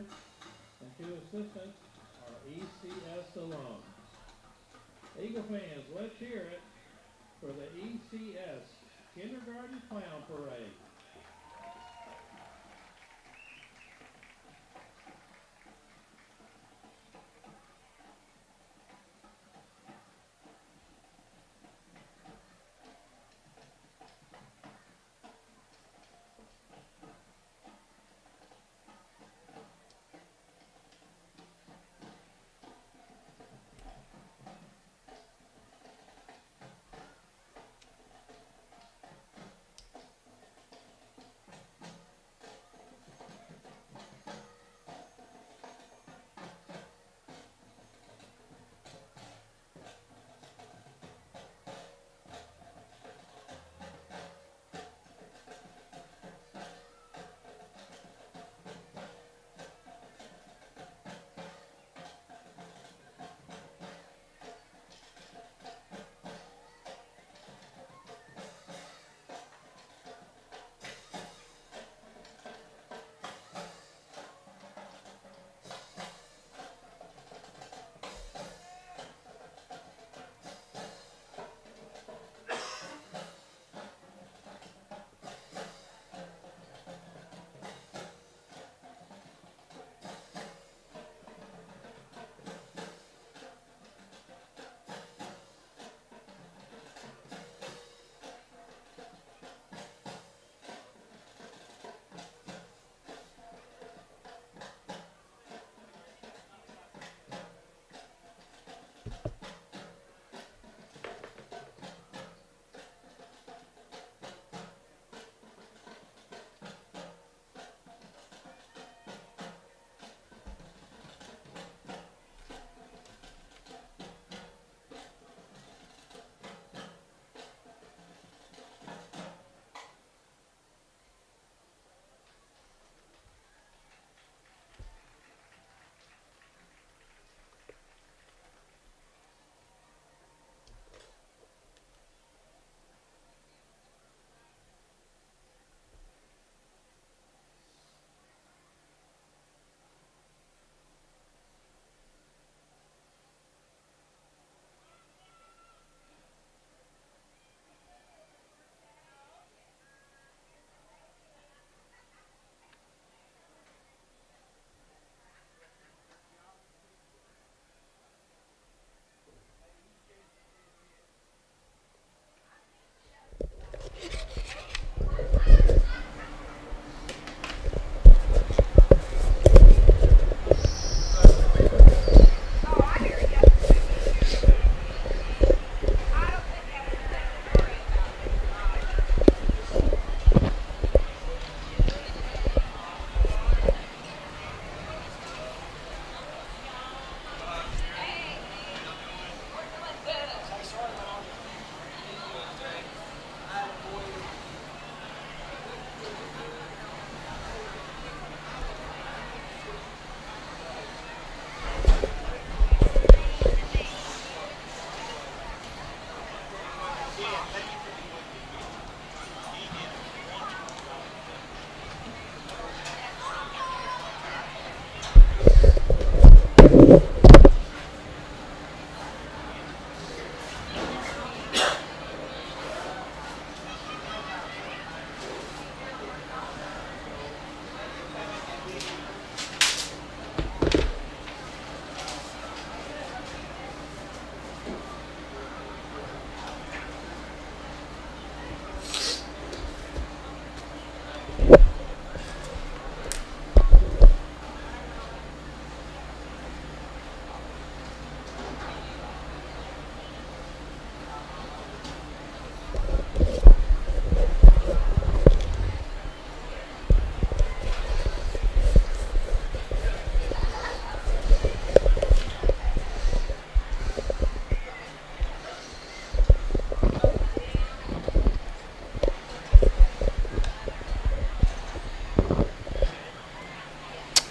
teacher, and 2 assistants are ECS alums. Eagle fans, let's hear it for the ECS Kindergarten Clown Parade.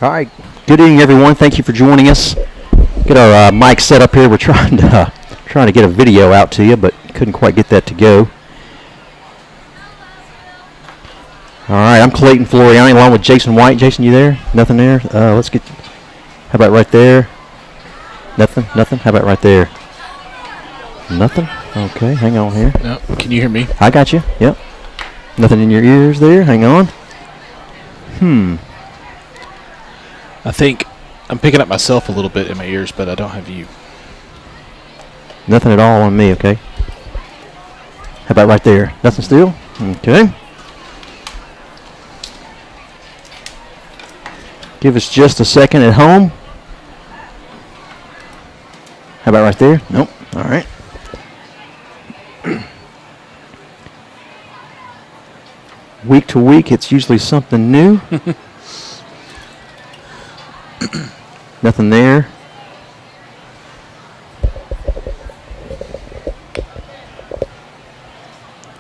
All right. Good evening, everyone. Thank you for joining us. Get our mic set up here. We're trying to get a video out to you, but couldn't quite get that to go. All right, I'm Clayton Floriani along with Jason White. Jason, you there? Nothing there? Let's get. How about right there? Nothing? Nothing? How about right there? Nothing? Okay, hang on here. No, can you hear me? I got you. Yep. Nothing in your ears there? Hang on. I think I'm picking up myself a little bit in my ears, but I don't have you. Nothing at all on me, okay? How about right there? Nothing still? Okay. Give us just a second at home. How about right there? Nope. All right. Week to week, it's usually something new. Nothing there.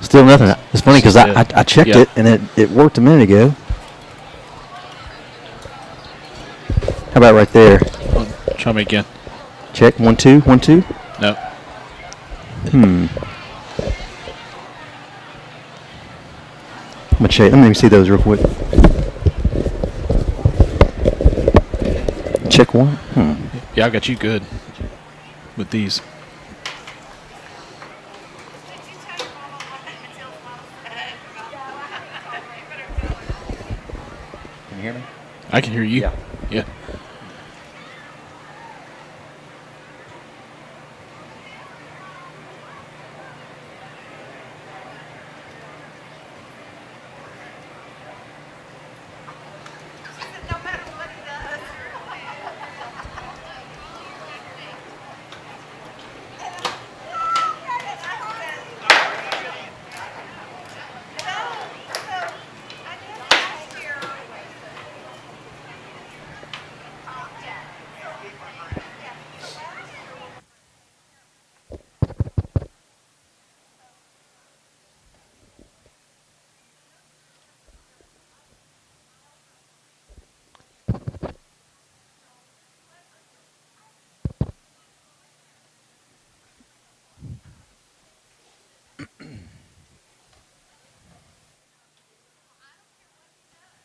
Still nothing. It's funny because I checked it and it worked a minute ago. How about right there? Try me again. Check. 1 2 1 2. No. I'm gonna check. Let me see those real quick. Check 1. Yeah, I got you good with these. Can you hear me? I can hear you. Yeah. Yeah.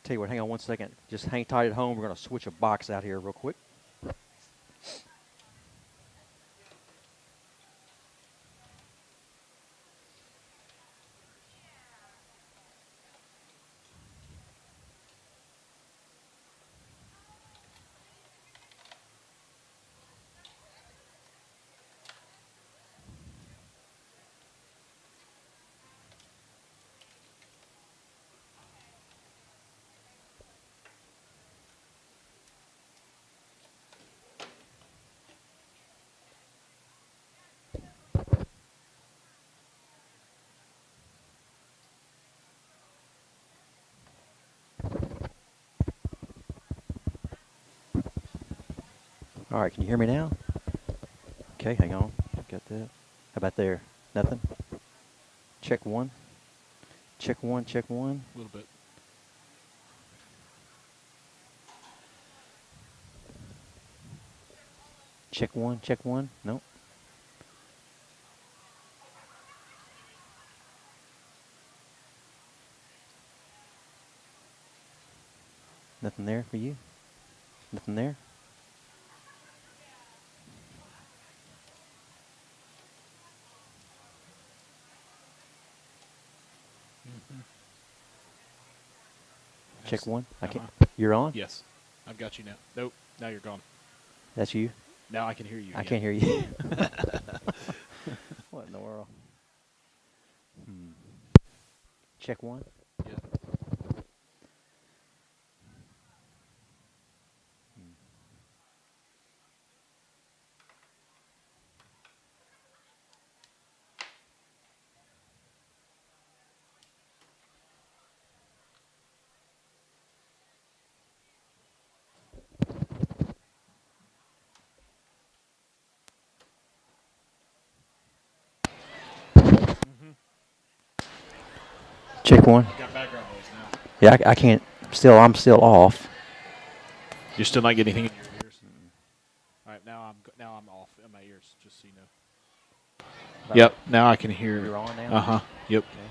Tell you what, hang on 1 second. Just hang tight at home. We're going to switch a box out here real quick. All right, can you hear me now? Okay, hang on. Got that. How about there? Nothing? Check 1. Check 1, check 1. A little bit. Check 1, check 1. Nope. Nothing there for you? Nothing there? Check 1. I can't. You're on? Yes. I've got you now. Nope. Now you're gone. That's you? Now I can hear you. I can't hear you. What in the world? Check 1. Yeah. Check 1. Got background noise now. Yeah, I can't. I'm still off. You're still not getting anything in your ears. All right, now I'm off in my ears, just so you know. Yep. Now I can hear. You're on now? Uh huh. Yep. Okay.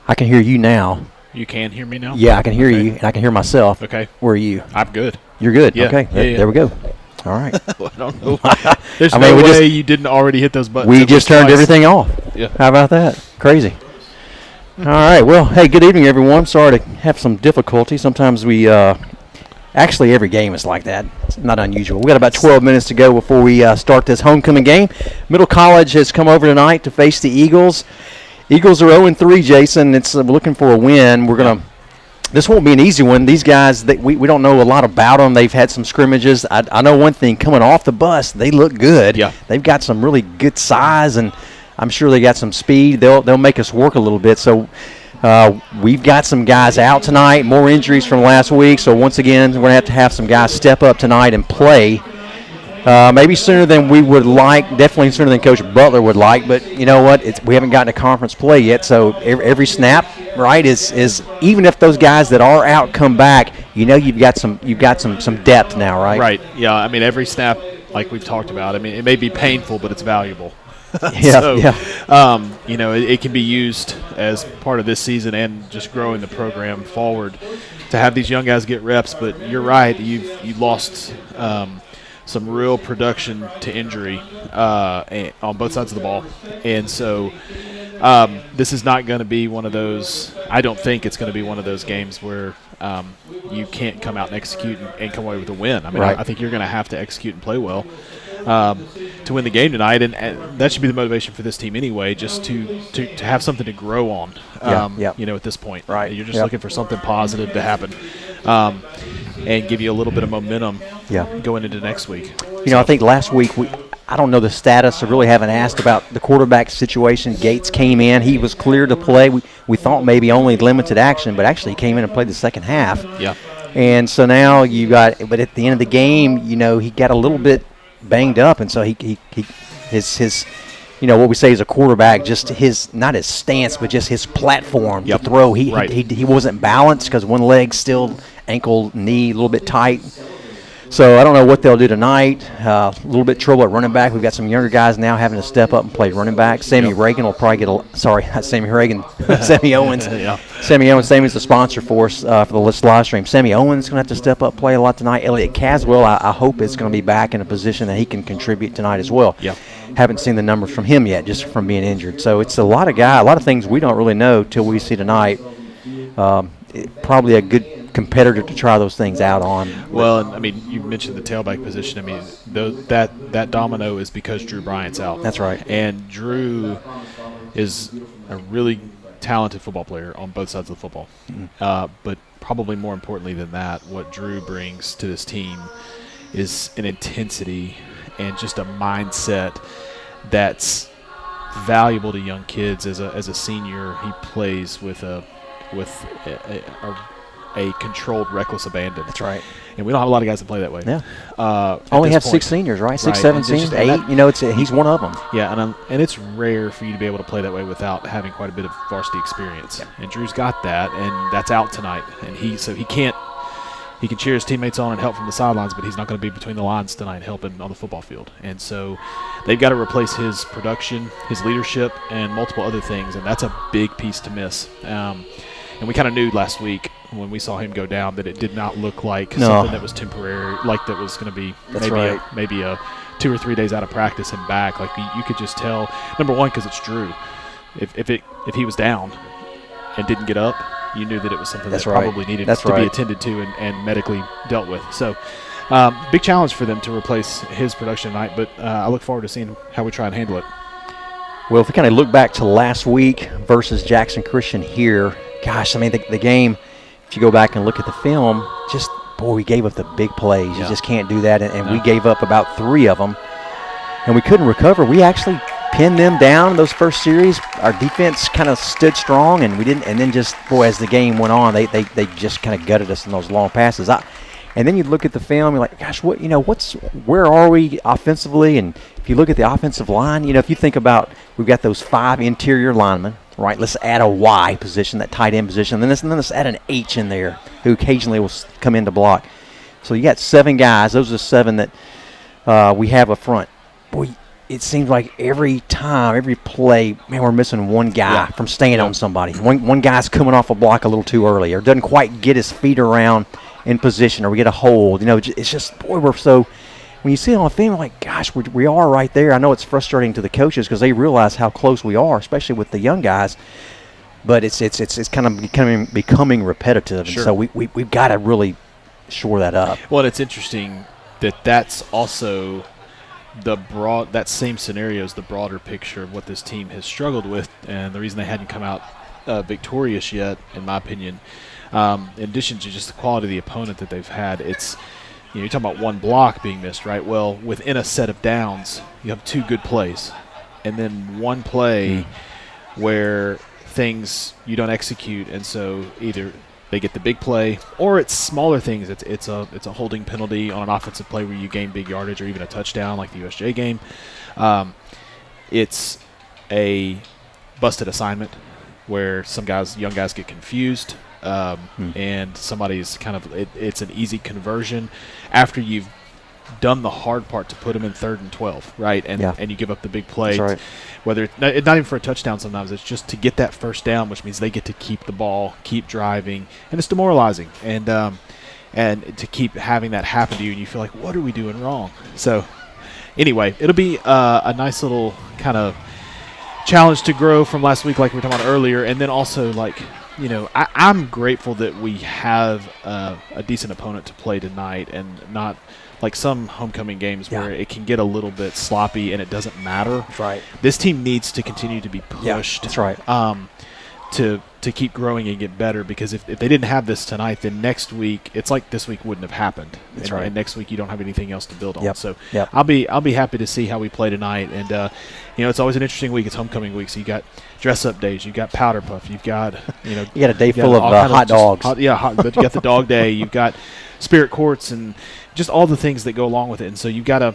I can hear you now. You can hear me now? Yeah, I can hear Okay. you, and I can hear myself. Okay. Where are you? I'm good. You're good. Yeah, Okay. yeah, yeah. There we go. All right. I don't know. There's I mean, no we way just- you didn't already hit those buttons. We at just least turned twice. everything off. Yeah. How about that? Crazy. All right. Well, hey, good evening, everyone. Sorry to have some difficulty. Sometimes we, actually, every game is like that. It's not unusual. We got about 12 minutes to go before we start this homecoming game. Middle College has come over tonight to face the Eagles. Eagles are 0-3, Jason. It's we're looking for a win. We're gonna. This won't be an easy one. These guys, we don't know a lot about them. They've had some scrimmages. I know one thing. Coming off the bus, they look good. Yeah. They've got some really good size, and I'm sure they got some speed. They'll make us work a little bit. So we've got some guys out tonight. More injuries from last week. So once again, we're going to have some guys step up tonight and play. Maybe sooner than we would like. Definitely sooner than Coach Butler would like. But you know what? We haven't gotten a conference play yet. So every snap, right, is even if those guys that are out come back, you know you've got some depth now, right? Right. Yeah. I mean, every snap, like we've talked about. I mean, it may be painful, but it's valuable. Yeah. So, yeah. You know, it can be used as part of this season and just growing the program forward to have these young guys get reps. But you're right. You've lost some real production to injury on both sides of the ball. And so this is not going to be one of those – I don't think it's going to be one of those games where you can't come out and execute and come away with a win. I mean, Right. I think you're going to have to execute and play well to win the game tonight. And that should be the motivation for this team anyway, just to have something to grow on, Yeah. you know, at this point. Right. You're just Yep. looking for something positive to happen and give you a little bit of momentum Yeah. going into next week. You know, I think last week I don't know the status. I really haven't asked about the quarterback situation. Gates came in. He was cleared to play. We thought maybe only limited action, but actually he came in and played the second half. Yeah. And so now you got, but at the end of the game, you know, he got a little bit banged up, and so his you know, what we say is a quarterback, just his, not his stance, but just his platform Yep. to throw. Right. He wasn't balanced because one leg's still ankle, knee, a little bit tight. So I don't know what they'll do tonight. A little bit trouble at running back. We've got some younger guys now having to step up and play running back. Sammy Yep. Reagan will probably get not Sammy Reagan, Sammy Owens. Yeah. Sammy Owens, Sammy's the sponsor for us for the live stream. Sammy Owens is going to have to step up, play a lot tonight. Elliott Caswell, I hope is going to be back in a position that he can contribute tonight as well. Yeah. Haven't seen the numbers from him yet, just from being injured. So it's a lot of things we don't really know till we see tonight. Probably a good competitor to try those things out on. Well, and, I mean, you mentioned the tailback position. I mean, that domino is because Drew Bryant's out. That's right. And Drew is a really talented football player on both sides of the football. But probably more importantly than that, what Drew brings to this team is an intensity and just a mindset that's valuable to young kids. As a senior, he plays with a controlled, reckless abandon. That's right. And we don't have a lot of guys that play that way. Yeah. At Only this have point. 6 seniors, right? 6, Right. 7 And it's seniors, just- 8. and that- You know, he's one of them. Yeah, and it's rare for you to be able to play that way without having quite a bit of varsity experience. Yep. And Drew's got that, and that's out tonight. And he can cheer his teammates on and help from the sidelines, but he's not going to be between the lines tonight helping on the football field. And so they've got to replace his production, his leadership, and multiple other things, and that's a big piece to miss. And we kind of knew last week when we saw him go down that it did not look like something that was temporary, like that was going to be That's right. maybe a 2 or 3 days out of practice and back. Like you could just tell. Number one, because it's Drew. If he was down and didn't get up, you knew that it was something That's that right. probably needed That's to right. be attended to and medically dealt with. So big challenge for them to replace his production tonight, but I look forward to seeing how we try and handle it. Well, if we kind of look back to last week versus Jackson Christian here, gosh, I mean, the game, if you go back and look at the film, just, boy, we gave up the big plays. You Yeah. just can't do that, and No. we gave up about 3 of them, and we couldn't recover. We actually pinned them down in those first series. Our defense kind of stood strong, and we didn't. And then just, boy, as the game went on, they just kind of gutted us in those long passes. And then you look at the film, you're like, gosh, where are we offensively? And if you look at the offensive line, if you think about, we've got those 5 interior linemen, right? Let's add a Y position, that tight end position. And then let's add an H in there who occasionally will come in to block. So you got 7 guys. Those are 7 that we have up front. Boy, it seems like every time, every play, man, we're missing one guy from staying on somebody. One guy's coming off a block a little too early or doesn't quite get his feet around in position, or we get a hold. It's just, boy, we're so, when you see it on film, like, gosh, we are right there. I know it's frustrating to the coaches because they realize how close we are, especially with the young guys. But it's kind of becoming repetitive. Sure. And so we've got to really shore that up. Well, it's interesting that's also that same scenario is the broader picture of what this team has struggled with, and the reason they hadn't come out victorious yet, in my opinion. In addition to just the quality of the opponent that they've had, it's, you're talking about one block being missed, right? Well, within a set of downs, you have 2 good plays, and then one play where things you don't execute, and so either they get the big play, or it's smaller things. It's a holding penalty on an offensive play where you gain big yardage, or even a touchdown like the USJ game. It's a busted assignment where young guys get confused, and somebody's it's an easy conversion after you've done the hard part to put them in 3rd and 12, right? And you give up the big play. That's right. Whether it's not even for a touchdown, sometimes it's just to get that first down, which means they get to keep the ball, keep driving, and it's demoralizing. And to keep having that happen to you, and you feel like, what are we doing wrong? So anyway, it'll be a nice little kind of challenge to grow from last week, like we were talking about earlier, and then also I'm grateful that we have a decent opponent to play tonight, and not like some homecoming games where it can get a little bit sloppy and it doesn't matter. That's right. This team needs to continue to be pushed. That's right. To keep growing and get better, because if they didn't have this tonight, then next week it's like this week wouldn't have happened. That's right. And next week you don't have anything else to build on. Yep. So Yep. I'll be happy to see how we play tonight. And it's always an interesting week. It's homecoming week, so you got dress up days, you got powder puff, you've got you got a day full of hot dogs. But you got the dog day, you've got spirit courts, and just all the things that go along with it. And so you've got to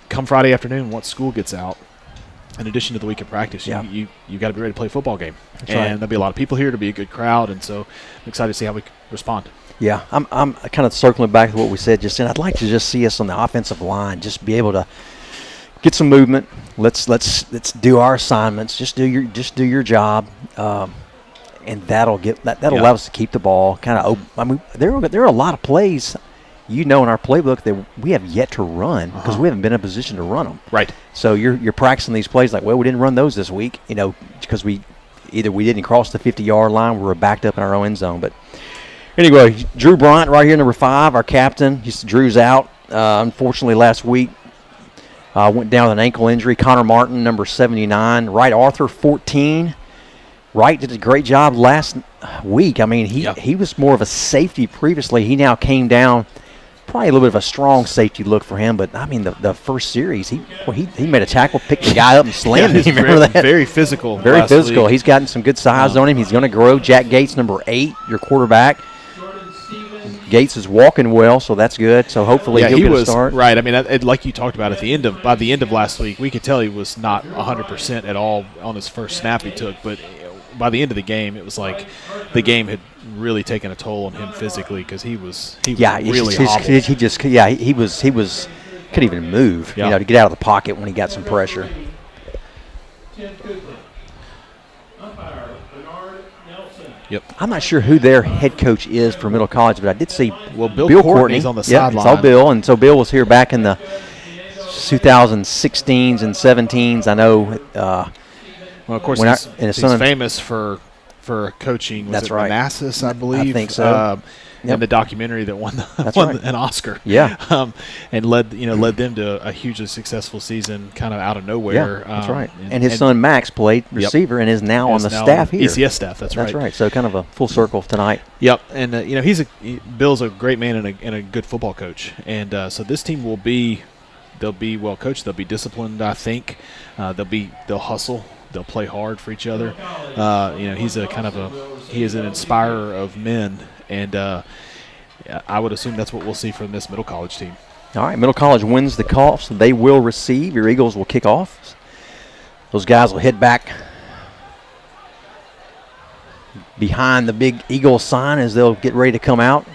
come Friday afternoon once school gets out. In addition to the week of practice, you got to be ready to play a football game. That's and right. there'll be a lot of people here. To be a good crowd, and so I'm excited to see how we respond. Yeah, I'm kind of circling back to what we said just then. I'd like to just see us on the offensive line, just be able to get some movement. Let's do our assignments. Just do your job, and that'll allow us to keep the ball kind of. There are a lot of plays, in our playbook that we have yet to run because we haven't been in a position to run them. Right. So you're practicing these plays like, well, we didn't run those this week, because we didn't cross the 50-yard line, we were backed up in our own end zone. But anyway, Drew Bryant right here, number 5, our captain. Drew's out, unfortunately, last week. Went down with an ankle injury. Connor Martin, number 79. Wright Arthur, 14. Wright did a great job last week. I mean, he was more of a safety previously. He now came down. Probably a little bit of a strong safety look for him, but I mean the first series he made a tackle, picked the guy up and slammed him. Remember that? Very physical. Very physical. He's gotten some good size on him. He's going to grow. Jack Gates, number 8, your quarterback. Gates is walking well, so that's good. So hopefully he'll get a start. Right. I mean, like you talked about by the end of last week, we could tell he was not 100% at all on his first snap he took, but by the end of the game, it was like the game had really taken a toll on him physically because he was really hobbled. He was couldn't even move, to get out of the pocket when he got some pressure. Yep. I'm not sure who their head coach is for Middle College, but I did see Bill Courtney's on the sideline. Saw Bill, and so Bill was here back in the 2016s and 17s. I know. Well, of course, he's famous for coaching. Was it Manassas, I believe? I think so. In the documentary that won an Oscar. Yeah. And led them to a hugely successful season, kind of out of nowhere. Yeah, that's right. And his son Max played receiver and is now on the staff here. ECS staff. That's right. That's right. So kind of a full circle tonight. Yep. And Bill's a great man and a good football coach. And so this team they'll be well coached. They'll be disciplined. I think they'll hustle. They'll play hard for each other. He is an inspirer of men, and yeah, I would assume that's what we'll see from this Middle College team. All right, Middle College wins the kickoff, so they will receive. Your Eagles will kick off. Those guys will head back behind the big Eagle sign as they'll get ready to come out.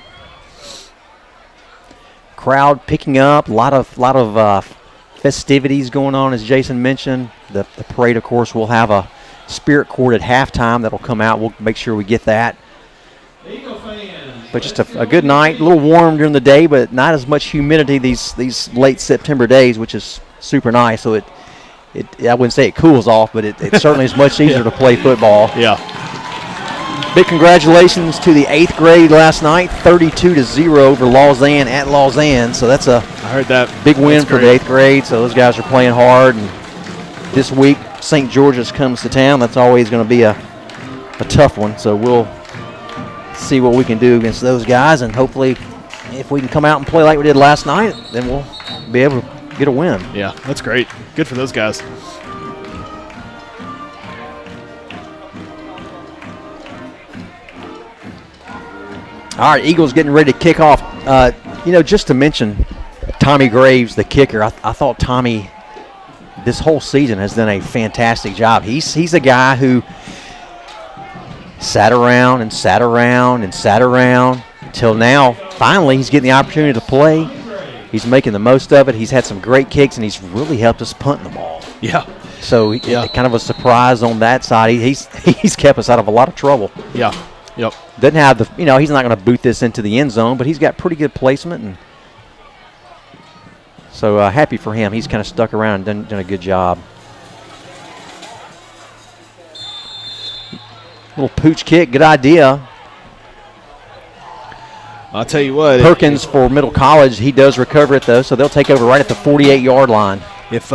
Crowd picking up, a lot of festivities going on, as Jason mentioned. The parade, of course, will have a spirit court at halftime that'll come out. We'll make sure we get that. But just a good night, a little warm during the day, but not as much humidity these late September days, which is super nice. So I wouldn't say it cools off, but it certainly is much easier to play football. Yeah. Big congratulations to the 8th grade last night, 32-0 over Lausanne at Lausanne. So that's I heard that. Big win That's for great. the 8th grade. So those guys are playing hard. And this week, St. George's comes to town. That's always going to be a tough one. So we'll see what we can do against those guys. And hopefully, if we can come out and play like we did last night, then we'll be able to get a win. Yeah, that's great. Good for those guys. All right, Eagles getting ready to kick off. Just to mention Tommy Graves, the kicker, I thought Tommy this whole season has done a fantastic job. He's a guy who sat around until now. Finally, he's getting the opportunity to play. He's making the most of it. He's had some great kicks, and he's really helped us punt the ball. Yeah. So kind of a surprise on that side. He's kept us out of a lot of trouble. Yeah. Yep. Doesn't have he's not going to boot this into the end zone, but he's got pretty good placement, and so happy for him. He's kind of stuck around and done a good job. Little pooch kick, good idea. I'll tell you what. Perkins for Middle College, he does recover it though, so they'll take over right at the 48-yard line. If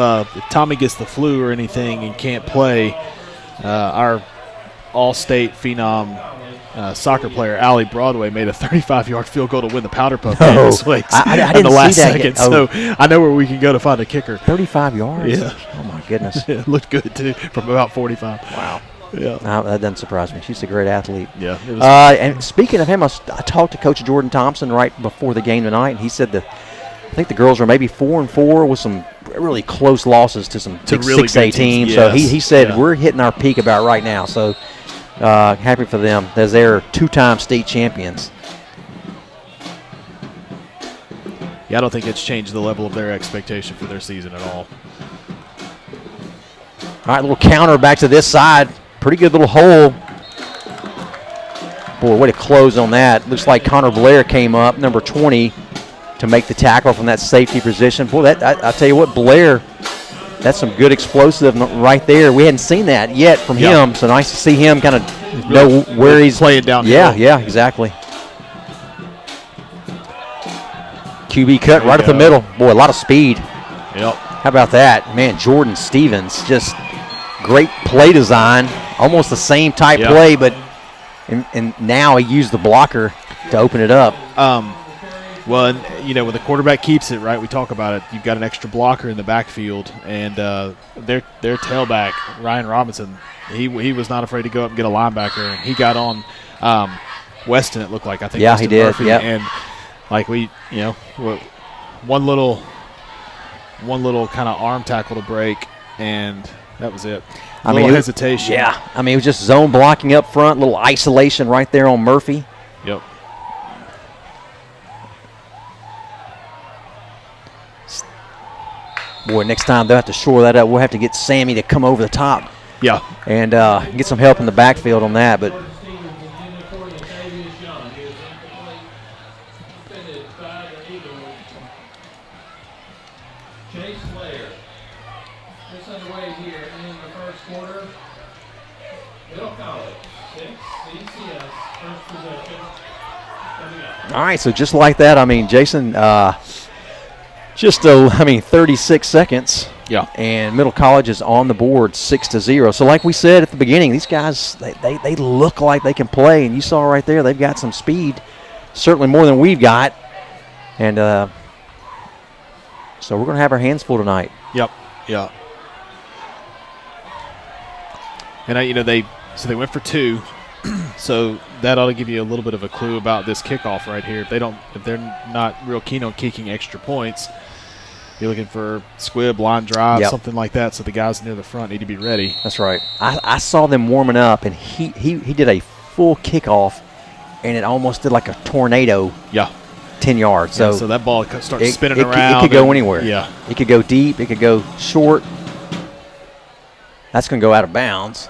Tommy gets the flu or anything and can't play, our all-state phenom soccer player Allie Broadway made a 35-yard field goal to win the Powder Puff game this week I in the didn't last see that second. Oh. So I know where we can go to find a kicker. 35 yards? Yeah. Oh, my goodness. It looked good, too, from about 45. Wow. Yeah. No, that doesn't surprise me. She's a great athlete. Yeah. It was and speaking of him, I talked to Coach Jordan Thompson right before the game tonight, and he said that I think the girls are maybe 4-4 with some really close losses to some big really 6A good teams. teams. So Yes. he said Yeah. we're hitting our peak about right now. So happy for them as they're 2-time state champions. Yeah, I don't think it's changed the level of their expectation for their season at all. All right, little counter back to this side. Pretty good little hole. Boy, way to close on that. Looks like Connor Blair came up, number 20, to make the tackle from that safety position. Boy, I tell you what, Blair, that's some good explosive right there. We hadn't seen that yet from him, so nice to see him kind of know where he's playing down. Yeah, exactly. QB cut right at the middle. Boy, a lot of speed. Yep. How about that? Man, Jordan Stevens, just great play design. Almost the same type play, but and now he used the blocker to open it up. Well, and, when the quarterback keeps it, right, we talk about it, you've got an extra blocker in the backfield, and their tailback, Ryan Robinson, he was not afraid to go up and get a linebacker, and he got on Weston, it looked like. I think Yeah, Weston he did, Murphy, yep. And like one little kind of arm tackle to break, and that was it. Hesitation. Yeah, I mean, it was just zone blocking up front, little isolation right there on Murphy. Yep. Boy, next time they'll have to shore that up. We'll have to get Sammy to come over the top. Yeah. And get some help in the backfield on that. But all right, so just like that, I mean, Jason, 36 seconds. Yeah. And Middle College is on the board 6-0. So like we said at the beginning, these guys, they look like they can play. And you saw right there, they've got some speed, certainly more than we've got. And so we're going to have our hands full tonight. Yep. Yeah. And they went for 2. So that ought to give you a little bit of a clue about this kickoff right here. If they're not real keen on kicking extra points, you're looking for squib, line drive, Yep. something like that. So the guys near the front need to be ready. That's right. I saw them warming up, and he did a full kickoff, and it almost did like a tornado. Yeah. 10 yards. So, So, so that ball starts spinning it around. It could go and- anywhere. Yeah. It could go deep. It could go short. That's going to go out of bounds.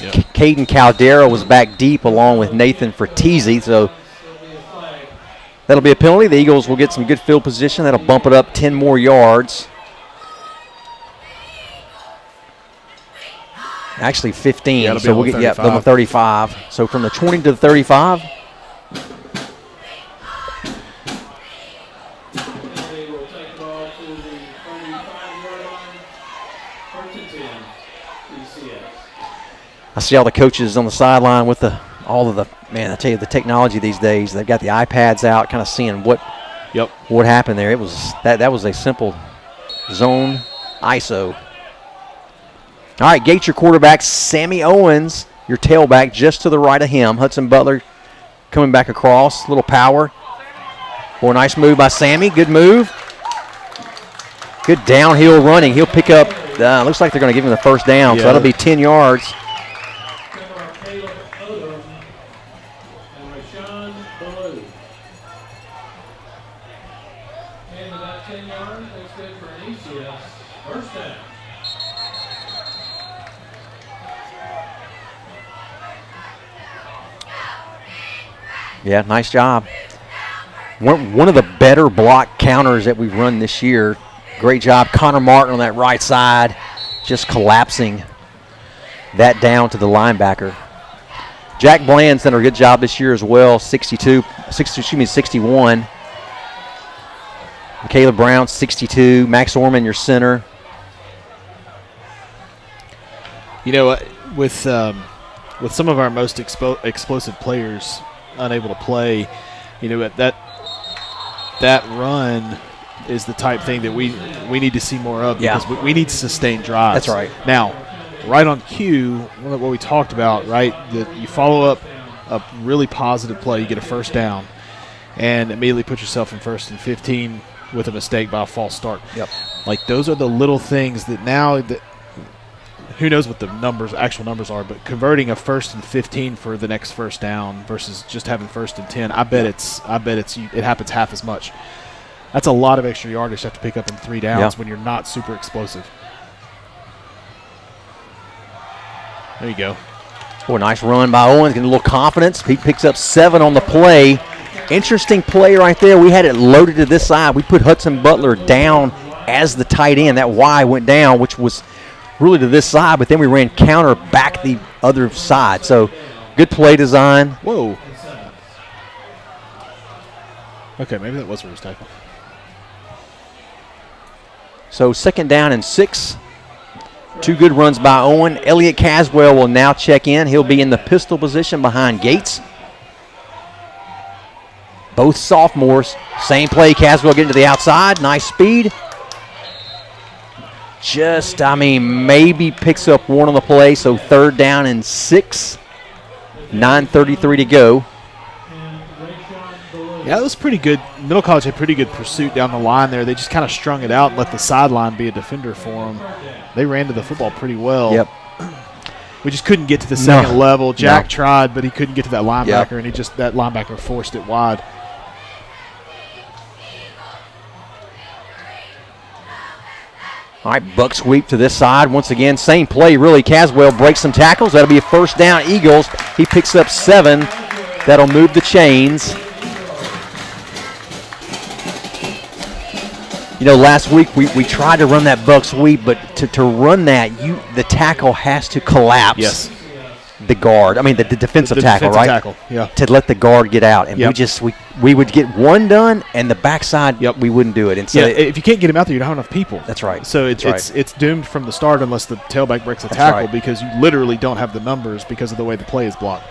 Yep. Caden Caldera was back deep along with Nathan Fertizzi, so that'll be a penalty. The Eagles will get some good field position. That'll bump it up 10 more yards. Actually 15. Yeah, it'll be so on we'll the get 35. on the 35. So from the 20 to the 35. They will take the ball to the 35-yard line. First and 10, ECS. I see all the coaches on the sideline with all of the, man, I tell you, the technology these days. They've got the iPads out, kind of seeing what happened there. It was that was a simple zone ISO. All right, Gates, your quarterback. Sammy Owens, your tailback, just to the right of him. Hudson Butler coming back across, little power. Boy, nice move by Sammy. Good move. Good downhill running. He'll pick up. Looks like they're going to give him the first down, so that'll be 10 yards. Caleb Odom and Rashawn Ballou. And about 10 yards, that's good for an ECS. First down. Yeah, nice job. One of the better block counters that we've run this year. Great job. Connor Martin on that right side, just collapsing that down to the linebacker. Jack Bland's done a good job this year as well, 61. Caleb Brown, 62. Max Orman, your center. You know, with some of our most explosive players unable to play, you know, that run is the type thing that we need to see more of because we need sustained drives. That's right. Now, right on cue, what we talked about, right, that you follow up a really positive play, you get a first down, and immediately put yourself in 1st and 15 with a mistake by a false start. Yep. Like those are the little things that now that who knows what the actual numbers are, but converting a 1st and 15 for the next first down versus just having 1st and 10, I bet it happens half as much. That's a lot of extra yardage to have to pick up in 3 downs when you're not super explosive. There you go. Boy, nice run by Owens, getting a little confidence. He picks up 7 on the play. Interesting play right there. We had it loaded to this side. We put Hudson Butler down as the tight end. That Y went down, which was really to this side, but then we ran counter back the other side. So good play design. Whoa. Okay, maybe that was for his tackle. So 2nd down and 6. 2 good runs by Owen. Elliott Caswell will now check in. He'll be in the pistol position behind Gates. Both sophomores. Same play. Caswell getting to the outside. Nice speed. Maybe picks up 1 on the play. So 3rd down and 6. 9:33 to go. Yeah, that was pretty good. Middle College had pretty good pursuit down the line there. They just kind of strung it out and let the sideline be a defender for them. They ran to the football pretty well. Yep. We just couldn't get to the second level. Jack tried, but he couldn't get to that linebacker, and that linebacker forced it wide. All right, buck sweep to this side. Once again, same play, really. Caswell breaks some tackles. That'll be a first down, Eagles. He picks up 7. That'll move the chains. You know, last week we tried to run that buck sweep, but to run that, the tackle has to collapse. Yes. The guard. I mean, the defensive tackle, defensive right? Tackle, yeah. To let the guard get out, and we would get 1 done, and the backside we wouldn't do it. And so if you can't get him out there, you don't have enough people. That's right. So it's doomed from the start unless the tailback breaks a tackle because you literally don't have the numbers because of the way the play is blocked.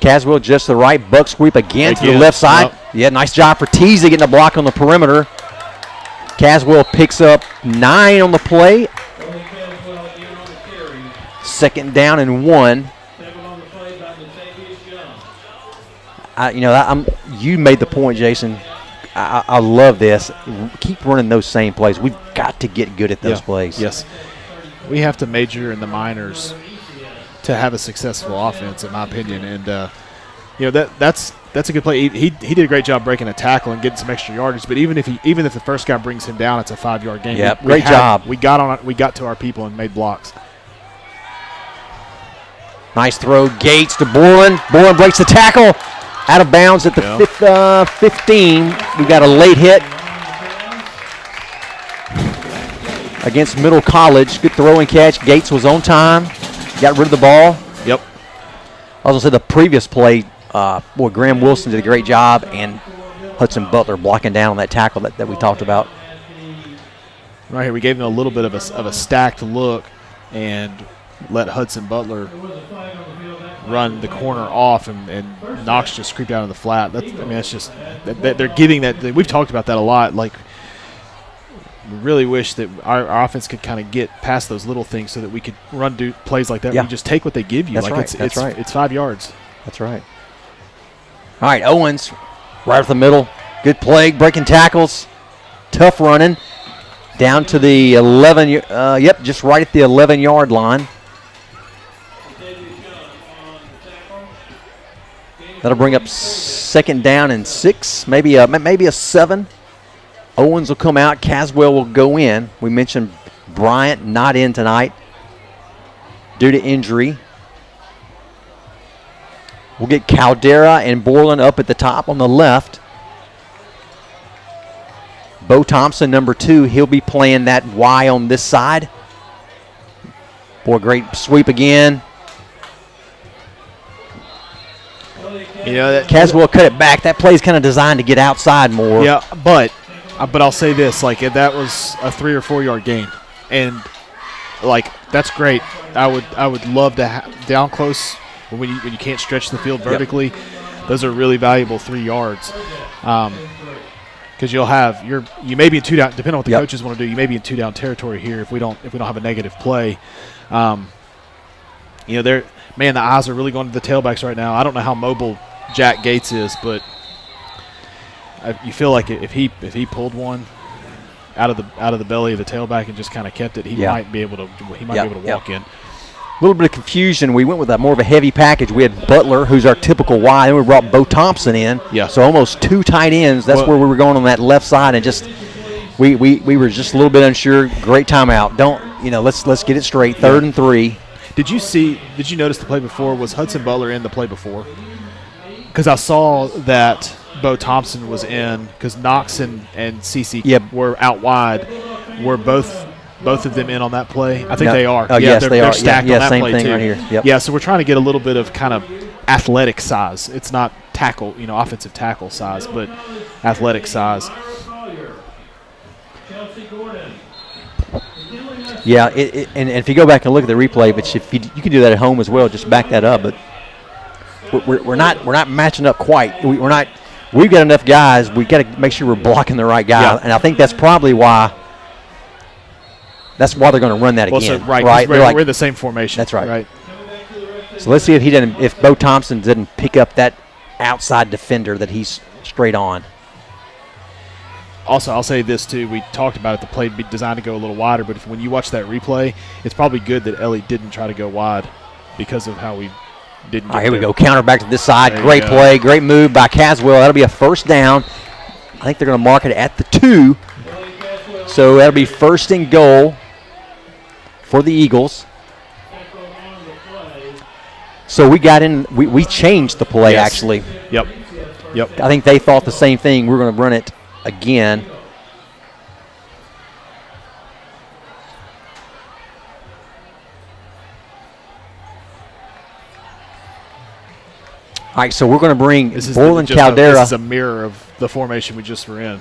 Caswell just the right, buck sweep again to the left side. Yep. Yeah, nice job for Teasy getting a block on the perimeter. Caswell picks up 9 on the play. 2nd down and 1. Tackle on the play by Latavius Young. You made the point, Jason. I love this. Keep running those same plays. We've got to get good at those plays. Yes. We have to major in the minors to have a successful offense, in my opinion. And, that's a good play. He did a great job breaking a tackle and getting some extra yardage. But even if the first guy brings him down, it's a 5-yard gain. Yeah, great job. We got to our people and made blocks. Nice throw, Gates to Borland. Borland breaks the tackle. Out of bounds at the 15. We got a late hit against Middle College. Good throw and catch. Gates was on time. Got rid of the ball. Yep. I was going to say the previous play, Graham Wilson did a great job, and Hudson Butler blocking down on that tackle that we talked about. Right here, we gave him a little bit of a stacked look and let Hudson Butler run the corner off, and Knox just creeped out of the flat. That's just they're giving that. We've talked about that a lot. Like, we really wish that our offense could kind of get past those little things so that we could do plays like that. Yeah. We just take what they give you. That's like right. That's right. It's 5 yards. That's right. All right, Owens, right up the middle. Good play, breaking tackles, tough running. Down to the 11. Just right at the 11-yard line. That'll bring up 2nd down and 6, maybe a 7. Owens will come out. Caswell will go in. We mentioned Bryant not in tonight due to injury. We'll get Caldera and Borland up at the top on the left. Bo Thompson, number 2, he'll be playing that Y on this side. Boy, great sweep again. Caswell cut it back. That play's kind of designed to get outside more. Yeah, but I'll say this: like, if that was a 3 or 4 yard gain, and like, that's great. I would love to down close when you can't stretch the field vertically. Yep. Those are really valuable 3 yards. Because you may be in 2 down, depending on what the coaches want to do. You may be in 2 down territory here if we don't have a negative play. The eyes are really going to the tailbacks right now. I don't know how mobile Jack Gates is, but you feel like if he pulled one out of the belly of the tailback and just kind of kept it, he might be able to walk in. A little bit of confusion. We went with more of a heavy package. We had Butler, who's our typical Y, and we brought Bo Thompson in. Yeah. So almost 2 tight ends. That's where we were going on that left side, and just we were just a little bit unsure. Great timeout. Let's get it straight. 3rd and 3. Did you notice the play before? Was Hudson Butler in the play before? Because I saw that Bo Thompson was in, because Knox and CC were out wide. Were both of them in on that play? I think they are. Oh, yes, they are. They're stacked on that same play thing too. Right here. Yep. Yeah, so we're trying to get a little bit of kind of athletic size. It's not tackle, offensive tackle size, but athletic size. Yeah, and if you go back and look at the replay, but if you can do that at home as well, just back that up. But we're not matching up quite. We've got enough guys. We got to make sure we're blocking the right guy, and I think that's probably why. That's why they're going to run that again. So, right? We're in the same formation. That's right. So let's see if Bo Thompson didn't pick up that outside defender that he's straight on. Also, I'll say this too. We talked about it. The play be designed to go a little wider, but when you watch that replay, it's probably good that Ellie didn't try to go wide because of how we didn't. All right, here we go. Counter back to this side. Great play. Great move by Caswell. That'll be a 1st down. I think they're going to mark it at the 2. So that'll be 1st and goal for the Eagles. So we got in. We changed the play actually. Yep. I think they thought the same thing. We're going to run it again. All right, so we're going to bring Borland Caldera. This is a mirror of the formation we just were in.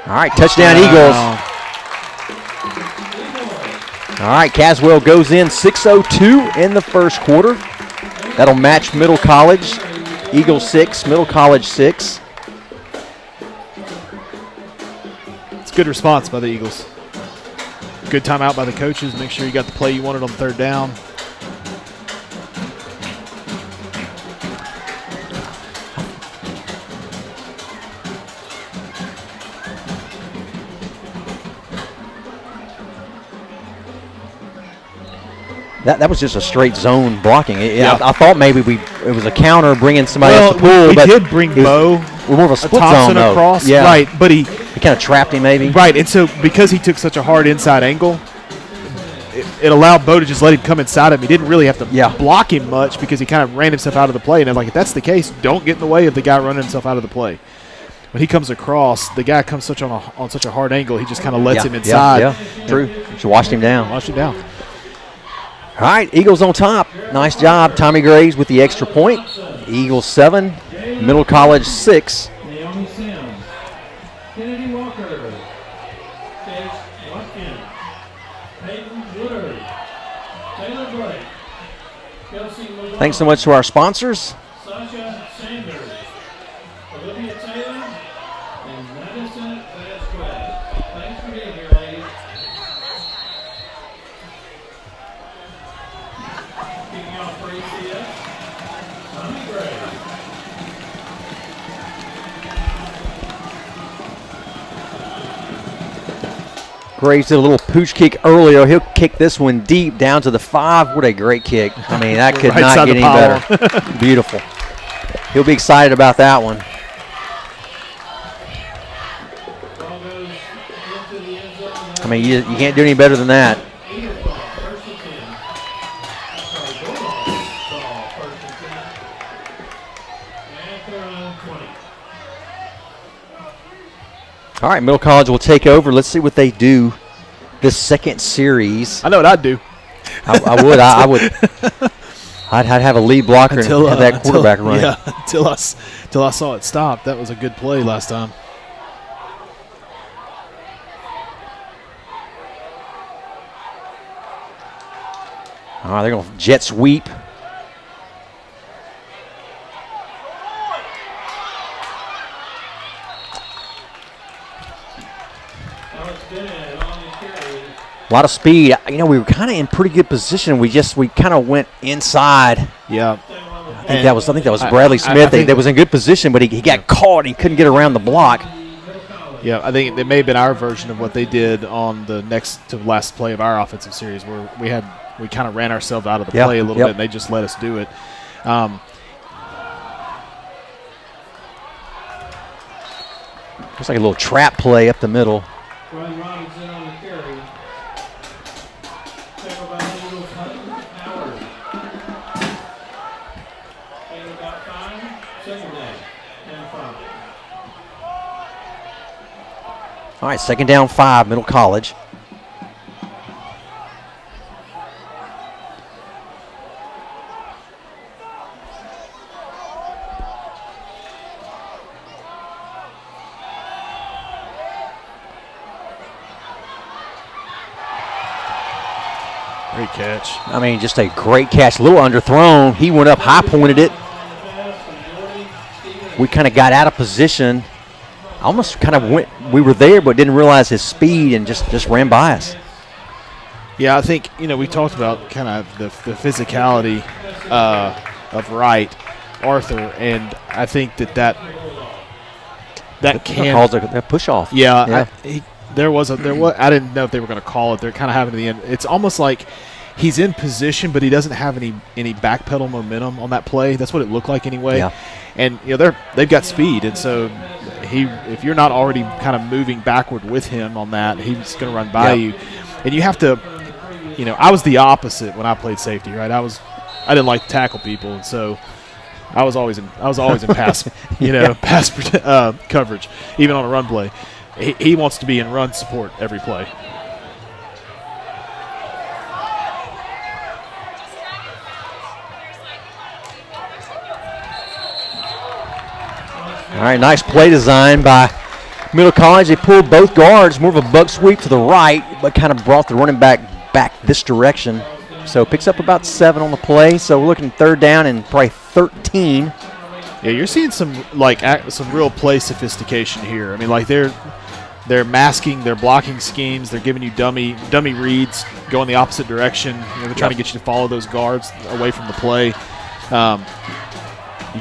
All right, touchdown Eagles. All right, Caswell goes in 6:02 in the first quarter. That'll match Middle College. Eagles 6, Middle College 6. good response by the Eagles. Good timeout by the coaches. Make sure you got the play you wanted on third down. That was just a straight zone blocking. Yeah. I thought maybe it was a counter bringing somebody else to pull. We but did bring Bo. We're more of a split Thompson zone, though. across. Yeah. Right, but he kind of trapped him maybe. Right, and so because he took such a hard inside angle, it allowed Bo to just let him come inside him. He didn't really have to block him much because he kind of ran himself out of the play. And if that's the case, don't get in the way of the guy running himself out of the play. When he comes across, the guy comes on such a hard angle, he just kind of lets him inside. Yeah, true. She washed him down. All right, Eagles on top. Nice job, Tommy Graves with the extra point. Eagles 7, Middle College 6. Naomi Sims, Kennedy Walker, Chase Watkins, Peyton Woodard, Taylor Blake, Kelsey Mozart, Thanks so much to our sponsors. Sasha Sanders, Olivia Taylor, and Madison Vasquez. Thanks for being here, ladies. Kicking off for ECS, Tommy Gray. Graves did a little pooch kick earlier. He'll kick this one deep down to the 5. What a great kick. I mean, that could Right not side get any of the better. Beautiful. He'll be excited about that one. Ball goes into the end zone. I mean, you can't do any better than that. Eagles ball, first and 10. Sorry, Bulldogs ball, first and 10. At their own 20. All right, Middle College will take over. Let's see what they do this second series. I know what I'd do. I would. I'd have a lead blocker and have that quarterback running. Yeah, until I saw it stop. That was a good play last time. All right, they're going to jet sweep. A lot of speed. We were kind of in pretty good position. We kind of went inside. Yeah. I think that was Bradley Smith. That was in good position, but he got caught and he couldn't get around the block. Yeah, I think it may have been our version of what they did on the next to last play of our offensive series, where we kind of ran ourselves out of the play a little bit, and they just let us do it. Looks like a little trap play up the middle. Brian Robinson on the carry. Tackle by Eagles Howard. And about 5. Second down. And 5. All right, second down 5, Middle College. Great catch. I mean, just a great catch. A little underthrown. He went up, high pointed it. We kind of got out of position. Almost kind of went. We were there, but didn't realize his speed and just ran by us. Yeah, I think we talked about kind of the physicality of Wright, Arthur, and I think that can calls a push off. Yeah, there was. I didn't know if they were going to call it. They're kind of having the end. It's almost like he's in position, but he doesn't have any backpedal momentum on that play. That's what it looked like anyway. Yeah. And they've got speed, and so if you're not already kind of moving backward with him on that, he's going to run by you, and you have to. I was the opposite when I played safety, right? I didn't like to tackle people, and so I was always in pass, pass coverage, even on a run play. He wants to be in run support every play. All right, nice play design by Middle College. They pulled both guards, more of a buck sweep to the right, but kind of brought the running back this direction. So picks up about 7 on the play. So we're looking third down and probably 13. Yeah, you're seeing some real play sophistication here. I mean, like They're masking their blocking schemes. They're giving you dummy reads, going the opposite direction. They're trying to get you to follow those guards away from the play. You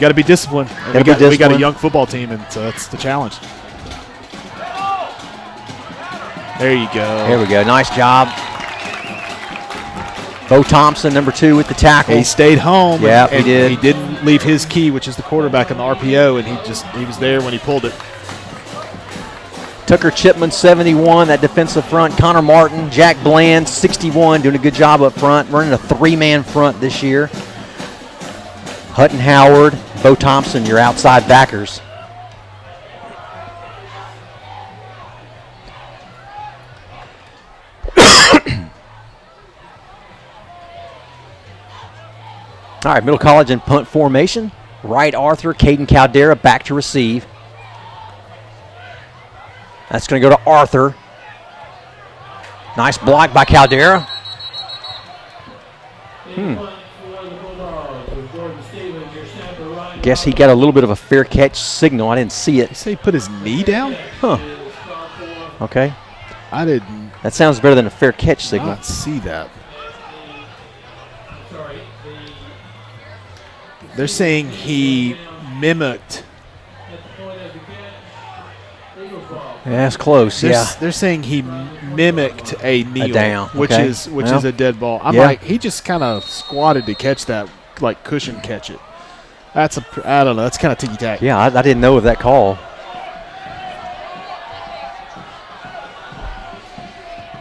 got to be disciplined. We got a young football team, and so that's the challenge. There you go. There we go. Nice job. Bo Thompson, number 2, with the tackle. He stayed home. Yeah, and he did. He didn't leave his key, which is the quarterback in the RPO, and he was there when he pulled it. Tucker Chipman, 71, that defensive front. Connor Martin, Jack Bland, 61, doing a good job up front, running a 3-man front this year. Hutton Howard, Bo Thompson, your outside backers. All right, Middle College and punt formation. Wright Arthur, Caden Caldera back to receive. That's going to go to Arthur. Nice block by Caldera. Guess he got a little bit of a fair catch signal. I didn't see it. You say he put his knee down? Huh. Okay. I didn't. That sounds better than a fair catch signal. Not see that. They're saying he mimicked. Yeah, that's close. They're saying he mimicked a kneel, a down, which okay. is a dead ball. I'm like, he just kind of squatted to catch that, like cushion catch it. I don't know. That's kind of ticky tack. Yeah, I didn't know of that call.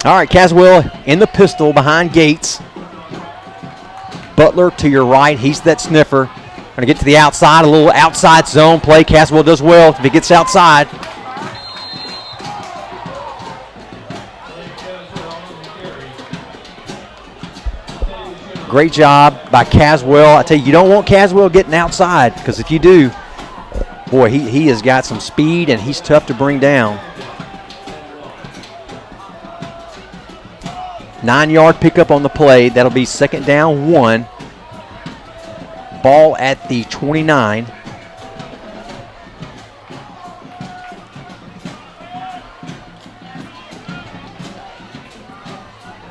All right, Caswell in the pistol behind Gates. Butler to your right. He's that sniffer. Going to get to the outside, a little outside zone play. Caswell does well if he gets outside. Great job by Caswell. I tell you don't want Caswell getting outside, because if you do, boy, he has got some speed and he's tough to bring down. 9-yard pickup on the play. That'll be 2nd down 1. Ball at the 29.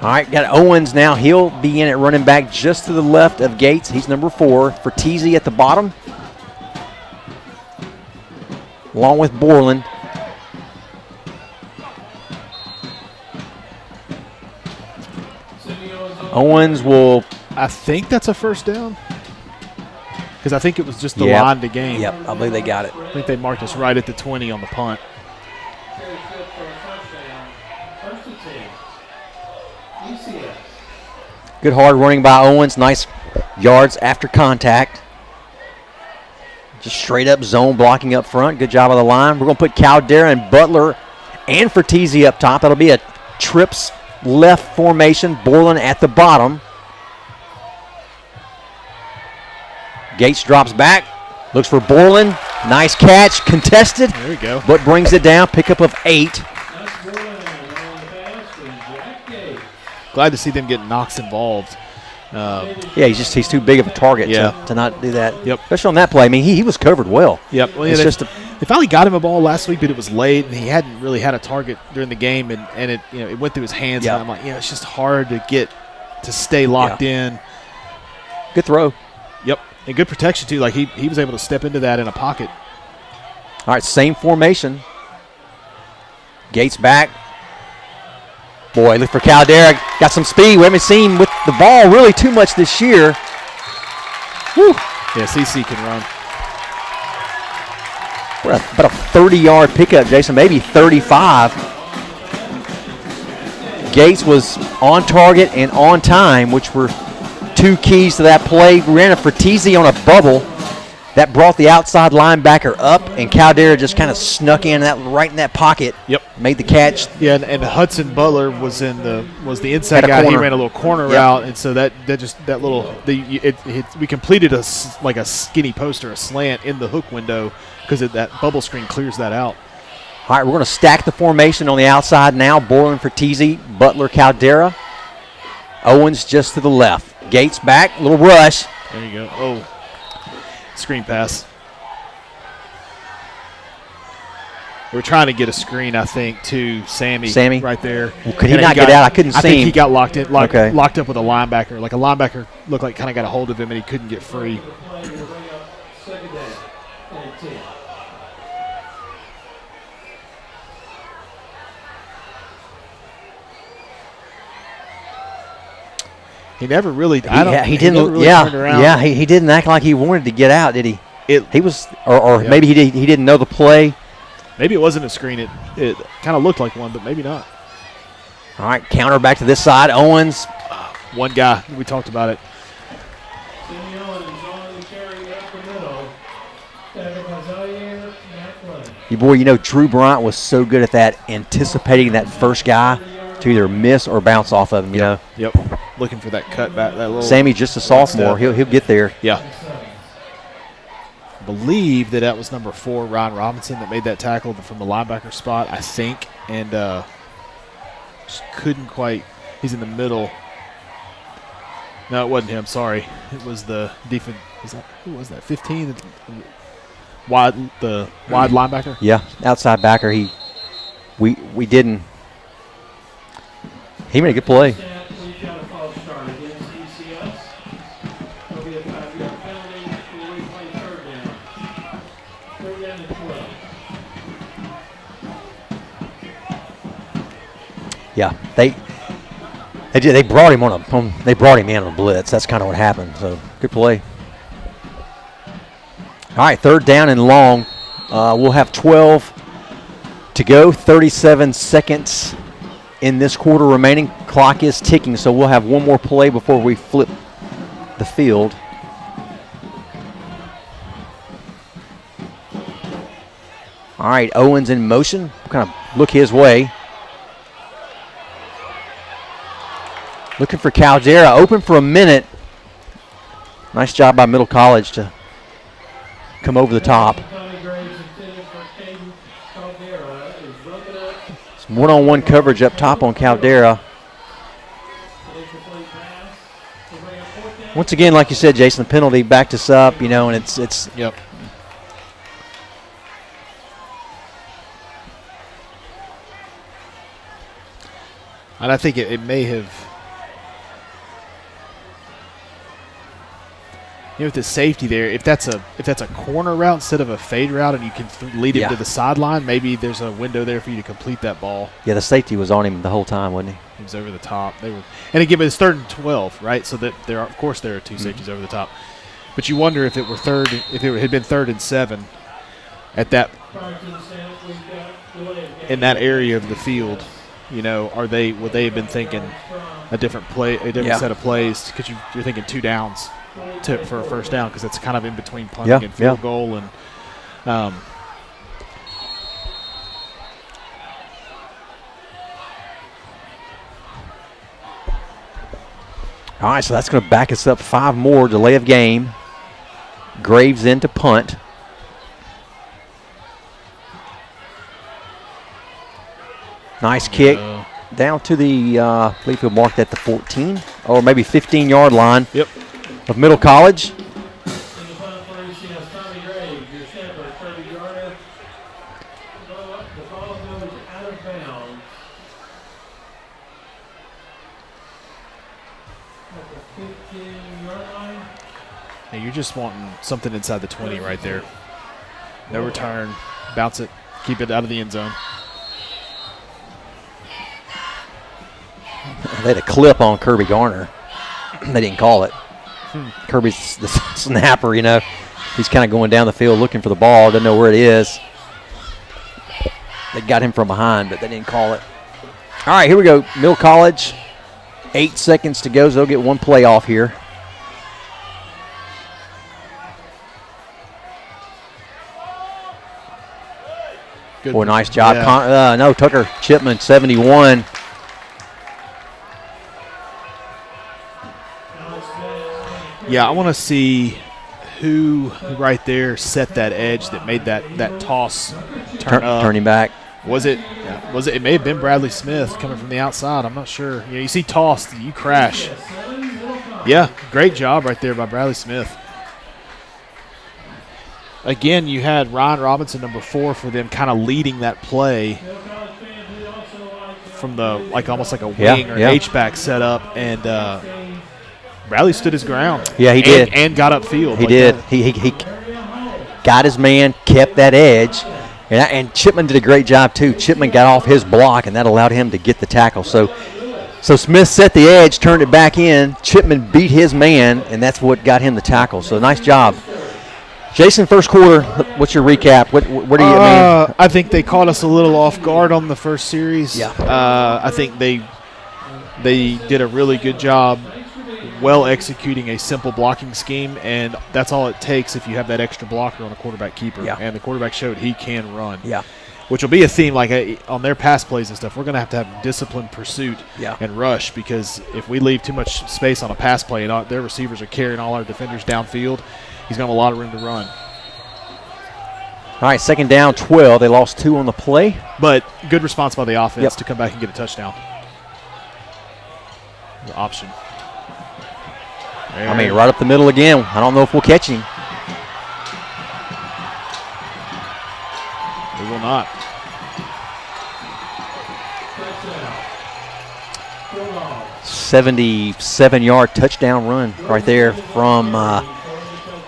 All right, got Owens now. He'll be in at running back just to the left of Gates. He's number 4. Fertizzi at the bottom, along with Borland. Owens will. I think that's a 1st down. Because I think it was just the line to gain. Yep, I believe they got it. I think they marked us right at the 20 on the punt. ECS. Good hard running by Owens. Nice yards after contact. Just straight up zone blocking up front. Good job of the line. We're going to put Caldera and Butler and Fertizzi up top. That'll be a trips left formation. Borland at the bottom. Gates drops back. Looks for Borland. Nice catch. Contested. There we go. But brings it down. Pickup of 8. Glad to see them get Knox involved. Yeah, he's too big of a target to not do that. Yep. Especially on that play. I mean, he was covered well. Yep. Well, It's they finally got him a ball last week, but it was late, and he hadn't really had a target during the game, and it it went through his hands. Yep. And I'm like, it's just hard to stay locked in. Good throw. Yep. And good protection too. Like he was able to step into that in a pocket. All right, same formation. Gates back. Boy, look for Caldera. Got some speed. We haven't seen with the ball really too much this year. Whew. Yeah, CC can run. About a 30-yard pickup, Jason, maybe 35. Gates was on target and on time, which were 2 keys to that play. We ran a Fertizzi on a bubble. That brought the outside linebacker up, and Caldera just kind of snuck in right in that pocket. Yep. Made the catch. Yeah, and Hudson Butler was the inside guy. Corner. He ran a little corner route, and so we completed a skinny post or a slant in the hook window because that bubble screen clears that out. All right, we're going to stack the formation on the outside now. Borland, Fertizzi, Butler, Caldera. Owens just to the left. Gates back, little rush. There you go. Oh, screen pass. They were trying to get a screen, I think, to Sammy right there. Well, could he not get out? I couldn't see him. I think he got locked in, locked up with a linebacker. Like a linebacker looked like kind of got a hold of him, and he couldn't get free. He never really. He didn't act like he wanted to get out, did he? He was, or maybe he didn't know the play. Maybe it wasn't a screen. It kind of looked like one, but maybe not. All right, counter back to this side. Owens. One guy. We talked about it. Drew Bryant was so good at that, anticipating that first guy to either miss or bounce off of him. Yep. Looking for that cut back. That little. Sammy's just a sophomore. He'll get there. Yeah. I believe that was number 4, Ryan Robinson, that made that tackle from the linebacker spot, I think, and just couldn't quite. He's in the middle. No, it wasn't him. Sorry, it was the defense. Who was that? 15, the wide linebacker. Yeah, outside backer. We didn't. He made a good play. Yeah, they brought him they brought him in on a blitz. That's kind of what happened. So good play. All right, third down and long. We'll have 12 to go. 37 seconds in this quarter remaining. Clock is ticking, so we'll have one more play before we flip the field. All right, Owens in motion. We'll kind of look his way. Looking for Caldera, open for a minute. Nice job by Middle College to come over the top. It's one-on-one coverage up top on Caldera. Once again, like you said, Jason, the penalty backed us up, and it's Yep. And I think it may have. With the safety there, if that's a corner route instead of a fade route, and you can lead him to the sideline, maybe there's a window there for you to complete that ball. Yeah, the safety was on him the whole time, wasn't he? He was over the top. And again, it's 3rd and 12, right? So that there are 2 safeties over the top. But you wonder if it had been 3rd and 7 at that in that area of the field. Would they have been thinking a different set of plays? Because you're thinking 2 downs. For a first down, because it's kind of in between punting and field goal. And all right, so that's going to back us up 5 more. Delay of game. Graves in to punt. Nice kick down to the I believe he'll mark that the 14 or maybe 15-yard line. Yep. Of Middle College. Now you're just wanting something inside the 20 right there. No return. Bounce it. Keep it out of the end zone. They had a clip on Kirby Garner. They didn't call it. Kirby's the snapper, He's kind of going down the field looking for the ball. Doesn't know where it is. They got him from behind, but they didn't call it. All right, here we go. Middle College. 8 seconds to go, so they'll get one play off here. Good. Boy, nice job. Yeah. Tucker Chipman, 71. Yeah, I want to see who right there set that edge that made that toss turning back. Was it? It may have been Bradley Smith coming from the outside. I'm not sure. You see tossed, you crash. Yeah, great job right there by Bradley Smith. again, you had Ryan Robinson, number 4, for them, kind of leading that play from the almost like a wing or H-back setup, and Bradley stood his ground. Yeah, he did, and got upfield. He did. He got his man, kept that edge, and Chipman did a great job too. Chipman got off his block, and that allowed him to get the tackle. So Smith set the edge, turned it back in. Chipman beat his man, and that's what got him the tackle. So nice job. Jason, first quarter, what's your recap? What do you mean? I think they caught us a little off guard on the first series. Yeah. I think they did a really good job executing a simple blocking scheme, and that's all it takes if you have that extra blocker on a quarterback keeper. Yeah. And the quarterback showed he can run. Yeah. Which will be a theme on their pass plays and stuff. We're going to have disciplined pursuit and rush, because if we leave too much space on a pass play and their receivers are carrying all our defenders downfield, he's going to have a lot of room to run. All right, second down, 12. They lost 2 on the play. But good response by the offense to come back and get a touchdown. The option. I mean, right up the middle again. I don't know if we'll catch him. We will not. 77-yard touchdown run right there from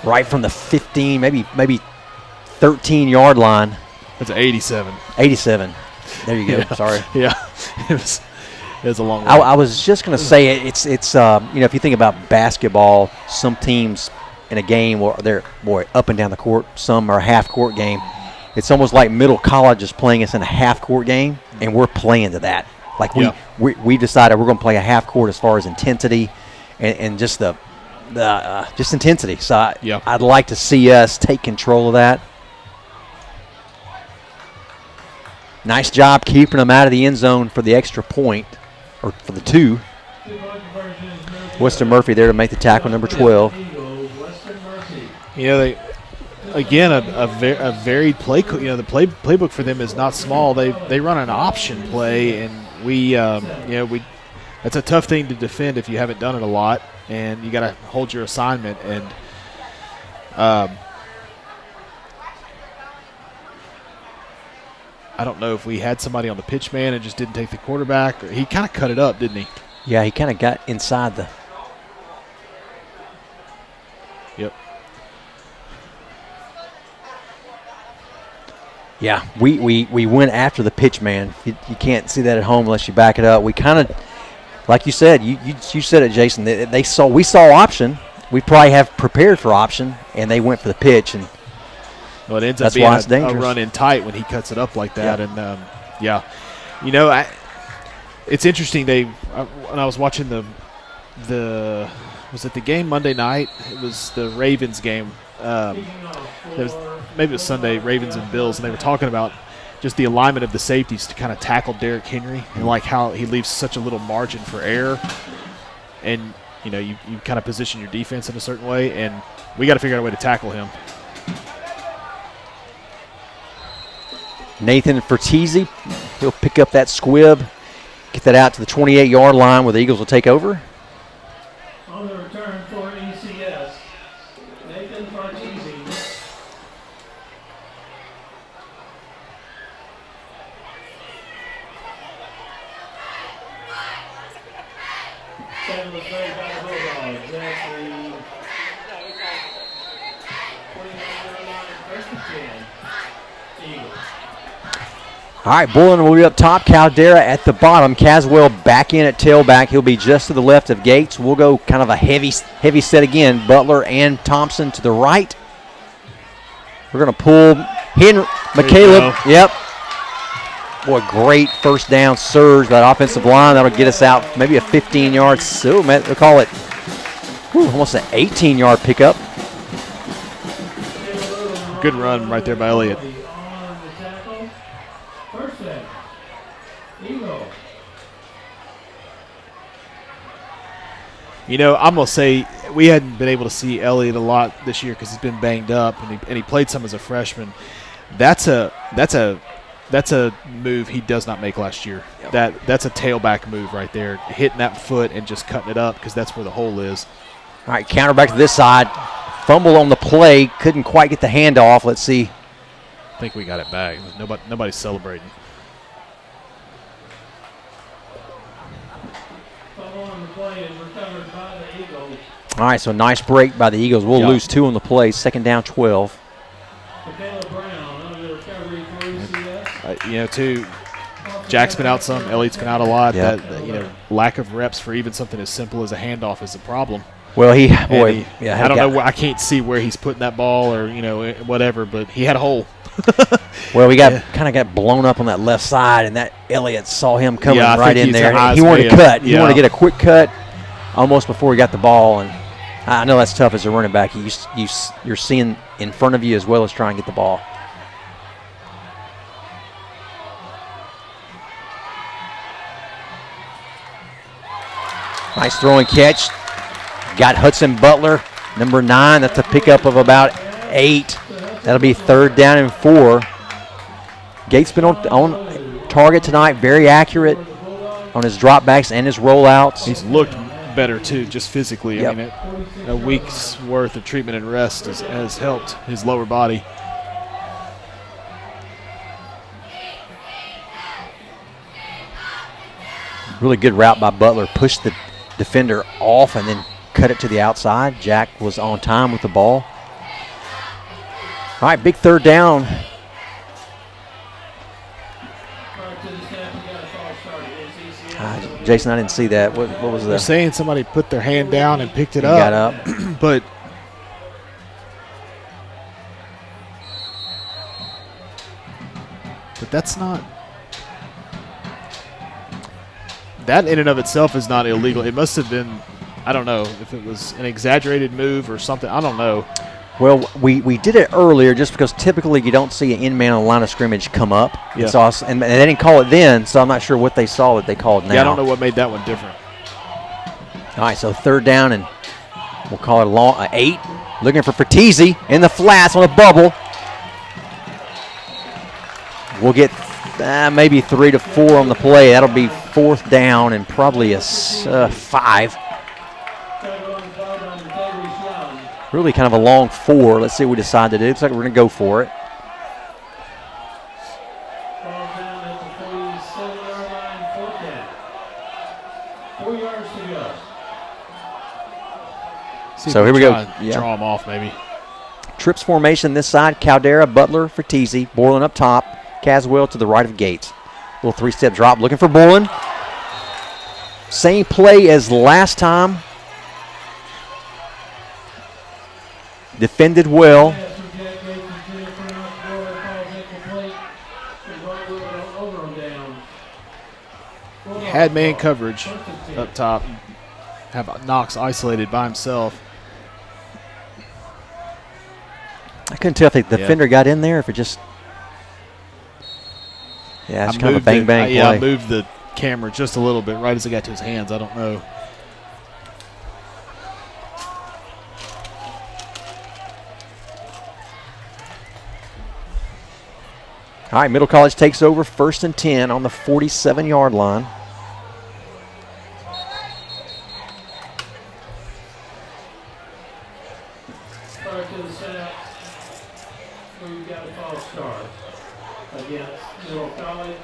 right from the 15, maybe 13-yard line. That's 87. 87. There you go. Yeah. Sorry. Yeah. It was a long run. I was just going to say it's if you think about basketball, some teams in a game where they're up and down the court, some are a half-court game. It's almost like middle college is playing us in a half-court game, and we're playing to that. Like we decided we're going to play a half-court as far as intensity and just the intensity. So I'd like to see us take control of that. Nice job keeping them out of the end zone for the extra point, or for the 2. Weston Murphy there to make the tackle, number 12. They again a varied play. The playbook for them is not small. They run an option play, and we that's a tough thing to defend if you haven't done it a lot, and you got to hold your assignment. And I don't know if we had somebody on the pitch man and just didn't take the quarterback, or he kind of cut it up, didn't he? Yeah, he kind of got inside the. Yep. Yeah, we went after the pitch man. You can't see that at home unless you back it up. We kind of, like you said, you said it, Jason. We saw option. We probably have prepared for option, and they went for the pitch, and it ends up being a run in tight when he cuts it up like that. Yeah. And it's interesting. When I was watching was it the game Monday night? It was the Ravens game. Maybe it was Sunday, Ravens and Bills, and they were talking about just the alignment of the safeties to kind of tackle Derrick Henry, and like how he leaves such a little margin for error. And you kind of position your defense in a certain way, and we got to figure out a way to tackle him. Nathan Fertizzi, he'll pick up that squib, get that out to the 28-yard line where the Eagles will take over. On the return for ECS, Nathan Fertizzi. That was made by the Bulldogs at the 29-yard line, first and 10. Eagles. All right, Bullen will be up top. Caldera at the bottom. Caswell back in at tailback. He'll be just to the left of Gates. We'll go kind of a heavy set again. Butler and Thompson to the right. We're going to pull McCaleb. Yep. Boy, great first down surge, that offensive line. That'll get us out maybe a 15-yard. So, man, they'll call it almost an 18-yard pickup. Good run right there by Elliott. I'm going to say we hadn't been able to see Elliott a lot this year because he's been banged up, and he played some as a freshman. That's a move he does not make last year. Yep. That's a tailback move right there, hitting that foot and just cutting it up because that's where the hole is. All right, counter back to this side. Fumble on the play. Couldn't quite get the handoff. Let's see. I think we got it back. Nobody's celebrating. Fumble on the play is recovered by the Eagles. All right, so nice break by the Eagles. We'll Yeah. lose 2 on the play. Second down, 12. Michaela Brown on the recovery for ECS. Too, Jack's been out some. Elliott's been out a lot. Yep. That lack of reps for even something as simple as a handoff is a problem. Well, I don't got- know. I can't see where he's putting that ball or whatever, but he had a hole. Well, we kind of got blown up on that left side, and that Elliott saw him coming Yeah, I right think in he's there. the highest He wanted to way cut. up. He wanted to get a quick cut almost before he got the ball, and I know that's tough as a running back. You're seeing in front of you as well as trying to get the ball. Nice throwing catch. Got Hudson Butler, number 9. That's a pickup of about 8. That'll be third down and 4. Gates been on target tonight, very accurate on his dropbacks and his rollouts. He's looked better too, just physically. Yep. I mean, a week's worth of treatment and rest has helped his lower body. Really good route by Butler. Pushed the defender off and then cut it to the outside. Jack was on time with the ball. All right, big third down. Jason, I didn't see that. What was They're that? saying somebody put their hand down and picked it He up. got up. But that's not. That in and of itself is not illegal. It must have been, I don't know, if it was an exaggerated move or something. I don't know. Well, we did it earlier just because typically you don't see an in-man on the line of scrimmage come up. Yeah. And they didn't call it then, so I'm not sure what they saw that they called now. Yeah, I don't know what made that one different. All right, so third down, and we'll call it 8. Looking for Fertizzi in the flats on a bubble. We'll get maybe 3 to 4 on the play. That'll be fourth down and probably a 5. Really kind of a long 4. Let's see what we decide to do. Looks like we're going to go for it. Down at the 47-yard line, fourth down. 4 yards to go. See if So we here we go. try and Yeah. Draw him off maybe. Trips formation this side. Caldera, Butler, Fertizzi. Borland up top. Caswell to the right of Gates. Little 3-step drop. Looking for Borland. Same play as last time. Defended well. Had man coverage up top. Have Knox isolated by himself. I couldn't tell if the defender got in there, if it just. Yeah, it's kind of a bang play. I moved the camera just a little bit right as it got to his hands. I don't know. All right, Middle College takes over 1st and 10 on the 47-yard line. Start to the set. We've got a false start against Middle College.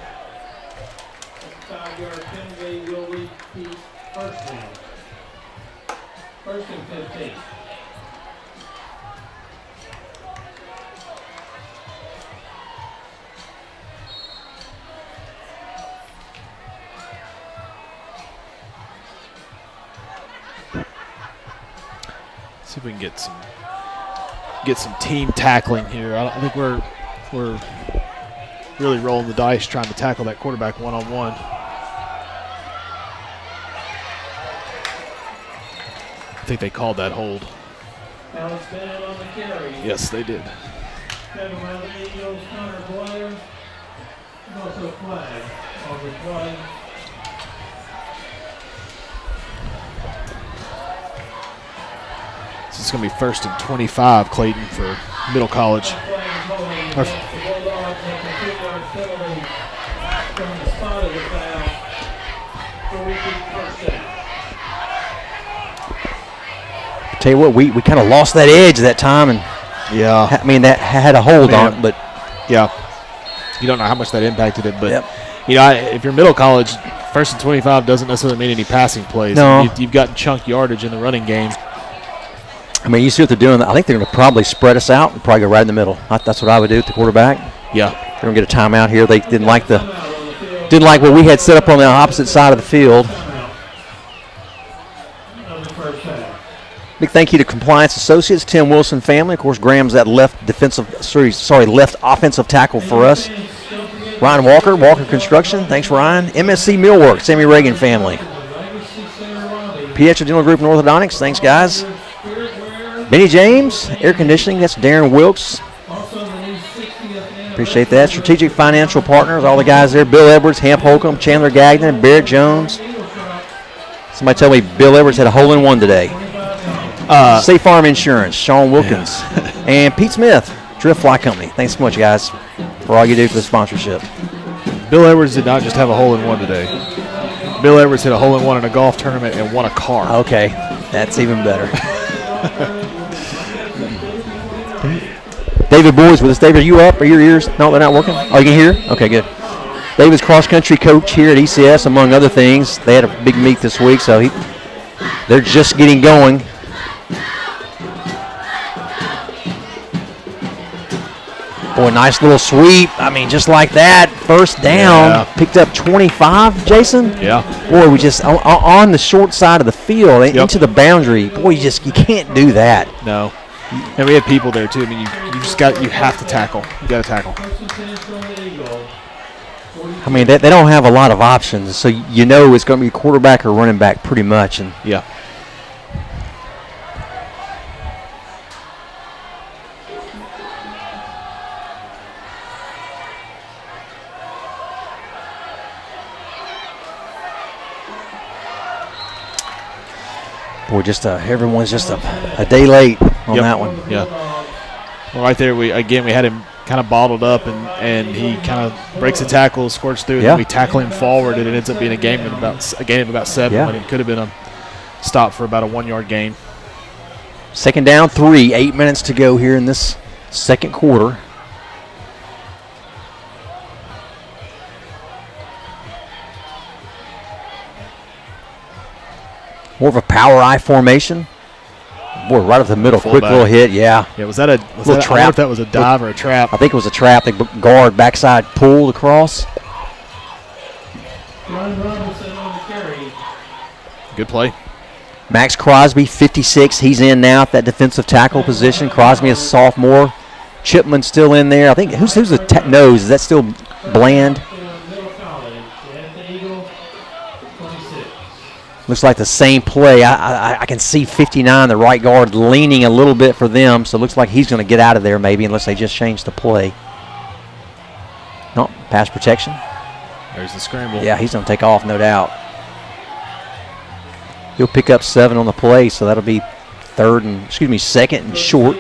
A 5-yard penalty will repeat first down. 1st and 15. See if we can get some team tackling here. I think we're really rolling the dice trying to tackle that quarterback one-on-one. I think they called that hold. Alex Bennett on the carry. Yes, they did. Taken by the Eagles, Connor Blair. There's also a flag on the play. So it's going to be 1st and 25, Clayton, for Middle College. The Bulldogs have a 2-yard penalty from the spot of the foul for repeat first down. Tell you what, we kind of lost that edge that time, and Yeah. I mean that had a hold on it, but Yeah. You don't know how much that impacted it, but Yep. if you're middle college, 1st and 25 doesn't necessarily mean any passing plays. No. You've got chunk yardage in the running game. I mean, you see what they're doing. I think they're going to probably spread us out and probably go right in the middle. That's what I would do at the quarterback. Yeah. They're going to get a timeout here. They didn't like what we had set up on the opposite side of the field. Big thank you to Compliance Associates, Tim Wilson family. Of course, Graham's that left offensive tackle for us. Ryan Walker Construction. Thanks, Ryan. MSC Millwork, Sammy Reagan family. Pietro Dental Group and Orthodontics. Thanks, guys. Benny James, Air Conditioning. That's Darren Wilkes. Appreciate that. Strategic Financial Partners, all the guys there. Bill Edwards, Hamp Holcomb, Chandler Gagnon, Barrett Jones. Somebody tell me Bill Edwards had a hole-in-one today. Safe Farm Insurance, Sean Wilkins, and Pete Smith, Drift Fly Company. Thanks so much, guys, for all you do for the sponsorship. Bill Edwards did not just have a hole-in-one today. Bill Edwards hit a hole-in-one in a golf tournament and won a car. Okay, that's even better. David Boyd's with us. David, are you up? Are your ears? No, they're not working? Oh, you can hear? Okay, good. David's cross-country coach here at ECS, among other things. They had a big meet this week, so they're just getting going. Boy, nice little sweep. I mean, just like that, first down. Yeah. Picked up 25, Jason. Yeah. Boy, we just on the short side of the field, into the boundary. Boy, you can't do that. No. And we had people there too. I mean, you have to tackle. You got to tackle. I mean, they don't have a lot of options, so you know it's going to be quarterback or running back pretty much. And yeah. Boy, everyone's just a day late on that one. Yeah. Well, right there, we had him kind of bottled up, and he kind of breaks a tackle, squirts through, and then we tackle him forward, and it ends up being a game of about 7 when it could have been a stop for about a 1-yard gain. 2nd down, 3, 8 minutes to go here in this second quarter. More of a power I formation. Boy, right up the middle, quick little hit, yeah. Yeah, was that a trap? I wonder if that was a dive or a trap. I think it was a trap. The guard backside pulled across. Good play. Max Crosby, 56. He's in now at that defensive tackle position. Crosby is sophomore. Chipman still in there. I think who's the nose? Is that still Bland? Looks like the same play. I can see 59, the right guard, leaning a little bit for them, so it looks like he's going to get out of there maybe unless they just change the play. No, pass protection. There's the scramble. Yeah, he's going to take off, no doubt. He'll pick up 7 on the play, so that'll be 2nd and short.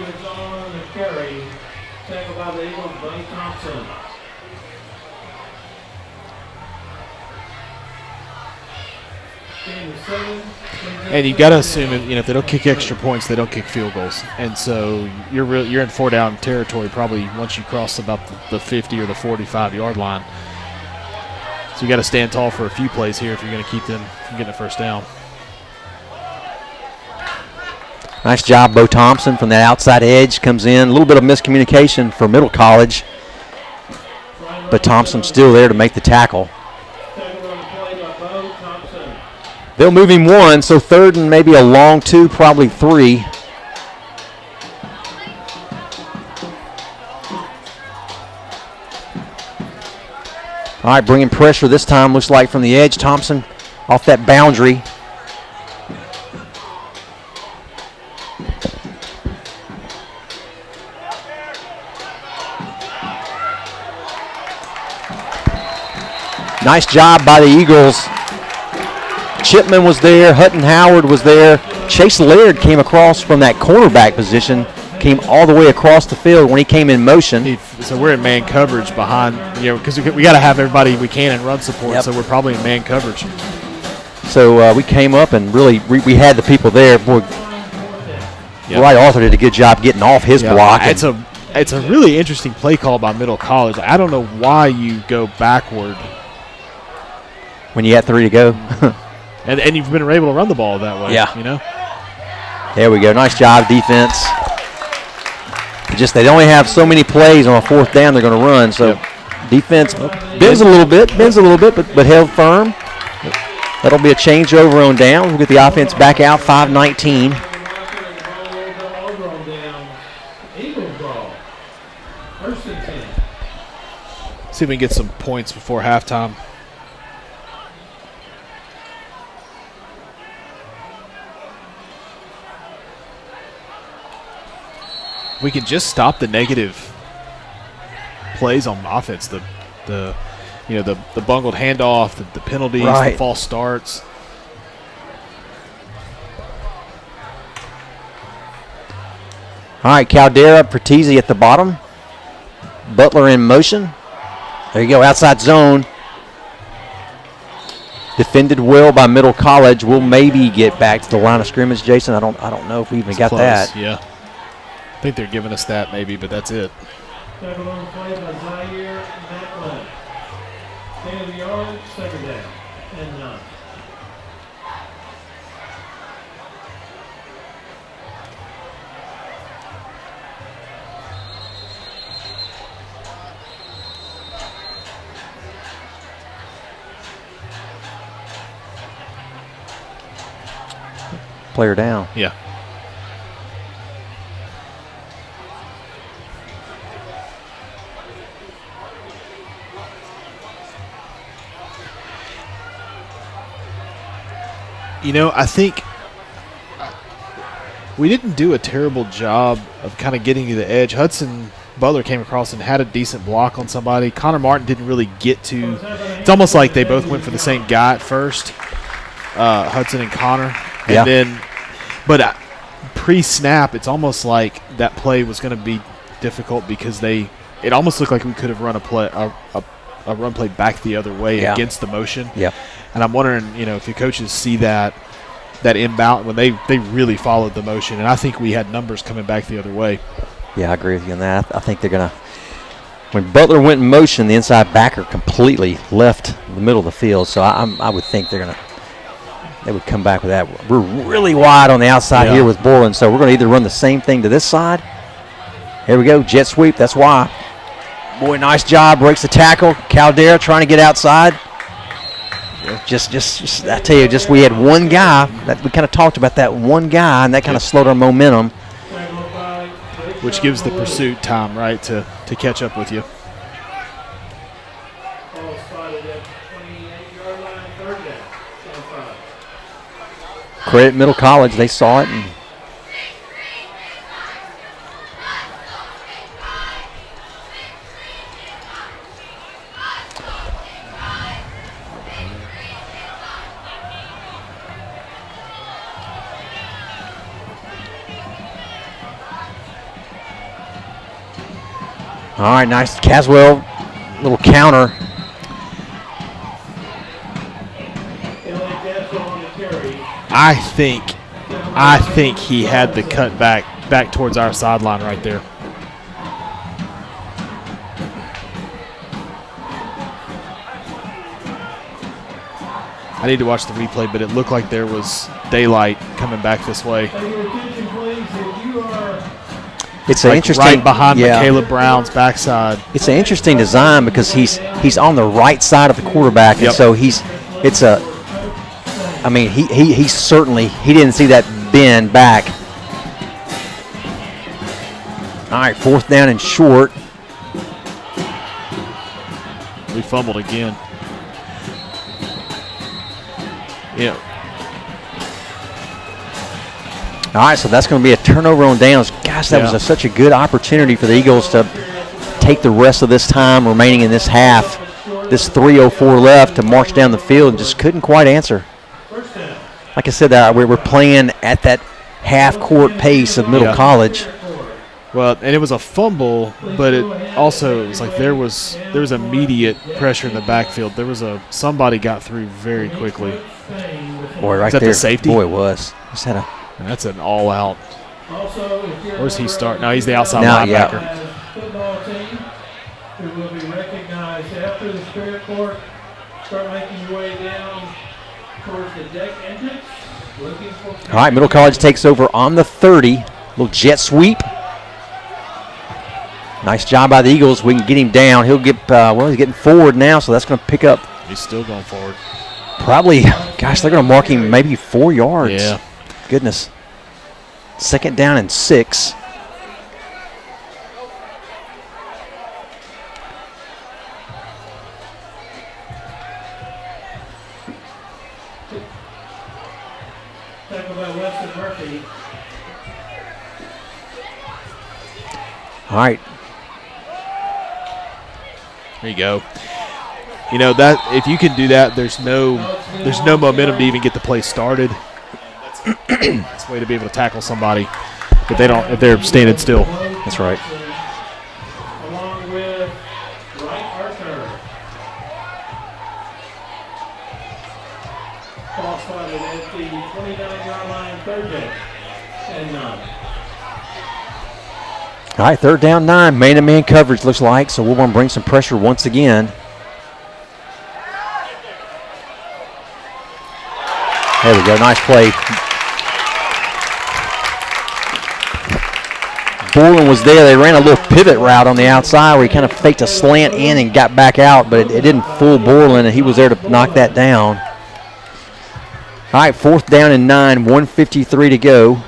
And you got to assume, if they don't kick extra points, they don't kick field goals, and so you're in 4-down territory probably once you cross about the 50 or the 45-yard line. So you got to stand tall for a few plays here if you're going to keep them from getting a first down. Nice job, Bo Thompson from that outside edge comes in. A little bit of miscommunication for Middle College, but Thompson still there to make the tackle. They'll move him 1, so 3rd and maybe a long 2, probably 3. All right, bringing pressure this time, looks like from the edge. Thompson off that boundary. Nice job by the Eagles. Chipman was there. Hutton Howard was there. Chase Laird came across from that cornerback position, came all the way across the field when he came in motion. So we're in man coverage behind, because we got to have everybody we can in run support, so we're probably in man coverage. So we came up and really we had the people there. Boy, Yep. Right, Arthur did a good job getting off his block. It's a really interesting play call by Middle College. I don't know why you go backward when you had 3 to go. and you've been able to run the ball that way. Yeah. You know. There we go. Nice job, defense. Just they only have so many plays on a 4th down they're going to run. So defense bends a little bit, but held firm. That'll be a changeover on down. We'll get the offense back out, 5:19. See if we can get some points before halftime. We can just stop the negative plays on offense. The bungled handoff, the penalties, right. The false starts. All right, Caldera, Pertizzi at the bottom. Butler in motion. There you go, outside zone. Defended well by Middle College. We'll maybe get back to the line of scrimmage, Jason. I don't know if we even got close. that. Yeah. I think they're giving us that maybe, but that's it. Tackle on the play by Zaire Macklin. 10 of the yard, 2nd down, and 9. Player down. Yeah. You know, I think we didn't do a terrible job of kind of getting to the edge. Hudson Butler came across and had a decent block on somebody. Connor Martin didn't really get to. It's almost like they both went for the same guy at first, Hudson and Connor. And then, but pre-snap, it's almost like that play was going to be difficult because it almost looked like we could have run a run play back the other way against the motion. Yeah. And I'm wondering, if your coaches see that inbound when they really followed the motion, and I think we had numbers coming back the other way. Yeah, I agree with you on that. I think they're going to – when Butler went in motion, the inside backer completely left the middle of the field. So I would think they would come back with that. We're really wide on the outside here with Borland, so we're going to either run the same thing to this side. Here we go, jet sweep. That's why. Boy, nice job. Breaks the tackle. Caldera trying to get outside. Just I tell you, we had one guy that we kind of talked about, that one guy, and that kind of slowed our momentum. Which gives the pursuit time, right, to catch up with you. Credit Middle College, they saw it. And all right, nice. Caswell, little counter. I think he had the cut back towards our sideline right there. I need to watch the replay, but it looked like there was daylight coming back this way. It's an interesting right behind Michaela Brown's backside. It's an interesting design because he's on the right side of the quarterback, and so he certainly didn't see that bend back. All right, 4th down and short. We fumbled again. Yeah. All right, so that's going to be a turnover on downs. Gosh, that was such a good opportunity for the Eagles to take the rest of this time remaining in this half, this 3:04 left, to march down the field, and just couldn't quite answer. Like I said, we're playing at that half-court pace of Middle College. Well, and it was a fumble, but it was like there was immediate pressure in the backfield. Somebody got through very quickly. Boy, right there. Is that there. the safety? Boy, it was. That's an all-out. Also, if you're Where's he start? No, he's the outside Now, linebacker. Football team who will be recognized after the spirit court. Start making your way down towards the deck entrance. Looking for. All right, Middle College takes over on the 30. Little jet sweep. Nice job by the Eagles. We can get him down. He'll get, he's getting forward now, so that's going to pick up. He's still going forward. Probably, gosh, they're going to mark him maybe 4 yards. Yeah. Goodness. 2nd down and 6. Tackle by Weston Murphy. All right. There you go. You know that if you can do that, there's no momentum to even get the play started. That's a way to be able to tackle somebody if they're standing still. That's right. Along with Wright Arthur. Ball spotted at the 29-yard line, 3rd down and 9. All right, 3rd down, 9. Man-to-man coverage looks like, so we'll want to bring some pressure once again. There we go, nice play. Borland was there. They ran a little pivot route on the outside where he kind of faked a slant in and got back out, but it didn't fool Borland, and he was there to knock that down. All right, 4th down and 9, 1:53 to go.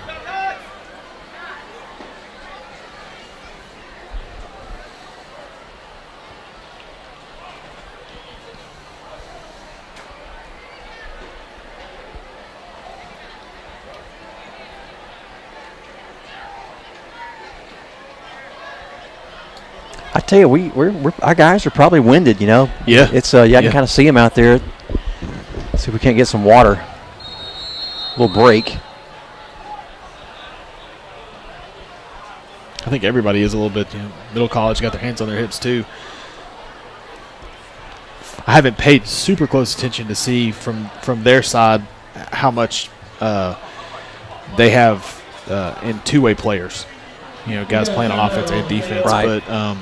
I tell you, we're our guys are probably winded. You know. Yeah. It's I can kind of see them out there. See if we can't get some water. A little break. I think everybody is a little bit. Middle College got their hands on their hips too. I haven't paid super close attention to see from their side how much they have in two-way players. You know, guys playing on offense and defense. Right. But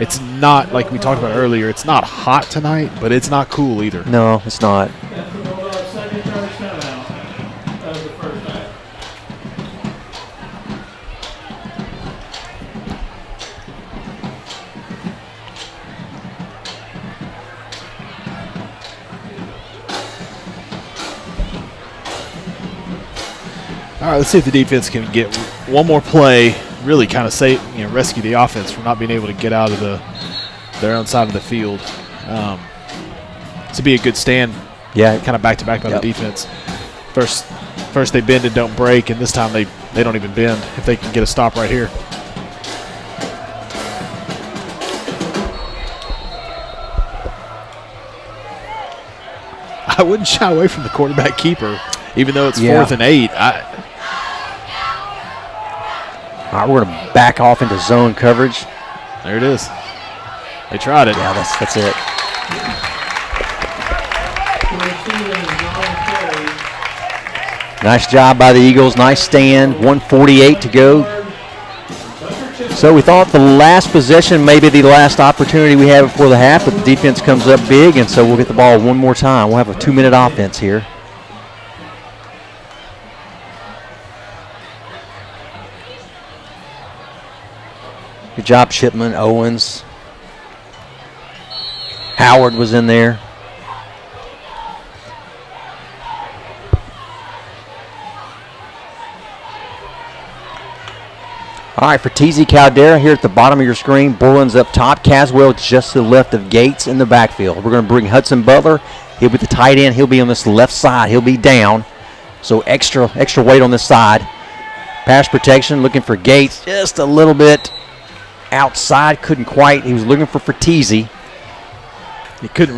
it's not like we talked about earlier. It's not hot tonight, but it's not cool either. No, it's not. That's the Bulldogs' second charge timeout of the first half. All right, let's see if the defense can get one more play, really kind of rescue the offense from not being able to get out of their own side of the field. To be a good stand, kind of back-to-back by the defense. First they bend and don't break, and this time they don't even bend if they can get a stop right here. I wouldn't shy away from the quarterback keeper, even though it's 4th and 8. All right, we're going to back off into zone coverage. There it is. They tried it. Yeah, that's it. Nice job by the Eagles. Nice stand. 1:48 to go. So we thought the last possession may be the last opportunity we have before the half, but the defense comes up big, and so we'll get the ball one more time. We'll have a 2-minute offense here. Good job, Shipman, Owens. Howard was in there. All right, for TZ Caldera here at the bottom of your screen. Borland's up top. Caswell just to the left of Gates in the backfield. We're going to bring Hudson Butler. He'll be the tight end. He'll be on this left side. He'll be down. So extra weight on this side. Pass protection, looking for Gates just a little bit outside. Couldn't quite. He was looking for Fertizzi. He couldn't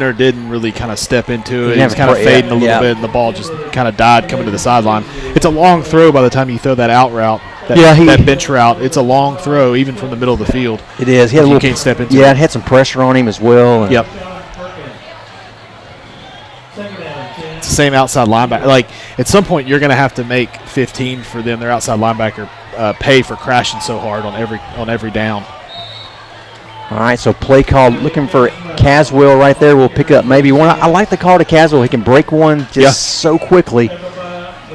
or didn't really kind of step into it. He was kind of fading a little bit, and the ball just kind of died coming to the sideline. It's a long throw by the time you throw that out route, that bench route. It's a long throw, even from the middle of the field. It is. He had a little, can't step into it. Yeah, it had some pressure on him as well. Yep. the same outside linebacker. Like, at some point, you're going to have to make 15 for them, their outside linebacker, pay for crashing so hard on every down. All right, so play call looking for Caswell right there. We'll pick up maybe one. I like the call to Caswell. He can break one just so quickly.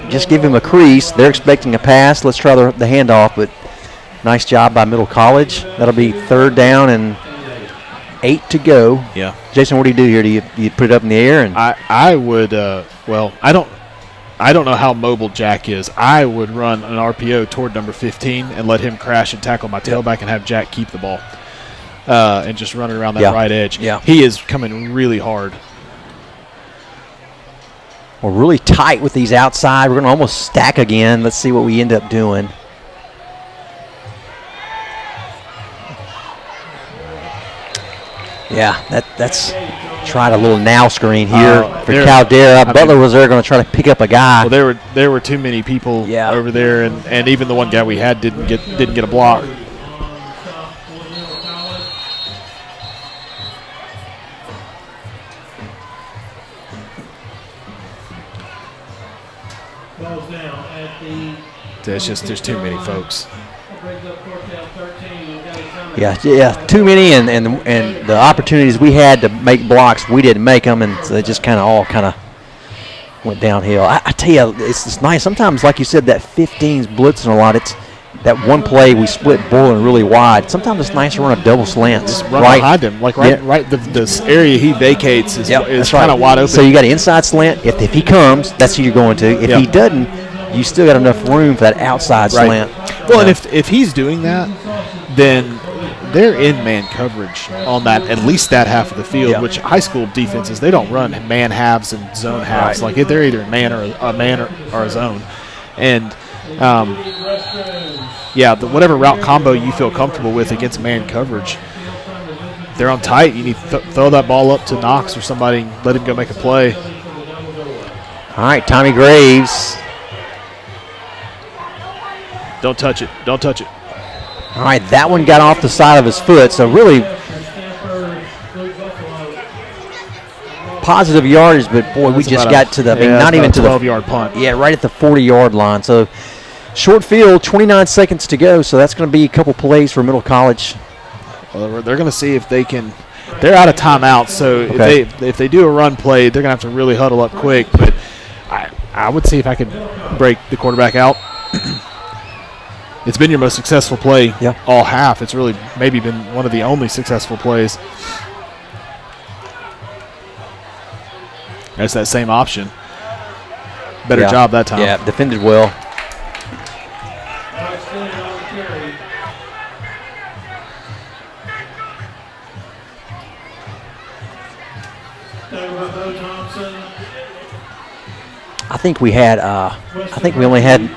Just give him a crease. They're expecting a pass. Let's try the handoff, but nice job by Middle College. That'll be 3rd down and 8 to go. Yeah. Jason, what do you do here? Do you put it up in the air? And I would, well, I don't know how mobile Jack is. I would run an RPO toward number 15 and let him crash and tackle my tailback and have Jack keep the ball. And just running around that right edge. Yeah. He is coming really hard. We're really tight with these outside. We're going to almost stack again. Let's see what we end up doing. Yeah, that's tried a little now screen here for Caldera. Butler was there going to try to pick up a guy. Well, there were too many people over there, and even the one guy we had didn't get a block. There's too many folks. Yeah, too many, and the opportunities we had to make blocks, we didn't make them, and so they just kind of went downhill. I tell you, it's nice. Sometimes, like you said, that 15's blitzing a lot. It's that one play we split Borland really wide. Sometimes it's nice to run a double slant. Just run behind him, like right. The area he vacates is kind of wide open. So you got an inside slant. If he comes, that's who you're going to. If he doesn't, you still got enough room for that outside slant. Well, and if he's doing that, then they're in man coverage on that, at least that half of the field, which high school defenses, they don't run man halves and zone halves. Like, they're either man or a zone. And, whatever route combo you feel comfortable with against man coverage, they're on tight. You need to throw that ball up to Knox or somebody and let him go make a play. All right, Tommy Graves. Don't touch it. Don't touch it. All right, that one got off the side of his foot, so really positive yardage, but boy, we just got to the not even to the 12-yard punt. Yeah, right at the 40-yard line. So short field, 29 seconds to go. So that's going to be a couple plays for Middle College. Well, they're going to see if they can. They're out of timeout, so if they do a run play, they're going to have to really huddle up quick. But I would see if I could break the quarterback out. It's been your most successful play all half. It's really maybe been one of the only successful plays. That's that same option. Better job that time. Yeah, defended well. I think we had. I think we only had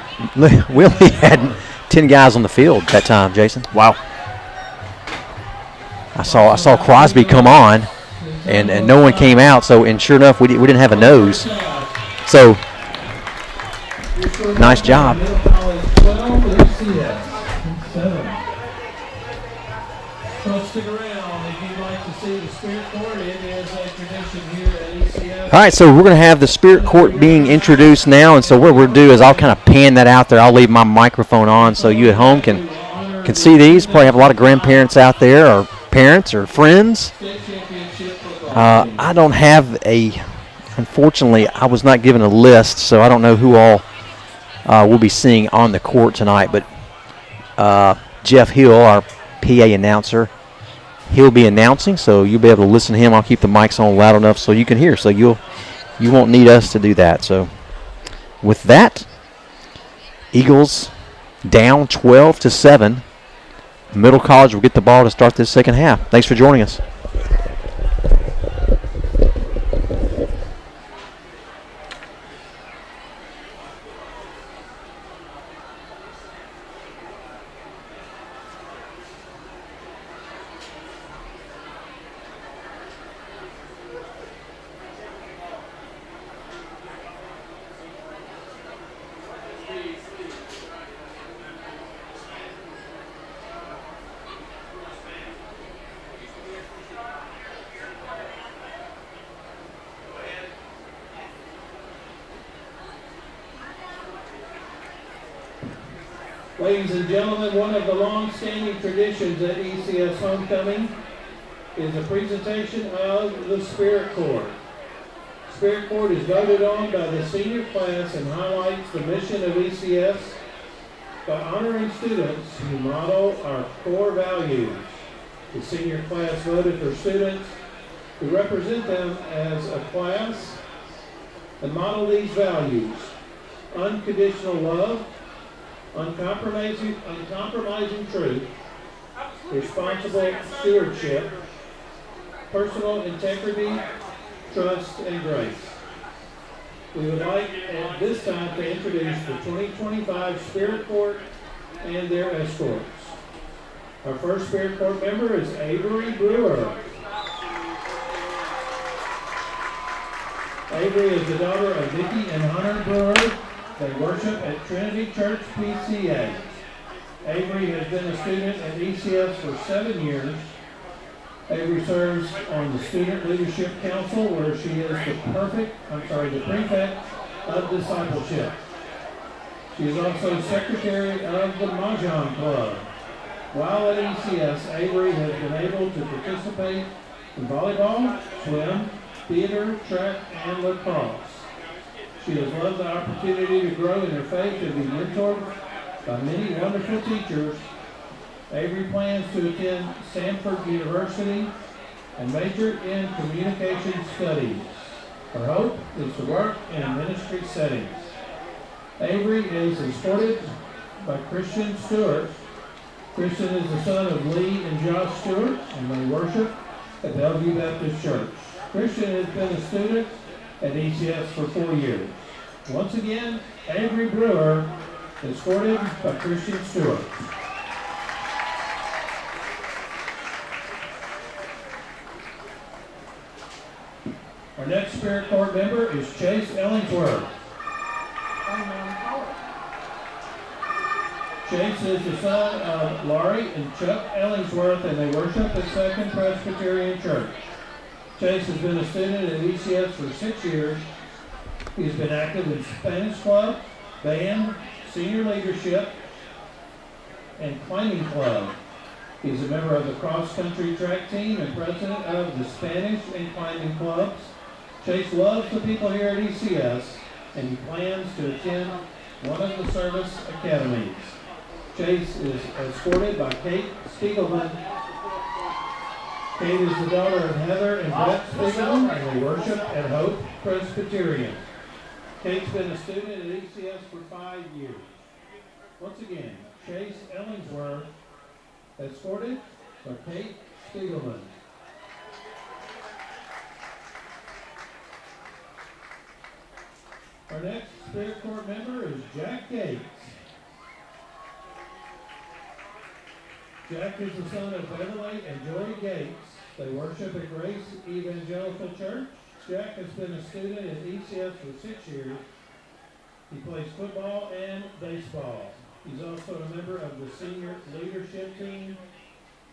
10 guys on the field that time, Jason. Wow. I saw Crosby come on, and no one came out. So, and sure enough, we didn't have a nose. So, nice job. All right, so we're going to have the Spirit Court being introduced now, and so what we'll do is I'll kind of pan that out there. I'll leave my microphone on so you at home can see these. Probably have a lot of grandparents out there, or parents, or friends. I don't have unfortunately, I was not given a list, so I don't know who all we'll be seeing on the court tonight, but Jeff Hill, our PA announcer, he'll be announcing, so you'll be able to listen to him. I'll keep the mics on loud enough so you can hear, so you won't need us to do that. So with that, Eagles down 12-7. Middle College will get the ball to start this second half. Thanks for joining us. Ladies and gentlemen, one of the long-standing traditions at ECS Homecoming is a presentation of the Spirit Corps. Spirit Corps is voted on by the senior class and highlights the mission of ECS by honoring students who model our core values. The senior class voted for students who represent them as a class and model these values: unconditional love, uncompromising truth, responsible stewardship, personal integrity, trust, and grace. We would like at this time to introduce the 2025 Spirit Corps and their escorts. Our first Spirit Corps member is Avery Brewer. Avery is the daughter of Vicki and Hunter Brewer. They worship at Trinity Church PCA. Avery has been a student at ECS for 7 years. Avery serves on the Student Leadership Council, where she is the prefect of discipleship. She is also secretary of the Mahjong Club. While at ECS, Avery has been able to participate in volleyball, swim, theater, track, and lacrosse. She has loved the opportunity to grow in her faith and be mentored by many wonderful teachers. Avery plans to attend Stanford University and major in communication studies. Her hope is to work in a ministry setting. Avery is escorted by Christian Stewart. Christian is the son of Lee and Josh Stewart, and they worship at Bellevue Baptist Church. Christian has been a student at ECS for 4 years. Once again, Avery Brewer, escorted by Christian Stewart. Our next Spirit Corps member is Chase Ellingsworth. Chase is the son of Laurie and Chuck Ellingsworth, and they worship at Second Presbyterian Church. Chase has been a student at ECS for 6 years. He's been active in Spanish Club, band, senior leadership, and climbing club. He's a member of the cross-country track team and president of the Spanish and climbing clubs. Chase loves the people here at ECS, and he plans to attend one of the service academies. Chase is escorted by Kate Spiegelman. Kate is the daughter of Heather and Brett Spiegelman, and they worship at Hope Presbyterian. Kate's been a student at ECS for 5 years. Once again, Chase Ellingsworth, escorted by Kate Spiegelman. Our next Spirit Corps member is Jack Gates. Jack is the son of Beverly and Joy Gates. They worship at Grace Evangelical Church. Jack has been a student at ECS for 6 years. He plays football and baseball. He's also a member of the senior leadership team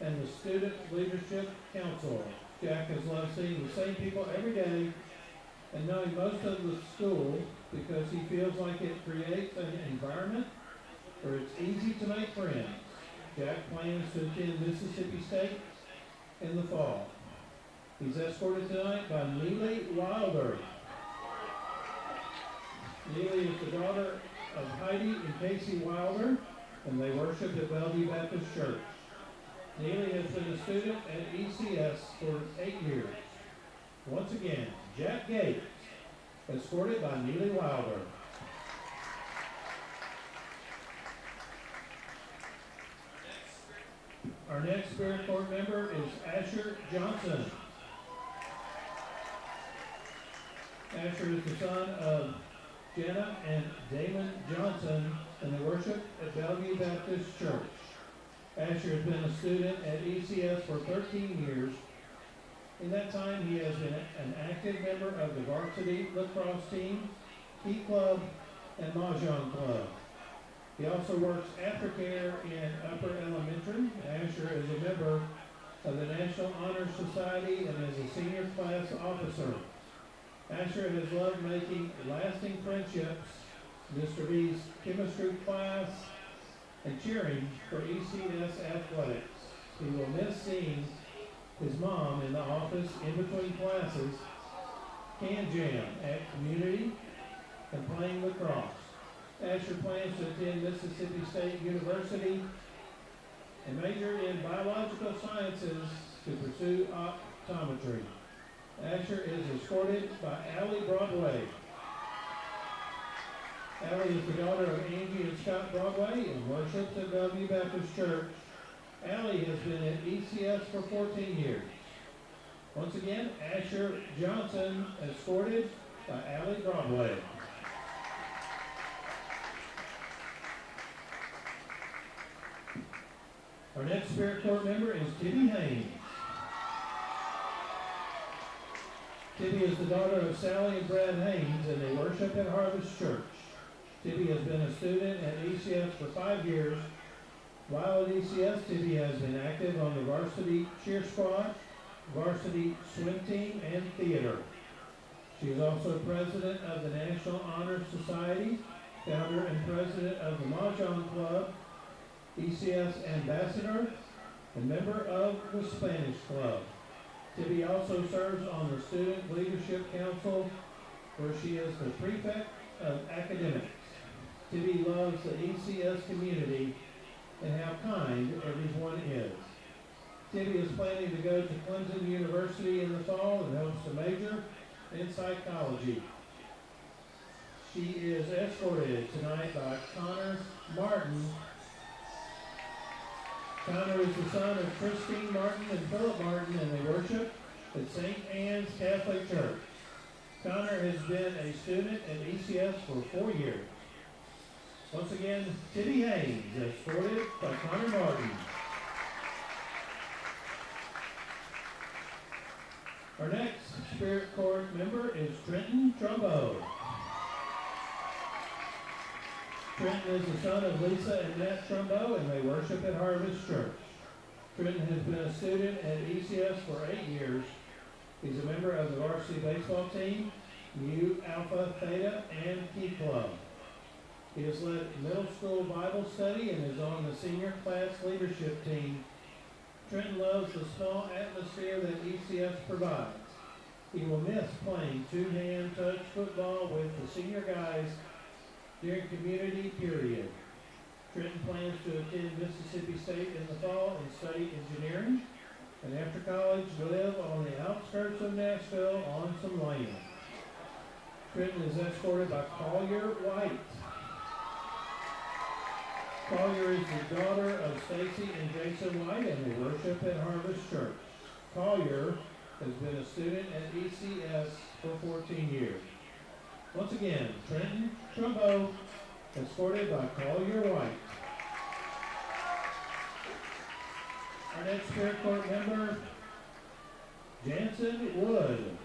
and the Student Leadership Council. Jack has loved seeing the same people every day and knowing most of the school because he feels like it creates an environment where it's easy to make friends. Jack plans to attend Mississippi State in the fall. He's escorted tonight by Neely Wilder. Neely is the daughter of Heidi and Casey Wilder, and they worship at Bellevue Baptist Church. Neely has been a student at ECS for 8 years. Once again, Jack Gates, escorted by Neely Wilder. Our next Spirit Corps member is Asher Johnson. Asher is the son of Jenna and Damon Johnson, and they worship at Bellevue Baptist Church. Asher has been a student at ECS for 13 years. In that time, he has been an active member of the varsity lacrosse team, Key Club, and Mahjong Club. He also works aftercare in upper elementary. Asher is a member of the National Honor Society and is a senior class officer. Asher has loved making lasting friendships. Mr. B's chemistry class and cheering for ECS athletics. He will miss seeing his mom in the office in between classes, can jam at community, and playing lacrosse. Asher plans to attend Mississippi State University and major in biological sciences to pursue optometry. Asher is escorted by Allie Broadway. Allie is the daughter of Angie and Scott Broadway and worships at Bellevue Baptist Church. Allie has been at ECS for 14 years. Once again, Asher Johnson, escorted by Allie Broadway. Our next Spirit Corps member is Tibby Haynes. Tibby is the daughter of Sally and Brad Haynes, and they worship at Harvest Church. Tibby has been a student at ECS for 5 years. While at ECS, Tibby has been active on the varsity cheer squad, varsity swim team, and theater. She is also president of the National Honor Society, founder and president of the Mahjong Club, ECS ambassador, and member of the Spanish Club. Tibby also serves on the Student Leadership Council, where she is the prefect of academics. Tibby loves the ECS community and how kind everyone is. Tibby is planning to go to Clemson University in the fall and hopes to major in psychology. She is escorted tonight by Connor Martin. Connor is the son of Christine Martin and Philip Martin, and they worship at St. Anne's Catholic Church. Connor has been a student at ECS for 4 years. Once again, Tibby Haynes, escorted by Connor Martin. Our next Spirit Corps member is Trenton Trumbo. Trenton is the son of Lisa and Matt Trumbo, and they worship at Harvest Church. Trenton has been a student at ECS for 8 years. He's a member of the varsity baseball team, Mu Alpha Theta, and Key Club. He has led middle school Bible study and is on the senior class leadership team. Trenton loves the small atmosphere that ECS provides. He will miss playing two-hand touch football with the senior guys during community period. Trenton plans to attend Mississippi State in the fall and study engineering, and after college live on the outskirts of Nashville on some land. Trenton is escorted by Collier White. Collier is the daughter of Stacy and Jason White, and they worship at Harvest Church. Collier has been a student at ECS for 14 years. Once again, Trenton Trumbo, escorted by Collier White. Our next Spirit Corps member, Jansen Wood.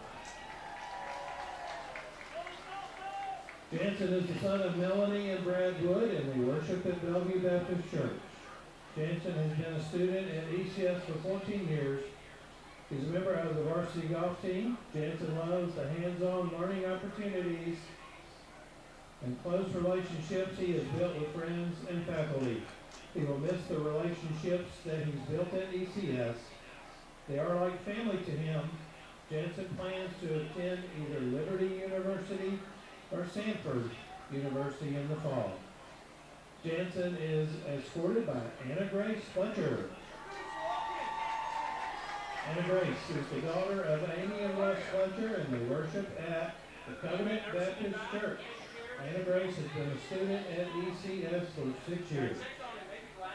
Jansen is the son of Melanie and Brad Wood, and they worship at Bellevue Baptist Church. Jansen has been a student at ECS for 14 years. He's a member of the varsity golf team. Jansen loves the hands-on learning opportunities and close relationships he has built with friends and faculty. He will miss the relationships that he's built at ECS. They are like family to him. Jansen plans to attend either Liberty University or Sanford University in the fall. Jansen is escorted by Anna Grace Fletcher. Anna Grace is the daughter of Amy and Russ Fletcher, and they worship at the Covenant Baptist Church. Anna Grace has been a student at ECS for 6 years.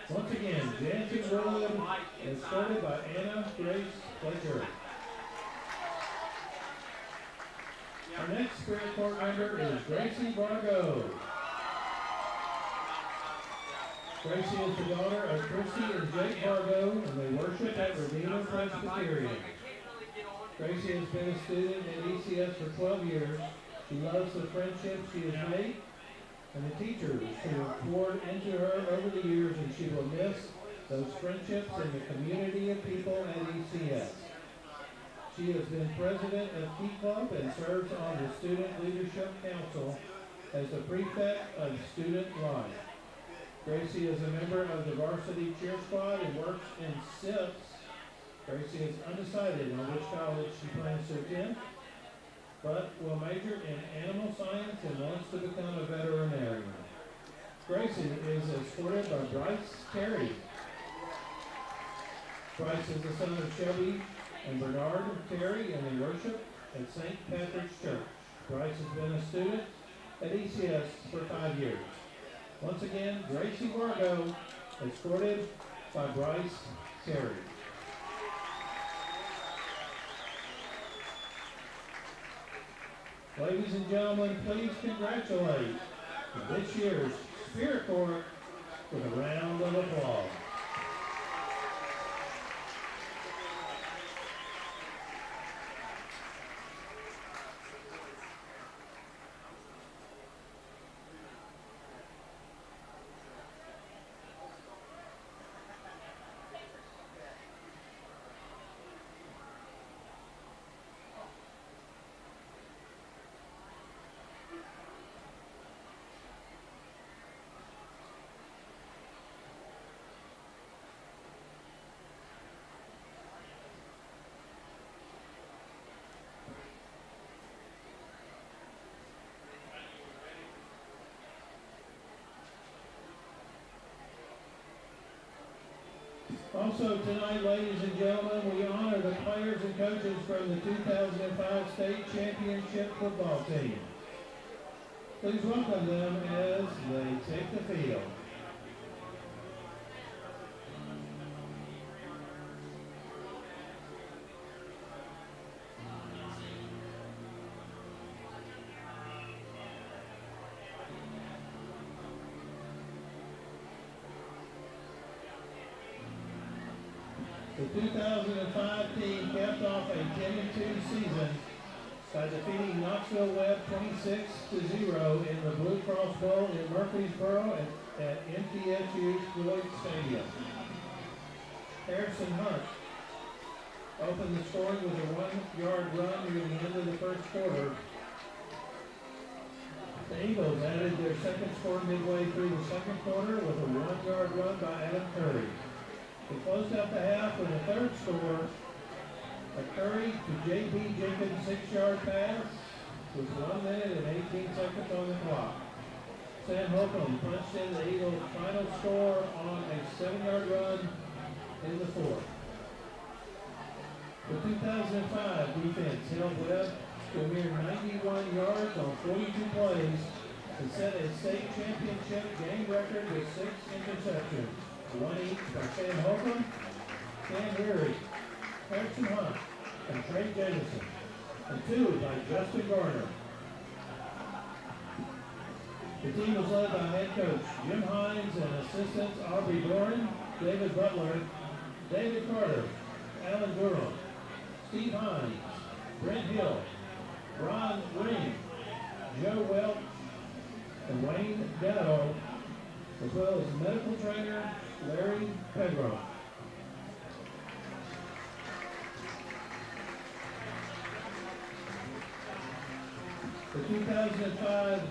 Once again, Jansen Wood, escorted by Anna Grace Fletcher. Our next Spirit Corps member is Gracie Vargo. Gracie is the daughter of Christy and Jake Vargo, and they worship at Redeemer Presbyterian. Gracie has been a student at ECS for 12 years. She loves the friendships she has made and the teachers who have poured into her over the years, and she will miss those friendships and the community of people at ECS. She has been president of Key Club and serves on the Student Leadership Council as the prefect of student life. Gracie is a member of the varsity cheer squad and works in SIPs. Gracie is undecided on which college she plans to attend, but will major in animal science and wants to become a veterinarian. Gracie is escorted by Bryce Terry. Bryce is the son of Shelby and Bernard Terry, and they worship at St. Patrick's Church. Bryce has been a student at ECS for 5 years. Once again, Gracie Vargo, escorted by Bryce Terry. Ladies and gentlemen, please congratulate this year's Spirit Corps with a round of applause. Also tonight, ladies and gentlemen, we honor the players and coaches from the 2005 state championship football team. Please welcome them as they take the field. The 2005 team capped off a 10-2 season by defeating Knoxville Webb 26-0 in the Blue Cross Bowl in Murfreesboro at MTSU's Floyd Stadium. Harrison Hunt opened the scoring with a 1-yard run near the end of the first quarter. The Eagles added their second score midway through the second quarter with a 1-yard run by Adam Curry. They closed out the half with a third score, a Curry to J.B. Jenkins 6-yard pass with 1 minute and 18 seconds on the clock. Sam Holcomb punched in the Eagles' final score on a 7-yard run in the fourth. The 2005 defense held Webb to a mere 91 yards on 42 plays and set a state championship game record with 6 interceptions. 1 each by Sam Holcomb, Sam Weary, Harrison Hunt, and Trey Jamison, and 2 by Justin Garner. The team was led by head coach Jim Hines and assistants Aubrey Doran, David Butler, David Carter, Alan Durham, Steve Hines, Brent Hill, Ron Ring, Joe Welch, and Wayne Gatto, as well as medical trainer Larry Pedro. The 2005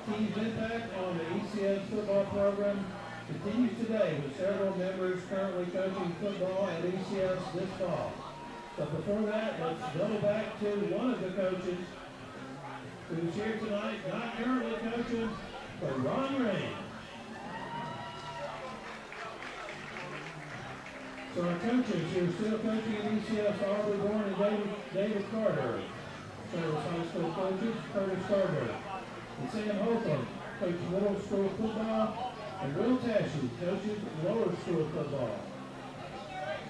team's impact on the ECS football program continues today with several members currently coaching football at ECS this fall. But before that, let's double back to one of the coaches who's here tonight, not currently coaching, but Ron Ring. So our coaches who are still coaching at ECS, Aubrey Bourne and David Carter. Service high school coaches, Curtis Carter. And Sam Holcomb coaches middle school football, and Will Tashy coaches lower school football.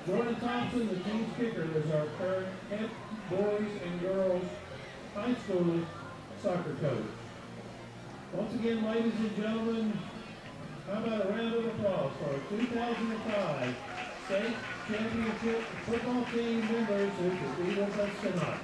Jordan Thompson, the team's kicker, is our current head boys and girls high school soccer coach. Once again, ladies and gentlemen, how about a round of applause for our 2005 state championship football team members who could be with us tonight.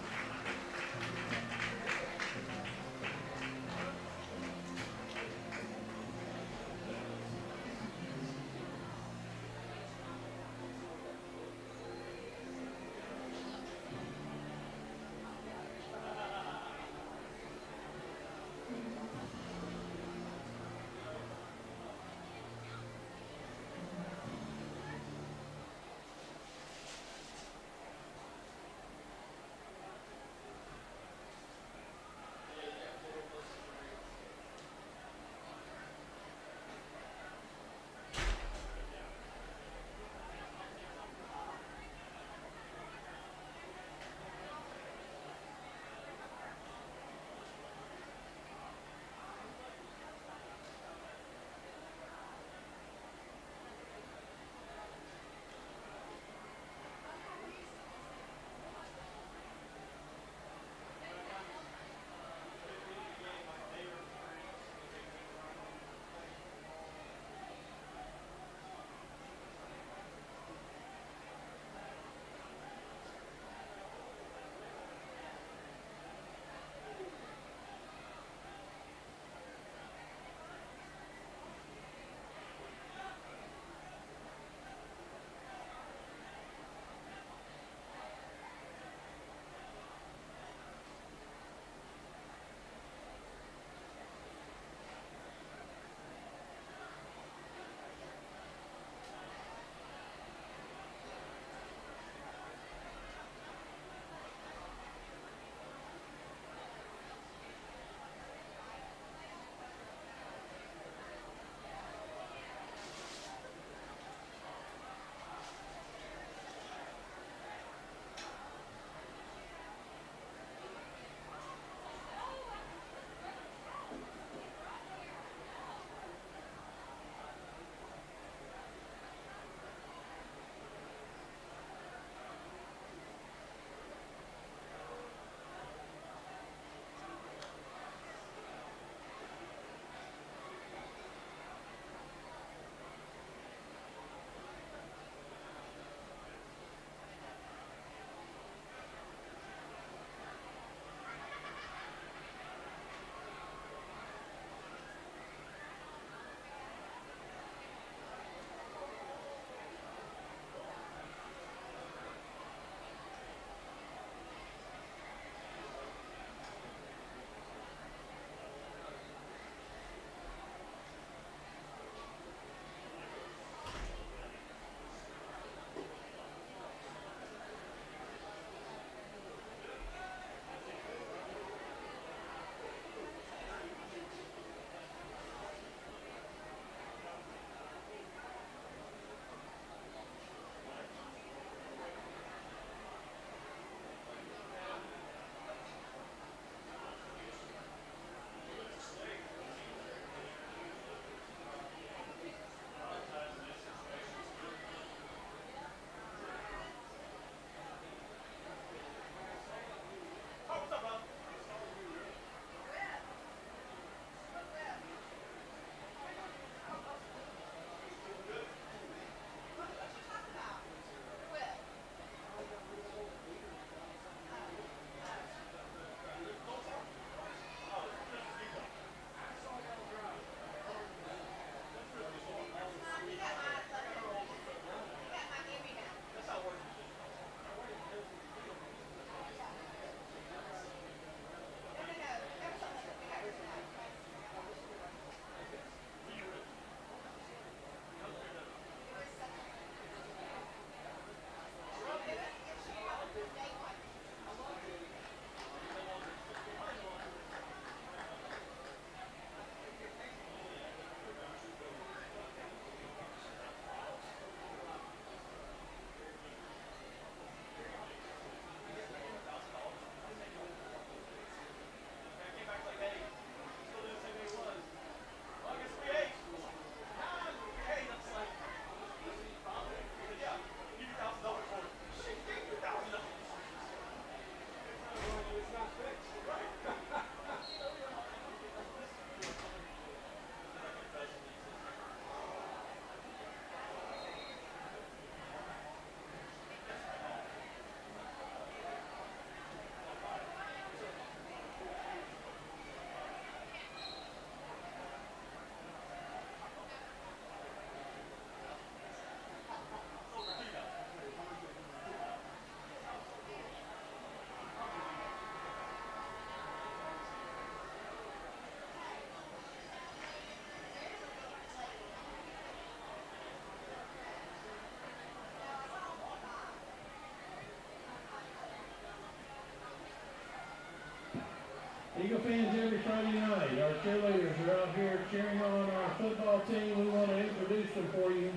Eagle fans, every Friday night, our cheerleaders are out here cheering on our football team. We want to introduce them for you.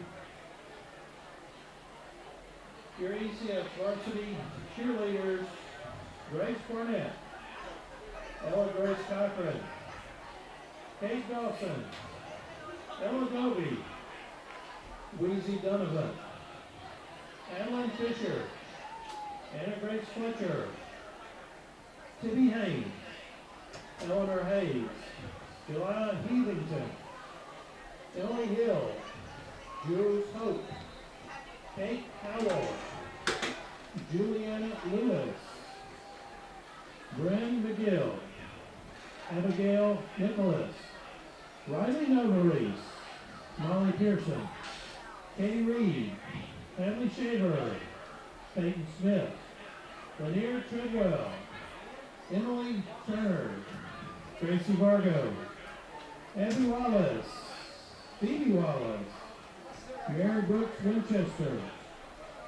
Your ECS Varsity cheerleaders, Grace Barnett, Ella Grace Cochran, Kate Dawson, Ella Goby, Weezy Donovan, Adeline Fisher, Anna Grace Fletcher, Tibby Haynes, Eleanor Hayes, Juliana Heathington, Emily Hill, Jules Hope, Kate Howell, Juliana Lewis, Bryn McGill, Abigail Nicholas, Riley Novareese, Molly Pearson, Katie Reed, Emily Shaver, Peyton Smith, Lanier Treadwell, Emily Turner, Tracy Vargo, Abby Wallace, Phoebe Wallace, Mary Brooks Winchester,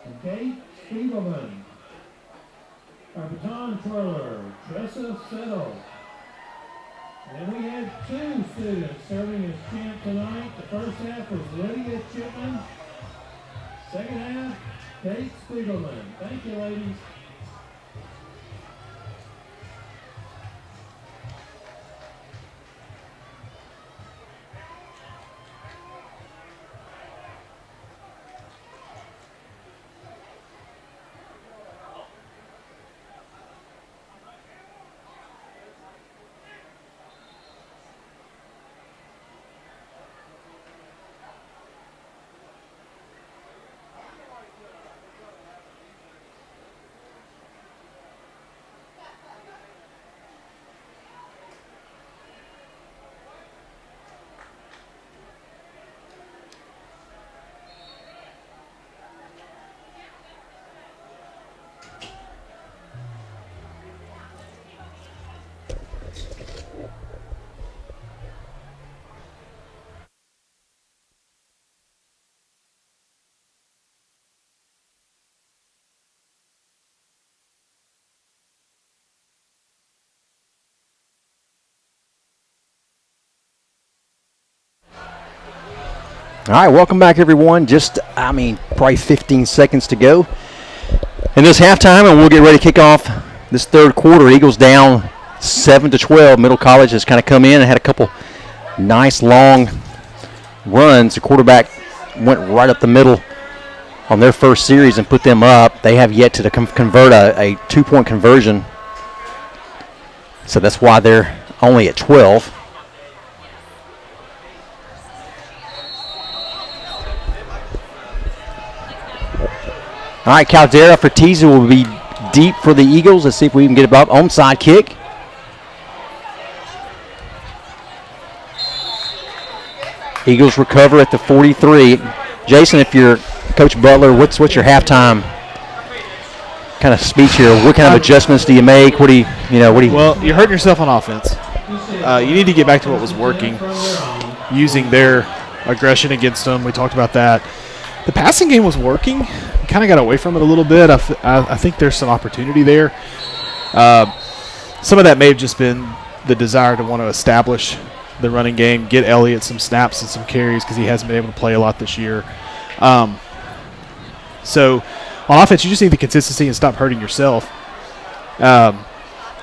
and Kate Spiegelman. Our baton twirler, Tressa Settle. And we had 2 students serving as champ tonight. The first half was Lydia Chipman. Second half, Kate Spiegelman. Thank you, ladies. All right, welcome back, everyone. Just, probably 15 seconds to go in this halftime, and we'll get ready to kick off this third quarter. Eagles down 7-12. Middle College has kind of come in and had a couple nice long runs. The quarterback went right up the middle on their first series and put them up. They have yet to convert a 2-point conversion, so that's why they're only at 12. All right, Caldera for Teaser will be deep for the Eagles. Let's see if we can get it up. Onside kick. Eagles recover at the 43. Jason, if you're Coach Butler, what's your halftime kind of speech here? What kind of adjustments do you make? What do you? Well, you're hurting yourself on offense. You need to get back to what was working, using their aggression against them. We talked about that. The passing game was working. We kind of got away from it a little bit. I think there's some opportunity there. Some of that may have just been the desire to want to establish the running game, get Elliott some snaps and some carries because he hasn't been able to play a lot this year. So on offense, you just need the consistency and stop hurting yourself.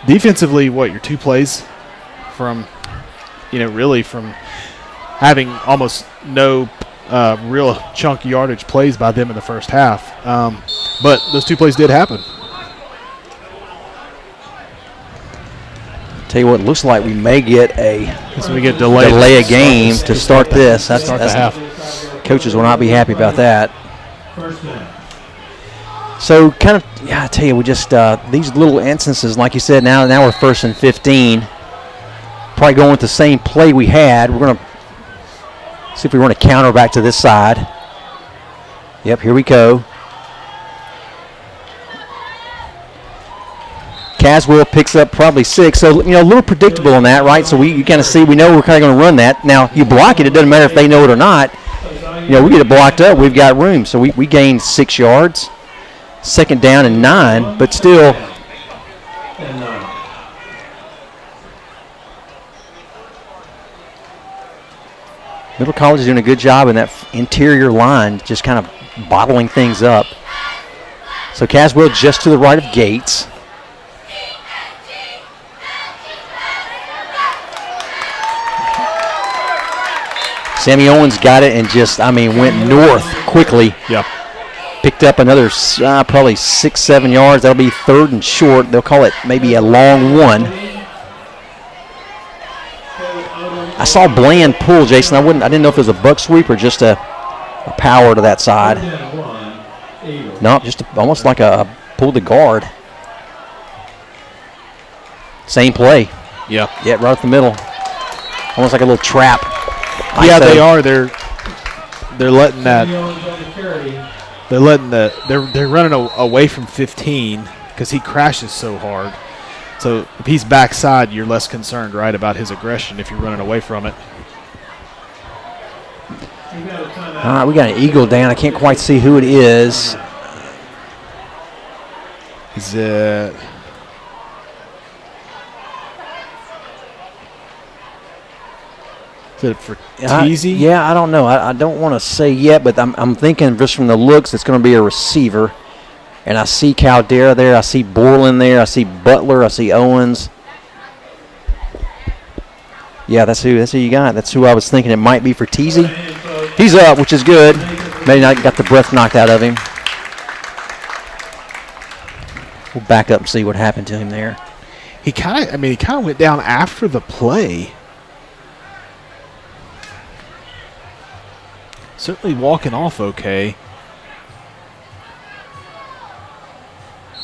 Defensively, your 2 plays from, really from having almost no real chunk yardage plays by them in the first half. But those 2 plays did happen. Tell you what, it looks like we may get delay a game to start this. That's the half. Coaches will not be happy about that. So kind of, I tell you, we just these little instances, like you said, now we're 1st and 15. Probably going with the same play we had. We're going to see if we want to counter back to this side. Yep, here we go. Caswell picks up probably 6. So, a little predictable on that, right? So you kind of see, we know we're kind of going to run that. Now, you block it. It doesn't matter if they know it or not. We get it blocked up. We've got room. So we gained 6 yards. 2nd down and 9, but still. Middle College is doing a good job in that interior line, just kind of bottling things up. So Caswell just to the right of Gates. Sammy Owens got it and just, went north quickly. Yep. Picked up another probably 6-7 yards. That'll be 3rd and short. They'll call it maybe a long one. I saw Bland pull, Jason. I didn't know if it was a buck sweep or just a power to that side. No, just almost like a pull the guard. Same play. Yep. Yeah, right up the middle. Almost like a little trap. Yeah, they are. They're letting that. They're running away from 15 because he crashes so hard. So if he's backside, you're less concerned, right, about his aggression if you're running away from it. All right, we got an eagle down. I can't quite see who it is. Is it? Is it for Teasy? Yeah, I don't know. I don't want to say yet, but I'm thinking just from the looks, it's going to be a receiver. And I see Caldera there. I see Borland there. I see Butler. I see Owens. Yeah, that's who you got. That's who I was thinking it might be for Teasy. He's up, which is good. Maybe not got the breath knocked out of him. We'll back up and see what happened to him there. He kind of went down after the play. Certainly walking off okay.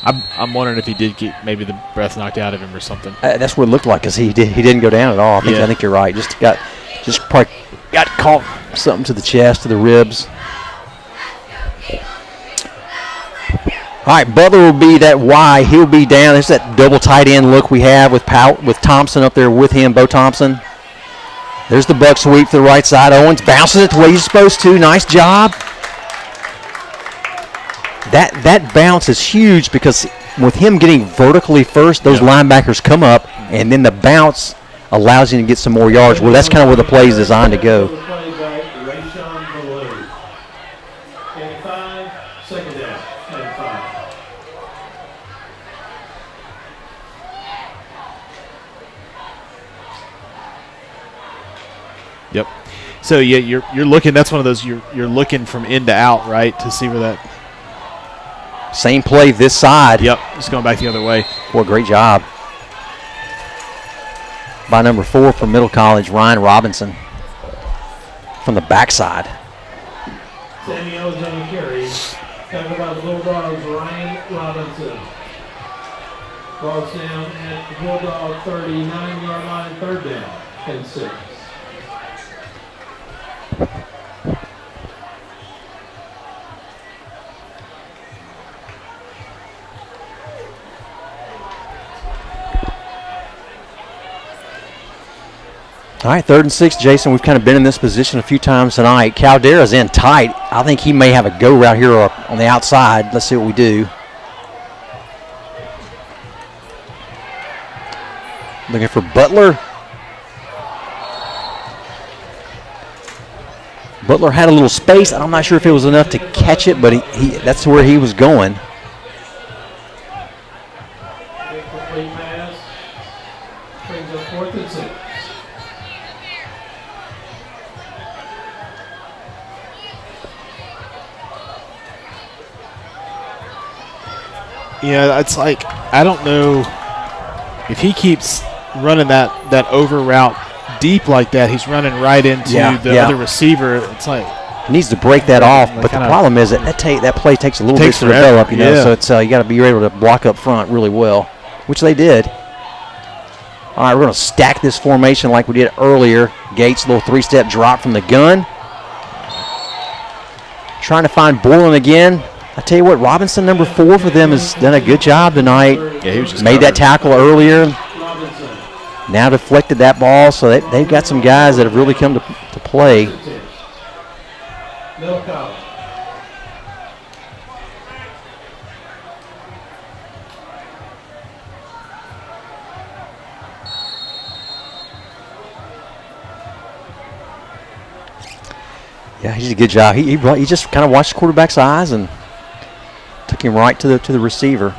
I'm wondering if he did get maybe the breath knocked out of him or something. That's what it looked like, because he didn't go down at all. I think you're right. Just probably got caught something to the chest, to the ribs. All right, Butler will be that Y. He'll be down. There's that double tight end look we have with Thompson up there with him, Bo Thompson. There's the buck sweep to the right side. Owens bounces it the way he's supposed to. Nice job. That bounce is huge because with him getting vertically first, those linebackers come up, and then the bounce allows you to get some more yards. Well, that's kind of where the play is designed to go. Yep. So yeah, you're looking. That's one of those you're looking from in to out, right, to see where that. Same play this side. Yep. Just going back the other way. Boy, great job by number 4 from Middle College, Ryan Robinson, from the backside. Sammy Owens on the carry. Covered by the Bulldogs, Ryan Robinson. Ball's down at the Bulldog 39-yard line, 3rd down and 6. All right, 3rd and 6, Jason. We've kind of been in this position a few times tonight. Caldera's in tight. I think he may have a go route here on the outside. Let's see what we do. Looking for Butler. Butler had a little space. I'm not sure if it was enough to catch it, but that's where he was going. Incomplete pass. Brings up 4th and 6. Yeah, it's like I don't know if he keeps running that over route deep like that. He's running right into the other receiver. It's like he needs to break that off. But the problem is that play takes a little bit to develop. You know, so it's you got to be able to block up front really well, which they did. All right, we're going to stack this formation like we did earlier. Gates, little 3-step drop from the gun. Trying to find Borland again. I tell you what, Robinson, number 4 for them, has done a good job tonight. Yeah, he was just made that tackle earlier. Now deflected that ball, so they've got some guys that have really come to play. Middle College. Yeah, he did a good job. He just kind of watched the quarterback's eyes and took him right to the receiver.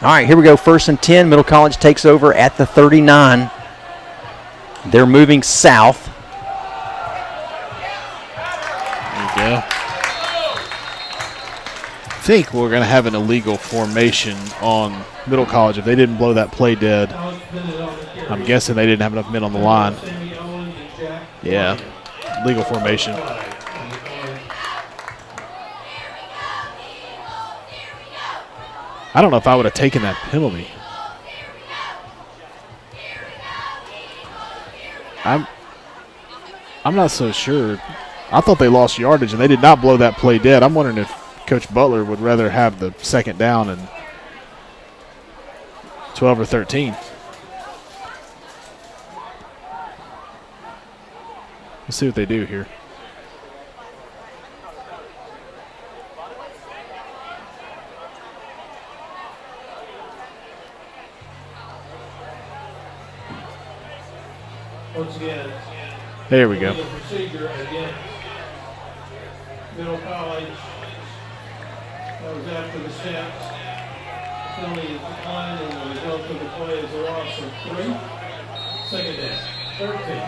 All right, here we go. 1st and 10. Middle College takes over at the 39. They're moving south. There you go. I think we're going to have an illegal formation on Middle College if they didn't blow that play dead. I'm guessing they didn't have enough men on the line. Yeah, legal formation. I don't know if I would have taken that penalty. I'm not so sure. I thought they lost yardage, and they did not blow that play dead. I'm wondering if Coach Butler would rather have the 2nd down and 12 or 13. Let's see what they do here. Once again, There we go. the procedure against Middle College. That was after the steps. Penalty is declined, and the result of the play is a loss of 3. 2nd down, 13.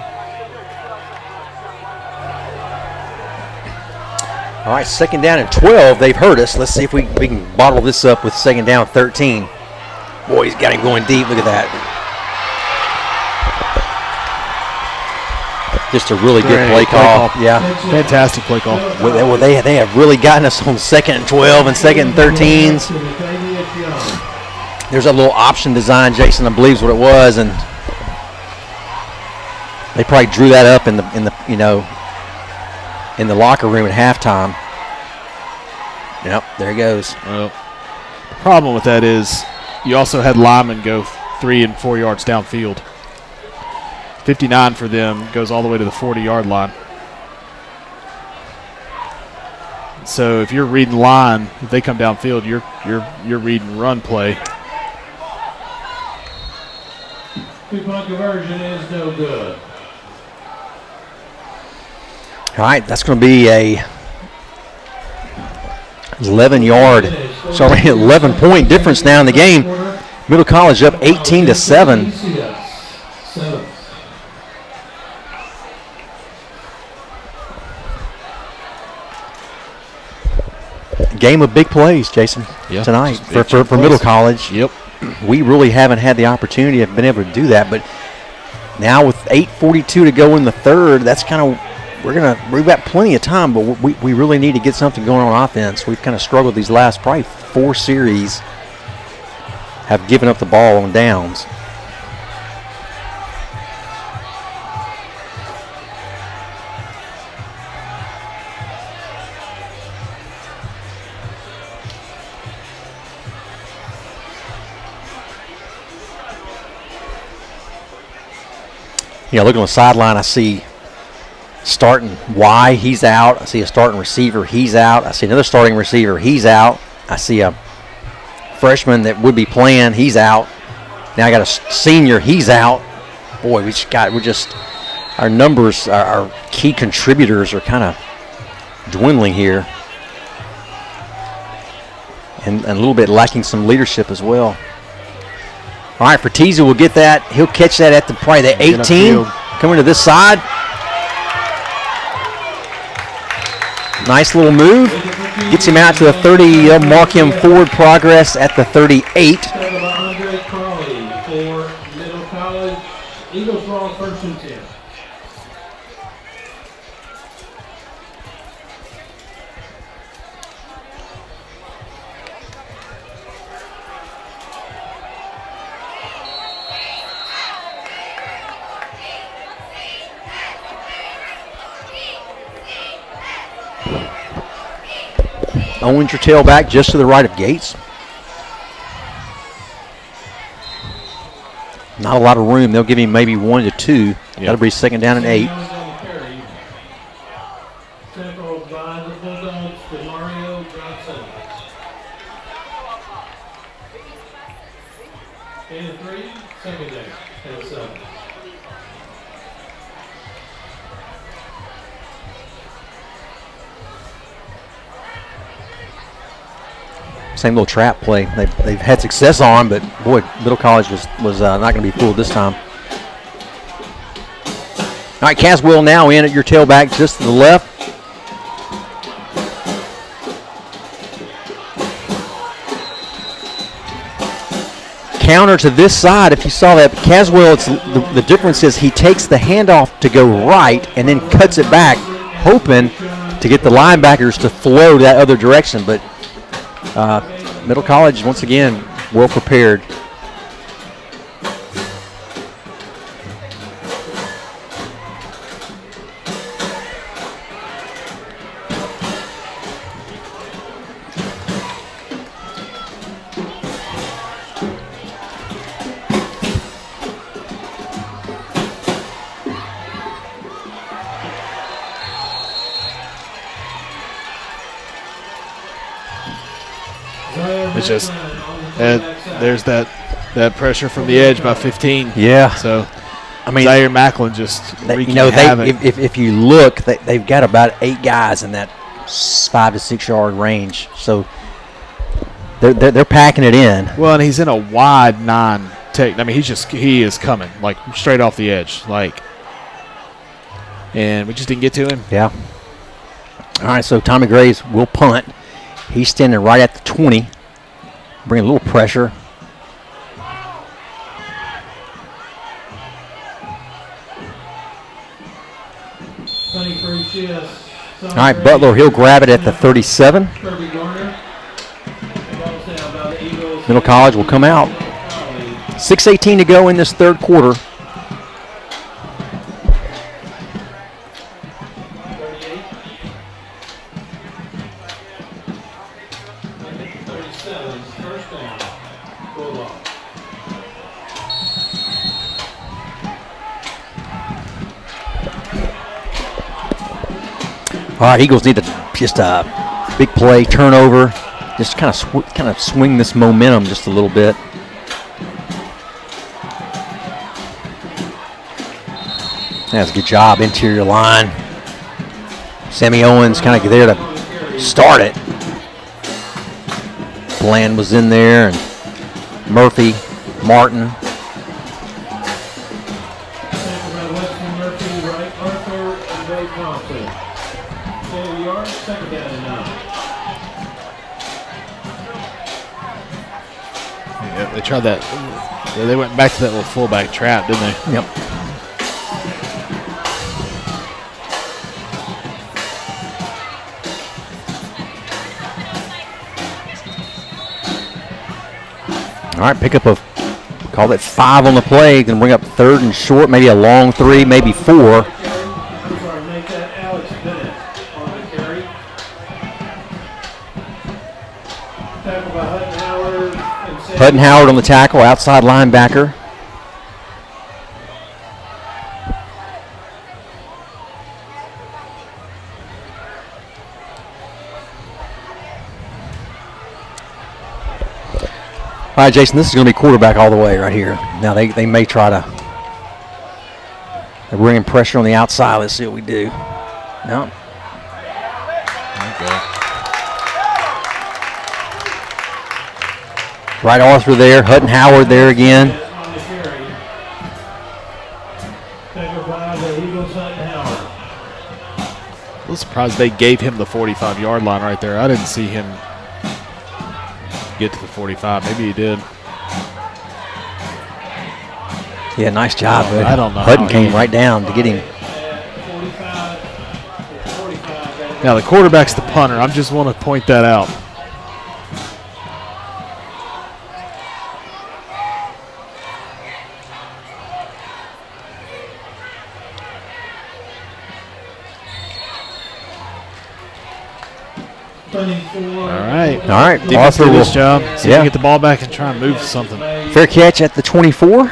All right, 2nd down and 12. They've heard us. Let's see if we can bottle this up with 2nd down 13. Boy, he's got him going deep. Look at that. Just a really good play call. Yeah. Fantastic play call. Well, they have really gotten us on 2nd and 12 and 2nd and 13s. There's a little option design, Jason, I believe is what it was, and they probably drew that up in the locker room at halftime. Yep, there he goes. Well, the problem with that is you also had linemen go 3 and 4 yards downfield. 59 for them goes all the way to the 40-yard line. So if you're reading line, if they come downfield, you're reading run play. 2-point conversion is no good. All right, that's going to be a 11-point difference now in the game. Middle College up 18-7. Game of big plays, Jason, tonight for Middle College. Yep. We really haven't had the opportunity of being able to do that, but now with 8:42 to go in the 3rd, that's kind of we've got plenty of time, but we really need to get something going on offense. We've kind of struggled these last probably 4 series, have given up the ball on downs. You know, looking on the sideline, I see starting Y, he's out. I see a starting receiver, he's out. I see another starting receiver, he's out. I see a freshman that would be playing, he's out. Now I got a senior, he's out. Boy, our numbers, our key contributors are kind of dwindling here. And a little bit lacking some leadership as well. All right, Fertiza will get that. He'll catch that at probably the 18. Coming to this side. Nice little move. Gets him out to the 30. Mark him forward progress at the 38. For Middle College. Eagles ball 1st and 10. Owens your tailback just to the right of Gates. Not a lot of room. They'll give him maybe 1 to 2. Yep. That'll be 2nd down and 8. Tackled by the Bulldogs to Mario Johnson. And 3, 2nd down and 7. Same little trap play. They've had success on, but boy, Middle College was not going to be fooled this time. All right, Caswell now in at your tailback just to the left. Counter to this side, if you saw that, Caswell, the difference is he takes the handoff to go right and then cuts it back, hoping to get the linebackers to flow that other direction. But Middle College, once again, well prepared. It's just there's that pressure from the edge by 15. Yeah. So I mean, Zaire Macklin just wreaking you know, havoc. if you look, they've got about 8 guys in that 5 to 6 yard range. So they're packing it in. Well, and he's in a wide 9 take. I mean, he is coming like straight off the edge, and we just didn't get to him. Yeah. All right, so Tommy Graves will punt. He's standing right at the 20, bringing a little pressure. All right, Butler, he'll grab it at the 37. Middle College will come out. 6:18 to go in this third quarter. All right, Eagles need just a big play, turnover, just kind of swing this momentum just a little bit. That's a good job, interior line. Sammy Owens kind of there to start it. Bland was in there, and Murphy, Martin. Yeah, they tried that. They went back to that little fullback trap, didn't they? Yep. All right, pick up call it 5 on the play, then bring up 3rd and short, maybe a long 3, maybe 4. Hutton Howard on the tackle, outside linebacker. All right, Jason, this is going to be quarterback all the way right here. Now, they may try to. They're bringing pressure on the outside. Let's see what we do. No. Okay. Right Arthur there. Hutton Howard there again. A little surprised they gave him the 45-yard line right there. I didn't see him get to the 45. Maybe he did. Yeah, nice job. I don't know. Hutton came right down to get him. Now, the quarterback's the punter. I just want to point that out. All right. Defense did his job. See if he can get the ball back and try and move something. Fair catch at the 24.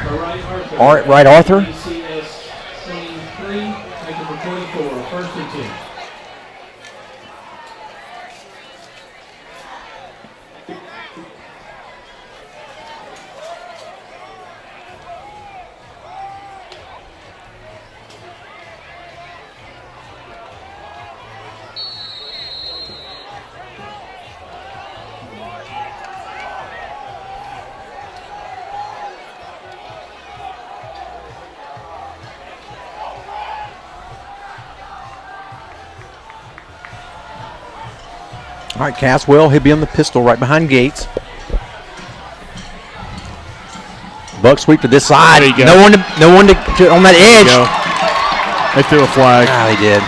Right Arthur. ECS 23, make it for 24, 1st and 10. All right, Caswell, he'll be on the pistol right behind Gates. Buck sweep to this side. There you go. No one to on that edge. They threw a flag. Ah, they did.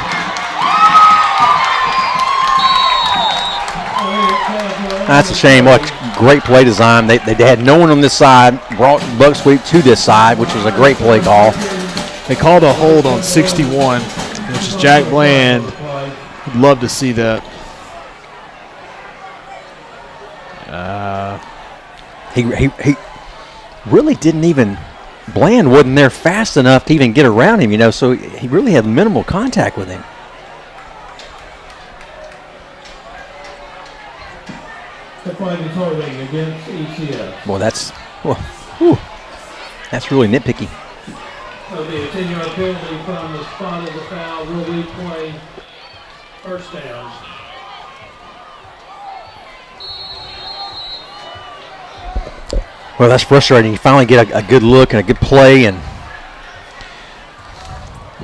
That's a shame. Look, great play design. They had no one on this side, brought Buck sweep to this side, which was a great play call. They called a hold on 61, which is Jack Bland. Would love to see that. He really didn't even, Bland wasn't there fast enough to even get around him, so he really had minimal contact with him. The flag is holding against ECS. Well, that's really nitpicky. There'll be a 10-yard penalty from the spot of the foul. Will we play first down? Well, that's frustrating. You finally get a good look and a good play, and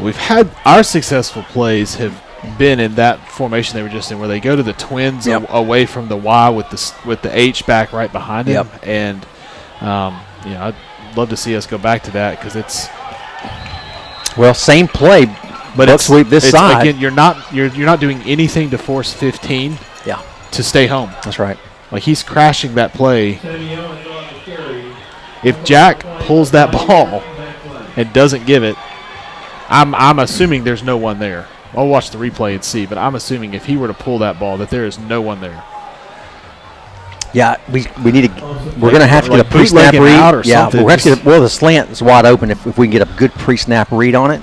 we've had our successful plays have been in that formation they were just in, where they go to the twins away from the Y with the H back right behind him, and I'd love to see us go back to that because it's same play, but it's sweep this side. Again, you're not doing anything to force 15. To stay home. That's right. Like he's crashing that play. If Jack pulls that ball and doesn't give it, I'm assuming there's no one there. I'll watch the replay and see, but I'm assuming if he were to pull that ball that there is no one there. Yeah, we need to. We're going to have to get a pre-snap read. Out or yeah, something. we're going to get. The slant is wide open. If we can get a good pre-snap read on it.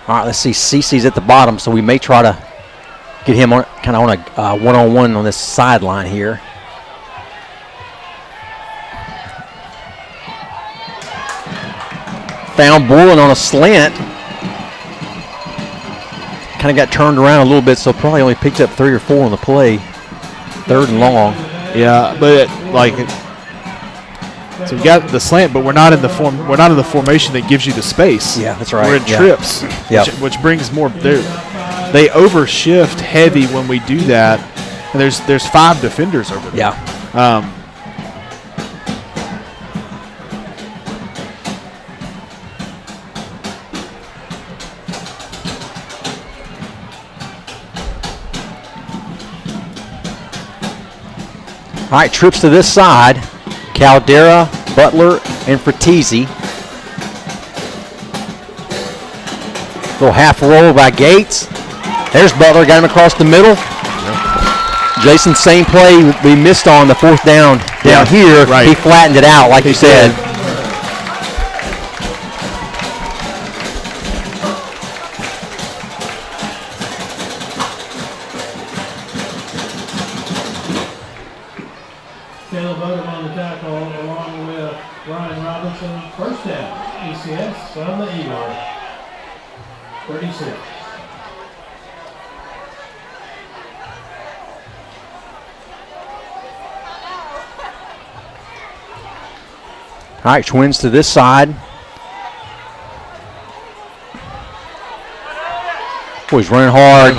All right, let's see. CeCe's at the bottom, so we may try to get him on kind of on a one-on-one on this sideline here. Found Borland on a slant. Kind of got turned around a little bit, so probably only picked up 3 or 4 on the play. 3rd and long. Yeah, but so we got the slant, but we're not in the formation that gives you the space. Yeah, that's right. We're in trips, which brings more. They overshift heavy when we do that, and there's 5 defenders over there. Yeah. All right, trips to this side. Caldera, Butler, and Fratesi. Little half roll by Gates. There's Butler, got him across the middle. Jason, same play we missed on the 4th down here. Right. He flattened it out, like you said. Caleb Odom on the tackle, along with Ryan Robinson. First down, ECS on the Eagle. 36. All right, Twins to this side. Boy, he's running hard.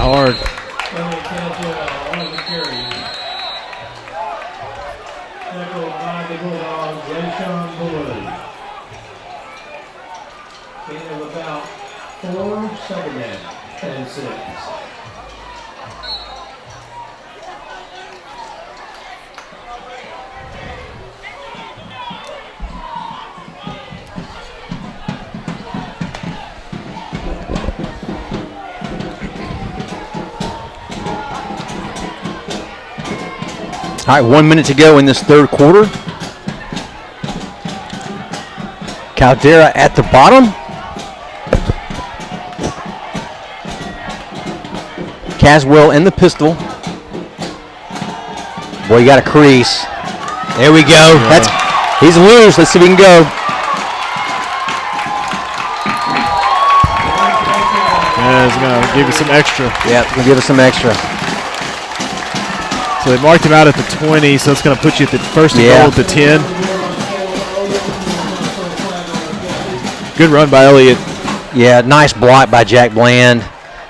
All right, 1 minute to go in this 3rd quarter. Caldera at the bottom. Caswell in the pistol. Boy, you got a crease. There we go. Yeah. He's loose. Let's see if we can go. Yeah, he's going to give us some extra. Yeah, it's going to give us some extra. So they marked him out at the 20, so it's going to put you at the first and goal at the 10. Good run by Elliott. Yeah, nice block by Jack Bland,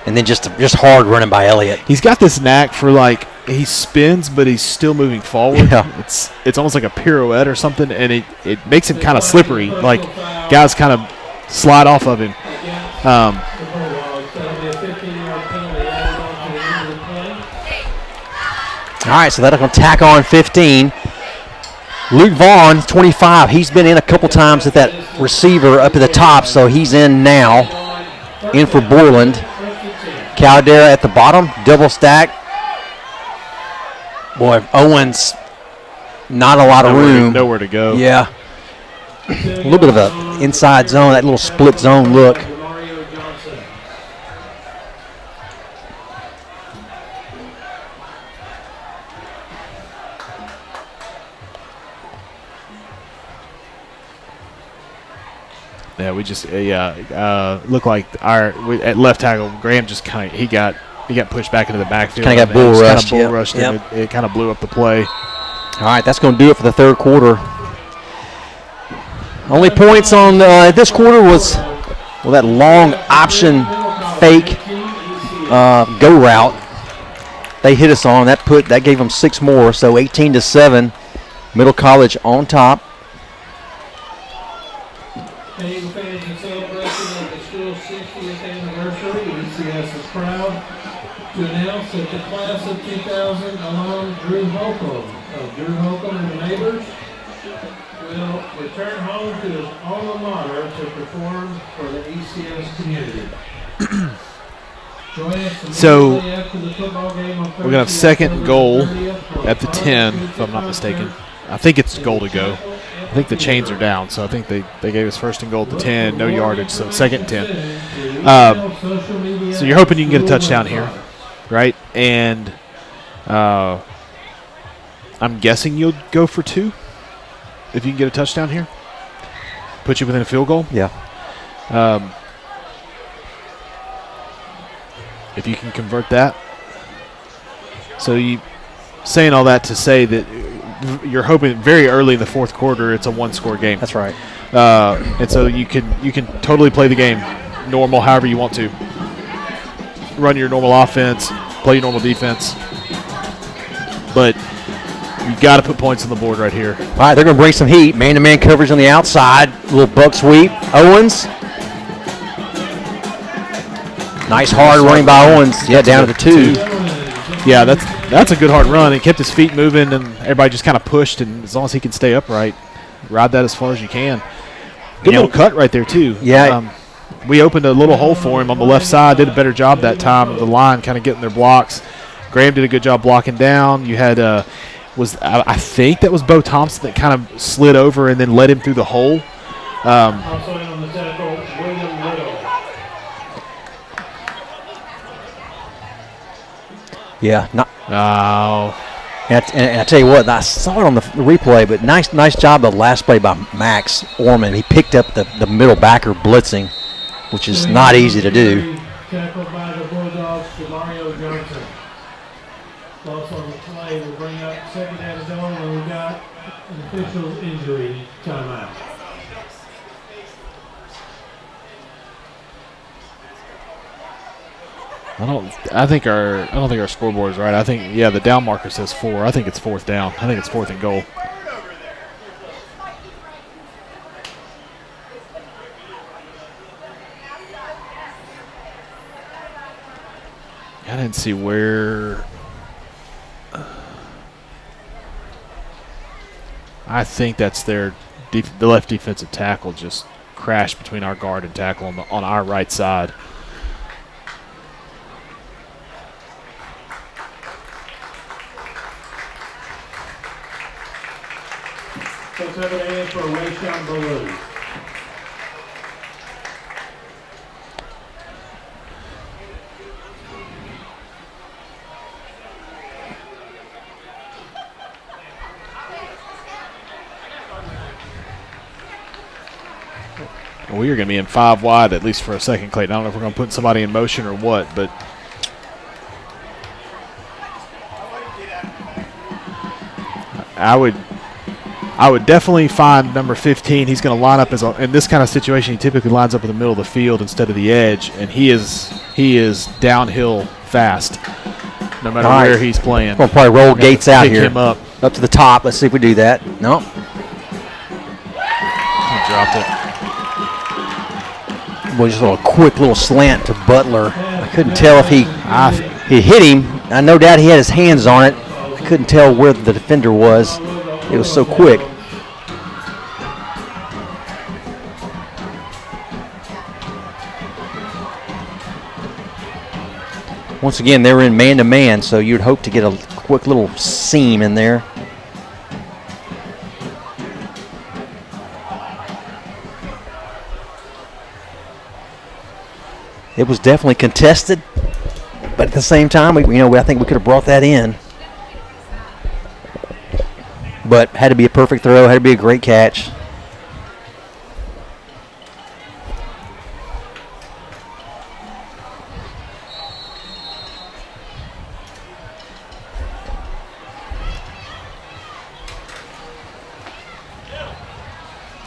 and then just hard running by Elliott. He's got this knack for, like, he spins, but he's still moving forward. Yeah. It's almost like a pirouette or something, and it makes him kind of slippery. Like, guys kind of slide off of him. All right, so that'll tack on 15. Luke Vaughn, 25. He's been in a couple times at that receiver up at the top, so he's in now. In for Borland. Caldera at the bottom, double stack. Boy, Owens, not a lot of room. Nowhere to go. Yeah. A little bit of a inside zone, that little split zone look. Yeah, we just look like at left tackle Graham just kind of he got pushed back into the backfield. Kind of got bull rushed. Kind of bull rushed, and it kind of blew up the play. All right, that's going to do it for the third quarter. Only points on this quarter was that long option fake go route they hit us on. That gave them 6 more, so 18-7. Middle College on top. Eagle fans in celebration of the school's 60th anniversary, ECS is proud to announce that the class of 2000 alum Drew Holcomb of Drew Holcomb and the neighbors will return home to his alma mater to perform for the ECS community. Join us So after the football game on we're going to have second and goal at the 10, if I'm not mistaken. I think it's goal to go. I think the chains are down, so I think they gave us first and goal at the 10, no yardage, so second and 10. So you're hoping you can get a touchdown here, right? And I'm guessing you'll go for 2 if you can get a touchdown here. Put you within a field goal. Yeah. If you can convert that. So you saying all that to say that you're hoping very early in the fourth quarter it's a 1-score game. That's right. And so you can totally play the game normal, however you want to. Run your normal offense, play your normal defense. But you got to put points on the board right here. All right, they're going to bring some heat. Man-to-man coverage on the outside. Little buck sweep. Owens. Nice hard running by Owens. Yeah, down to the 2. Yeah, that's a good hard run. He kept his feet moving, and everybody just kind of pushed. And as long as he can stay upright, ride that as far as you can. Good little cut right there too. Yeah. We opened a little hole for him on the left side. Did a better job that time of the line, kind of getting their blocks. Graham did a good job blocking down. You had I think that was Bo Thompson that kind of slid over and then led him through the hole. Also in on the tackle, William Little. Yeah. Oh. And I tell you what, I saw it on the replay, but nice job the last play by Max Orman. He picked up the middle backer blitzing, which is not easy to do. Tackled by the Bulldogs, Mario Johnson. Loss on the play will bring up second and goal, and we've got an official injury timeout. I don't think our scoreboard is right. I think the down marker says 4. I think it's 4th down. I think it's 4th and goal. I didn't see where. I think that's the left defensive tackle just crashed between our guard and tackle on our right side. Let's have it in for Rayshon Ballou. We are going to be in 5 wide at least for a second, Clayton. I don't know if we're going to put somebody in motion or what, but I I would definitely find number 15. He's going to line up in this kind of situation. He typically lines up in the middle of the field instead of the edge, and he is downhill fast, no matter where he's playing. We'll probably roll Gates out here. Pick him up to the top. Let's see if we do that. No. He dropped it. Boy, just a quick little slant to Butler. I couldn't tell if he hit him. I no doubt he had his hands on it. I couldn't tell where the defender was. It was so quick. Once again, they were in man-to-man, so you'd hope to get a quick little seam in there. It was definitely contested, but at the same time, I think we could have brought that in. But had to be a perfect throw, had to be a great catch.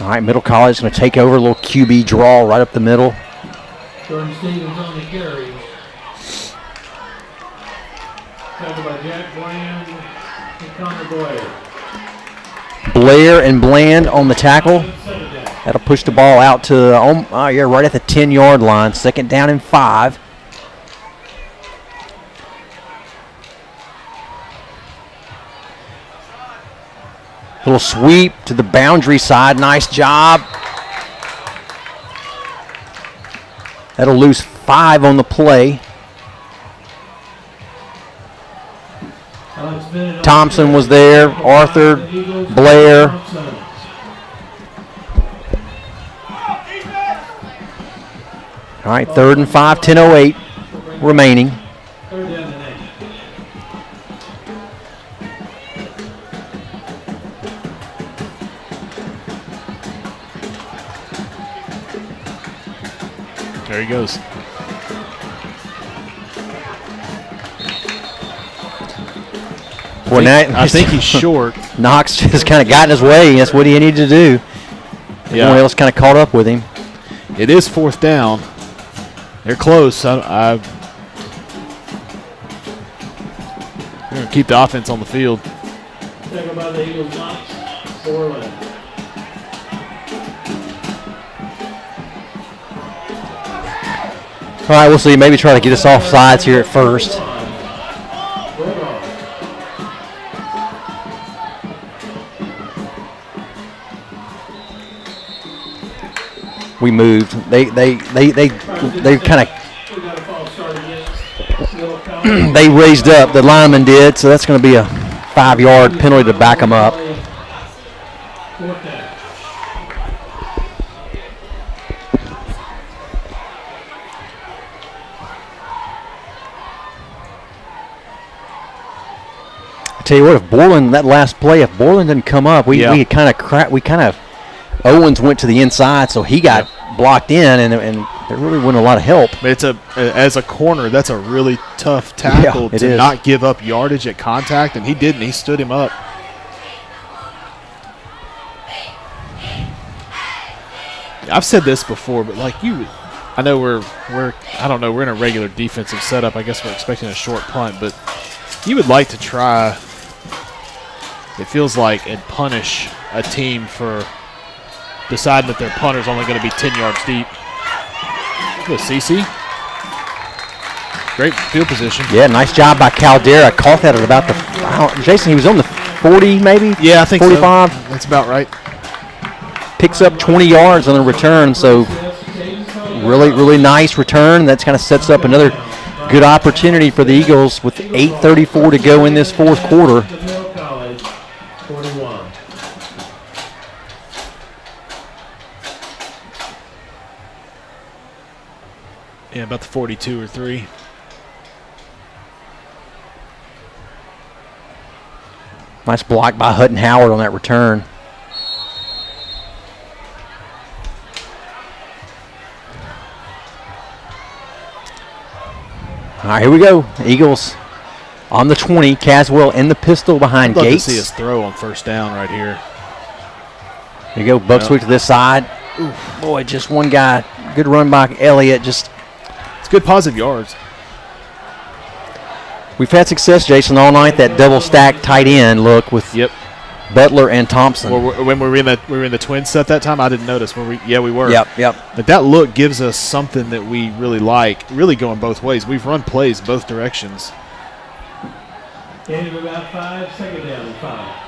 All right, Middle College is going to take over, a little QB draw right up the middle. Jordan Stevens on the carry. Covered by Jack Bland and Connor Blair. Blair and Bland on the tackle. That'll push the ball out to, right at the 10-yard line. 2nd down and 5. Little sweep to the boundary side. Nice job. That'll lose 5 on the play. Thompson was there. Arthur, Blair. All right, 3rd and 5, 10:08 remaining. There he goes. Well, I think he's short. Knox just kind of got in his way. That's what he needed to do. Everyone else kind of caught up with him. It is 4th down. They're close. We're going to keep the offense on the field. Taken by the Eagles, Knox. 4 left. All right, we'll see. Maybe try to get us off sides here at first. We moved. They kind of they raised up. The lineman did, so that's going to be a 5-yard penalty to back them up. I tell you what, if Borland, that last play, if Borland didn't come up, we kind of Owens went to the inside, so he got blocked in, and there really wasn't a lot of help. But as a corner, that's a really tough tackle to not give up yardage at contact, and he didn't. He stood him up. I've said this before, but I know we're in a regular defensive setup. I guess we're expecting a short punt, but you would like to try, it feels like, and punish a team for deciding that their punter's only going to be 10 yards deep. Look at CC. Great field position. Yeah, nice job by Caldera. Caught that at about Jason, he was on the 40 maybe? Yeah, I think 45. So. That's about right. Picks up 20 yards on the return, so really, really nice return. That kind of sets up another good opportunity for the Eagles with 8:34 to go in this 4th quarter. Yeah, about the 42 or 3. Nice block by Hutton Howard on that return. All right, here we go. Eagles on the 20. Caswell in the pistol behind I'd love Gates. to see us throw on 1st down right here. There you go, buck sweep to this side. Ooh, boy, just one guy. Good run by Elliott. Just It's good positive yards. we've had success, Jason, all night. That double stack tight end look with Butler and Thompson. Well, when we were in the twin set that time, I didn't notice. We were. Yep. But that look gives us something that we really like. Really going both ways. We've run plays both directions. Gain of about 5, second down and 5.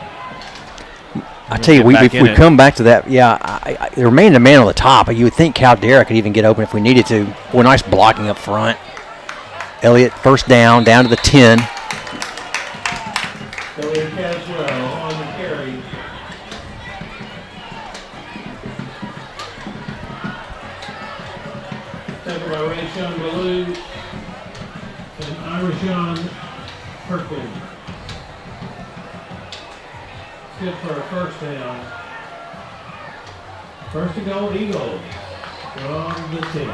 I tell you, we've come back to that. Yeah, there remained a man on the top. You would think Caldera could even get open if we needed to. Boy, nice blocking up front. Elliott, first down to the 10. Elliott Caswell on the carry. Taken by Rayshon Ballou and Irishawn Kirkland. Good for a first down. First and goal, Eagles from the 10.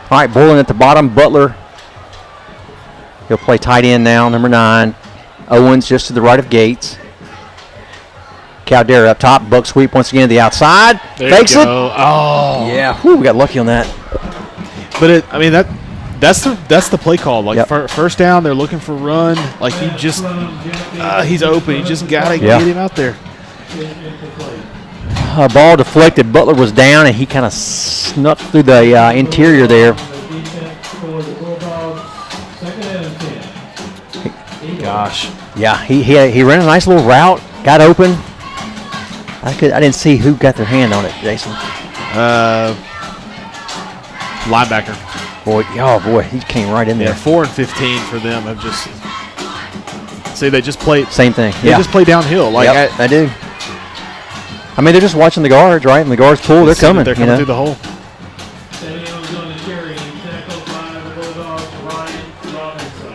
All right, Boylan at the bottom. Butler. He'll play tight end now, number 9. Owens just to the right of Gates. Caldera up top. Buck sweep once again to the outside. There Fakes you it. go. Oh. Yeah, whew, we got lucky on that. But that's the play call. Like first down, they're looking for run. Like he's open. You just gotta get him out there. Ball deflected. Butler was down, and he kind of snuck through the interior there. Gosh. Yeah, he ran a nice little route, got open. I didn't see who got their hand on it, Jason. Linebacker. Boy, he came right in there. Yeah, 4 and 15 for them. Have just they just play same thing. They just play downhill. Like I do. I mean, they're just watching the guards, right? And the guards pull, they're coming. They're coming through the hole. Daniels on the carry, tackled by the Bulldogs, Ryan Robinson.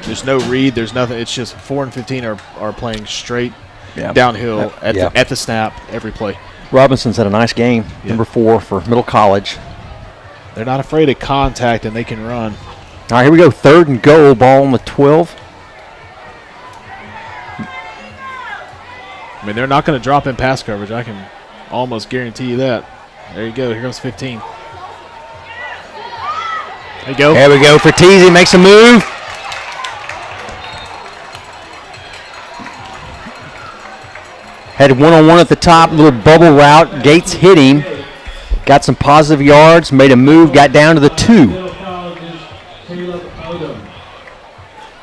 There's no read. There's nothing. It's just 4 and 15 are playing straight downhill at the snap every play. Robinson's had a nice game, number 4 for Middle College. They're not afraid of contact, and they can run. All right, here we go. 3rd and goal, ball on the 12. I mean, they're not going to drop in pass coverage. I can almost guarantee you that. There you go. Here goes 15. There you go. There we go. Fertizzi makes a move. Had one-on-one at the top, little bubble route. Gates hit him. Got some positive yards, made a move, got down to the 2.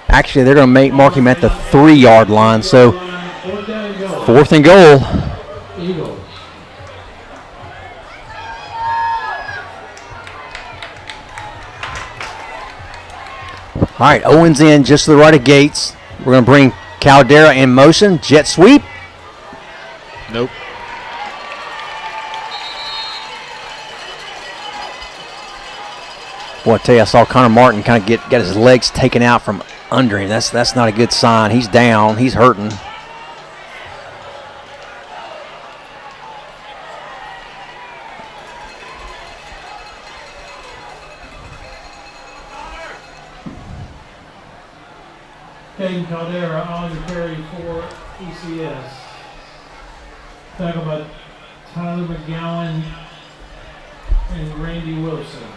Actually, they're going to mark him at the 3-yard line. So, 4th and goal. All right, Owens in just to the right of Gates. We're going to bring Caldera in motion. Jet sweep. Nope. Boy, I tell you, I saw Connor Martin kind of get his legs taken out from under him. That's not a good sign. He's down. He's hurting. Caden Caldera on the carry for ECS. Talk about Tyler McGowan and Randy Wilson.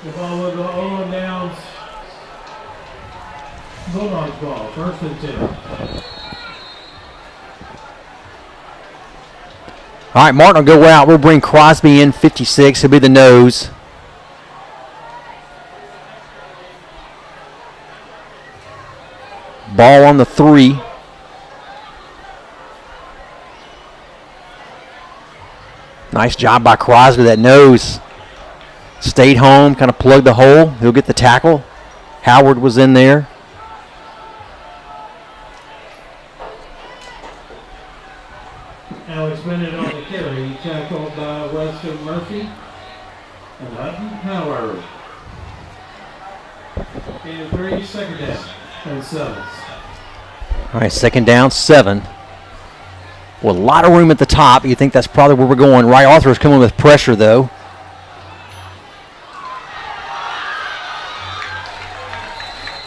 The ball will go on downs. Bulldogs ball, 1st and 10. All right, Martin will go out. We'll bring Crosby in, 56. He'll be the nose. Ball on the 3. Nice job by Crosby. That nose stayed home, kind of plugged the hole. He'll get the tackle. Howard was in there. Alex Bennett on the carry, tackled by Weston Murphy and Hutton Howard. And 3, 2nd down and 7. All right, 2nd down, 7. Well, a lot of room at the top. You think that's probably where we're going. Wright Arthur's coming with pressure, though.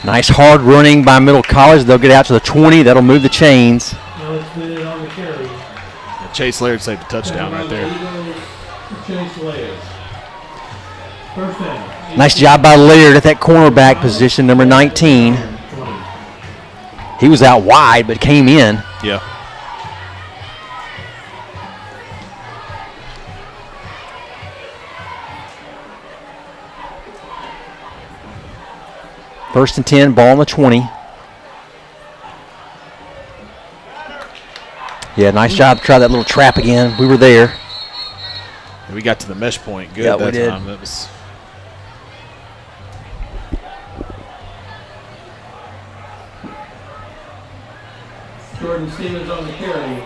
Nice hard running by Middle College. They'll get out to the 20. That'll move the chains. Now it's been on the carry. Chase Laird saved the touchdown right there. Chase Laird. First down. Nice job by Laird at that cornerback position, number 19. He was out wide, but came in. Yeah. First and 10, ball on the 20. Yeah, nice job. Try that little trap again. We were there. We got to the mesh point good Yeah, that we did. time. That was Jordan Stevens on the carry.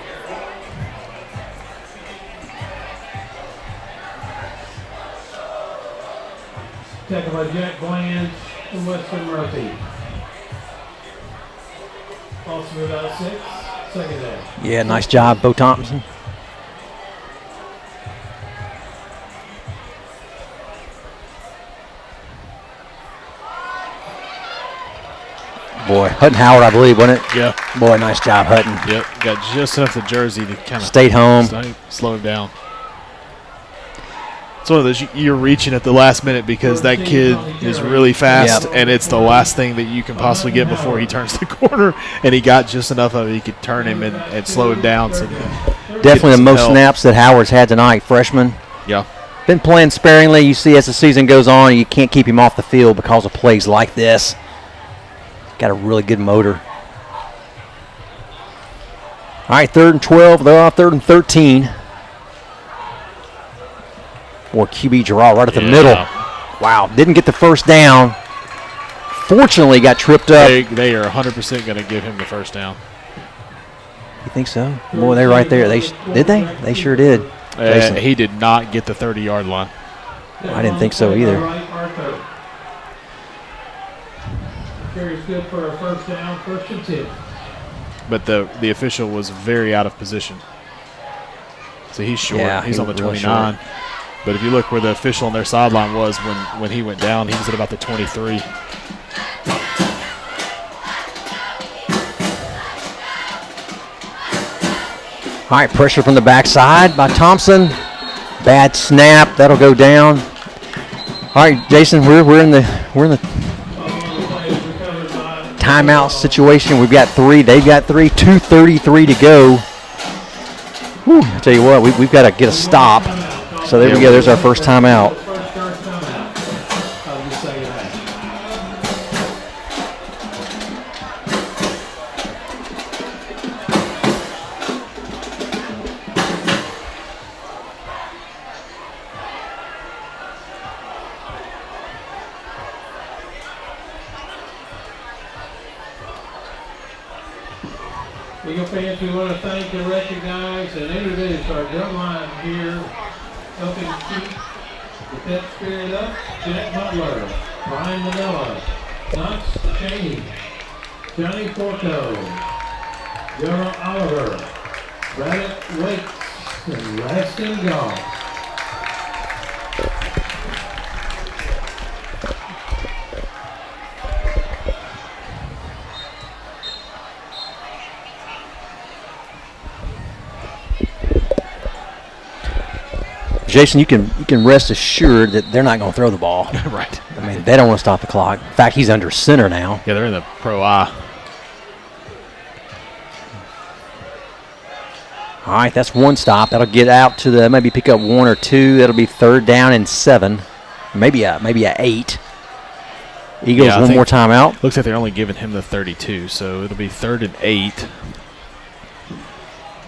Tackled by Jack Bland and Weston Murphy. Also about 6. Second down. Yeah, nice job, Bo Thompson. Boy, Hutton Howard, I believe, wasn't it? yeah. Boy, nice job, Hutton. Yep. Got just enough of the jersey to kind of Stayed home. slow him down. It's one of those you're reaching at the last minute because that kid is really fast, Yep. and it's the last thing that you can possibly get before he turns the corner. And he got just enough of it. He could turn him and slow him down. So Definitely the some most help. snaps that Howard's had tonight, freshman. Yeah. Been playing sparingly. You see as the season goes on, you can't keep him off the field because of plays like this. Got a really good motor. All right, 3rd and 12. They're off 3rd and 13. Or QB draw right at the middle. Wow, didn't get the first down. Fortunately, got tripped up. They are 100% going to give him the first down. You think so? Boy, they're right there. Did they? They sure did. Jason. He did not get the 30-yard line. I didn't think so either. Carry's good for a first down, 1st and 10. But the official was very out of position. So he's short. Yeah, he's he on the was 29. short. But if you look where the official on their sideline was when he went down, he was at about the 23. All right, pressure from the backside by Thompson. Bad snap. That'll go down. All right, Jason, we're in the timeout situation. We've got 3. They've got 3. 2:33 to go. Whew, I tell you what, we've got to get a stop. So there we go. There's our first timeout. First timeout of the second half. Eagle fans, we want to thank and recognize and introduce our drum line here, helping keep the pep spirit up. Jack Butler, Brian Manila, Knox Cheney, Johnny Porto, Jonah Oliver, Braddock Waits, and Raston Goff. Jason, you can rest assured that they're not going to throw the ball. Right. I mean, they don't want to stop the clock. In fact, he's under center now. Yeah, they're in the Pro I. All right, that's one stop. That'll get out to the maybe pick up 1 or 2. That'll be 3rd down and 7, maybe a 8. Eagles Yeah, I one think- more timeout. Looks like they're only giving him the 32, so it'll be 3rd and 8.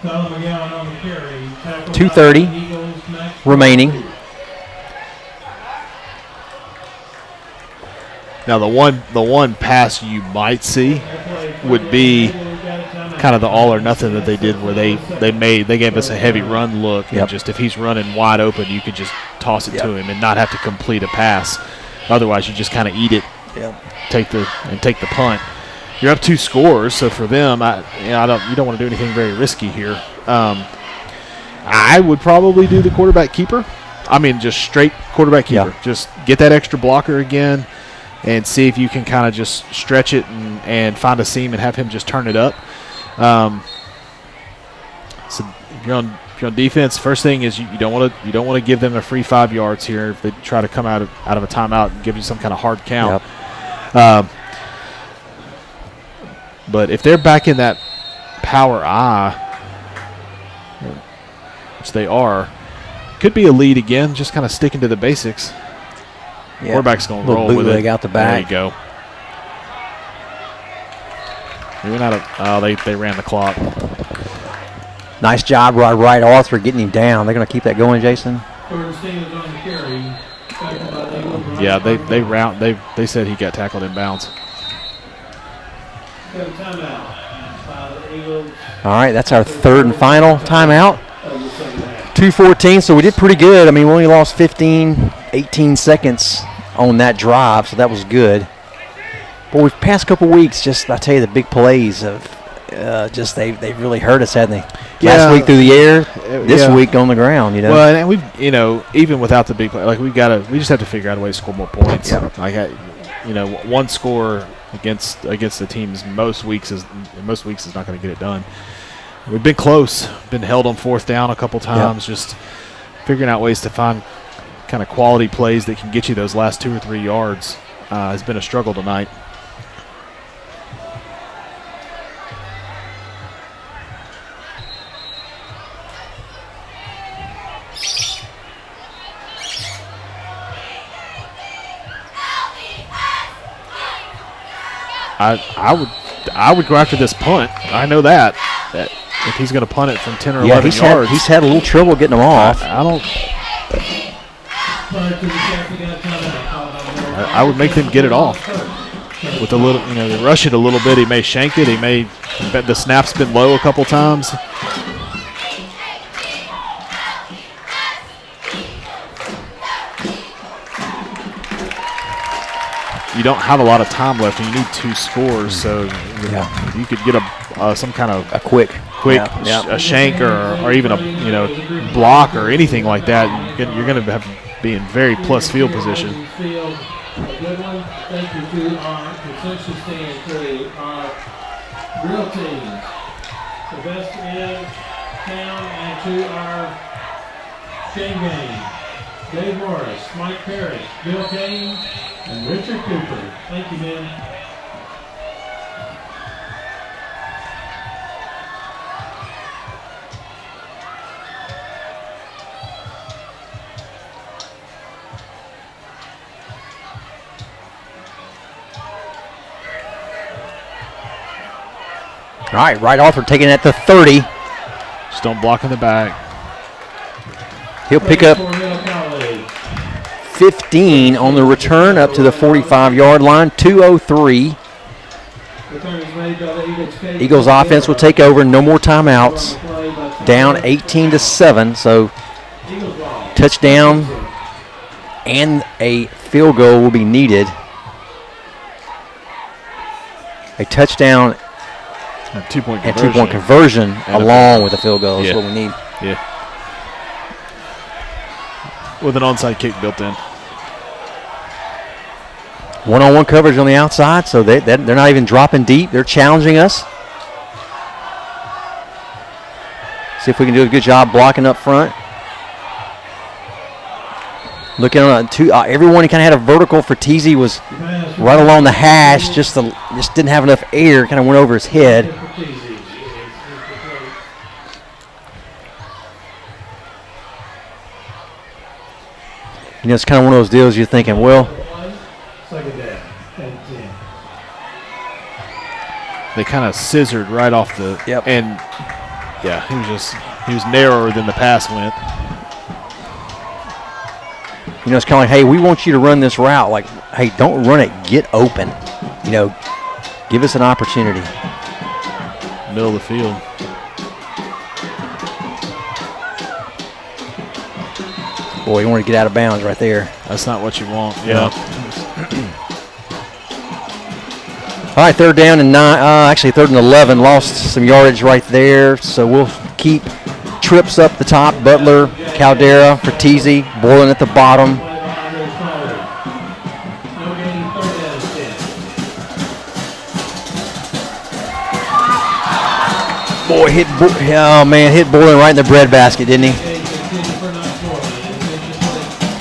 Tyler McGowan on the carry. 2:30 remaining. Now the one pass you might see would be kind of the all or nothing that they did, where they gave us a heavy run look, and Yep. just if he's running wide open, you could just toss it Yep. to him and not have to complete a pass. Otherwise, you just kind of eat it, Yep. take the punt. you're up 2 scores. So for them, you don't want to do anything very risky here. I would probably do the quarterback keeper. I mean, just straight quarterback keeper. Yeah. Just get that extra blocker again and see if you can kind of just stretch it and find a seam and have him just turn it up. So if you're on defense, first thing is you don't want to give them a free 5 yards here if they try to come out of a timeout and give you some kind of hard count. Yep. But if they're back in that power I, which they are, could be a lead again, just kind of sticking to the basics. Yep. Quarterback's going to roll with it. Bootleg out the back. There you go. They ran the clock. Nice job, right, Arthur, getting him down. They're going to keep that going, Jason. Yeah, they said he got tackled in bounds. All right, that's our third and final timeout. 2:14, so we did pretty good. I mean, we only lost 18 seconds on that drive, so that was good. But we've past couple weeks, I tell you, the big plays have they've really hurt us, haven't they? Yeah. Last week through the air, this week on the ground, Well, and we've, even without the big play, like we just have to figure out a way to score more points. Yep. Like, one score against the teams most weeks is not going to get it done. We've been close, been held on 4th down a couple times, just figuring out ways to find kind of quality plays that can get you those last 2 or 3 yards has been a struggle tonight. I would go after this punt. I know that if he's going to punt it from 10 or 11 yards. He's had a little trouble getting them off. I would make them get it off with a little, they rush it a little bit. He may shank it. The snap's been low a couple times. You don't have a lot of time left, and you need 2 scores, so you could get some kind of a quick a shank or even a block or anything like that. You're going to be in very plus field position. A good one. Thank you to our concession stand crew, our grill team, the best in town, and to our Shane Game, Dave Morris, Mike Perry, Bill Kane, and Richard Cooper. Thank you, man. All right, Arthur taking it at the 30. Just don't block in the back. He'll pick up 15 on the return up to the 45-yard line, 2:03. Eagles offense will take over, no more timeouts. Down 18-7, so touchdown and a field goal will be needed. A touchdown and 2-point and conversion. 2-point conversion along with a field goal is what we need. Yeah. With an onside kick built in. One-on-one coverage on the outside, so they're not even dropping deep. They're challenging us. See if we can do a good job blocking up front. Looking on everyone, he kind of had a vertical for Teasy, was right along the hash, just didn't have enough air, kind of went over his head. It's kind of one of those deals you're thinking, well, they kind of scissored right off the and he was narrower than the pass went. It's kind of like, hey, we want you to run this route. Like, hey, don't run it. Get open. Give us an opportunity. Middle of the field. Boy, you want to get out of bounds right there. That's not what you want. Yeah. All right, 3rd down and 9. Actually, 3rd and 11. Lost some yardage right there, so we'll keep trips up the top. Butler, Caldera, Fratesi, Boylan at the bottom. Boy, hit Boylan right in the breadbasket, didn't he?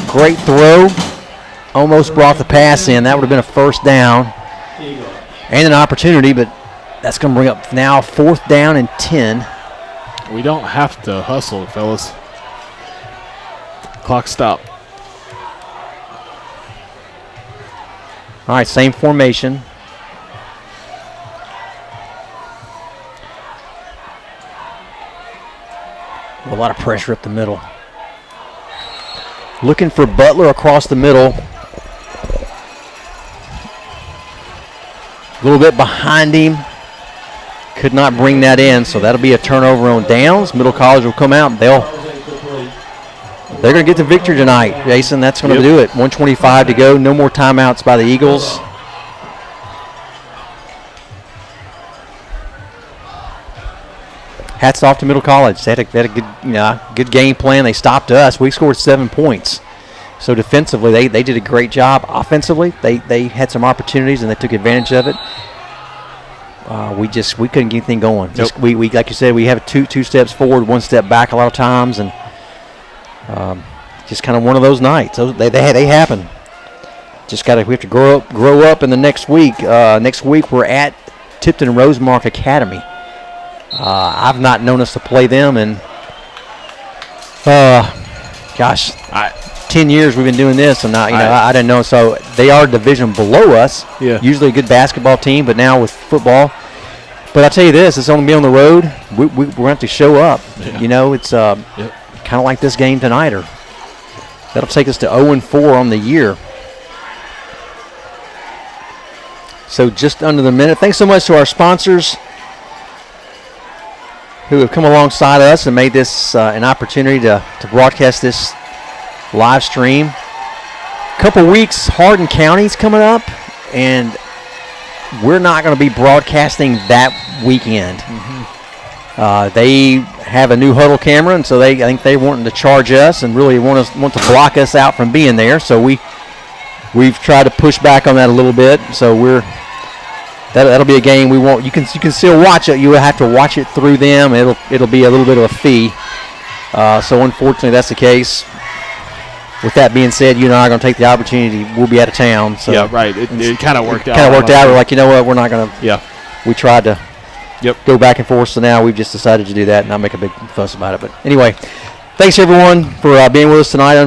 Great throw. Almost brought the pass in. That would have been a 1st down and an opportunity, but that's going to bring up now 4th down and 10. We don't have to hustle, fellas. Clock stop. All right, same formation. A lot of pressure up the middle. Looking for Butler across the middle. A little bit behind him. Could not bring that in, so that'll be a turnover on downs. Middle College will come out. They're going to get the victory tonight, Jason. That's going to do it. 1:25 to go. No more timeouts by the Eagles. Hats off to Middle College. They had a good, good game plan. They stopped us. We scored 7 points. So defensively, they did a great job. Offensively, they had some opportunities and they took advantage of it. We couldn't get anything going. Nope. We like you said, we have two steps forward, 1 step back a lot of times, and just kind of one of those nights. They happen. We have to grow up in the next week. Next week we're at Tipton Rosemark Academy. I've not known us to play them in 10 years we've been doing this, and I didn't know. So they are a division below us. Yeah. Usually a good basketball team, but now with football. But I'll tell you this: it's only be on the road. We're going to have to show up. Yeah. It's kind of like this game tonight. Or that'll take us to 0-4 on the year. So just under the minute. Thanks so much to our sponsors who have come alongside us and made this an opportunity to broadcast this live stream. Couple weeks, Hardin County's coming up, and we're not going to be broadcasting that weekend. Mm-hmm. They have a new huddle camera, and so I think they wanting to charge us and really want to block us out from being there. So we've tried to push back on that a little bit. So that'll be a game we won't. You can still watch it. You will have to watch it through them. It'll be a little bit of a fee. So unfortunately, that's the case. With that being said, you and I are going to take the opportunity. We'll be out of town. So yeah, right. It kind of worked out. We're like, you know what? We're not going to. Yeah. We tried to go back and forth, so now we've just decided to do that and not make a big fuss about it. But anyway, thanks everyone for being with us tonight.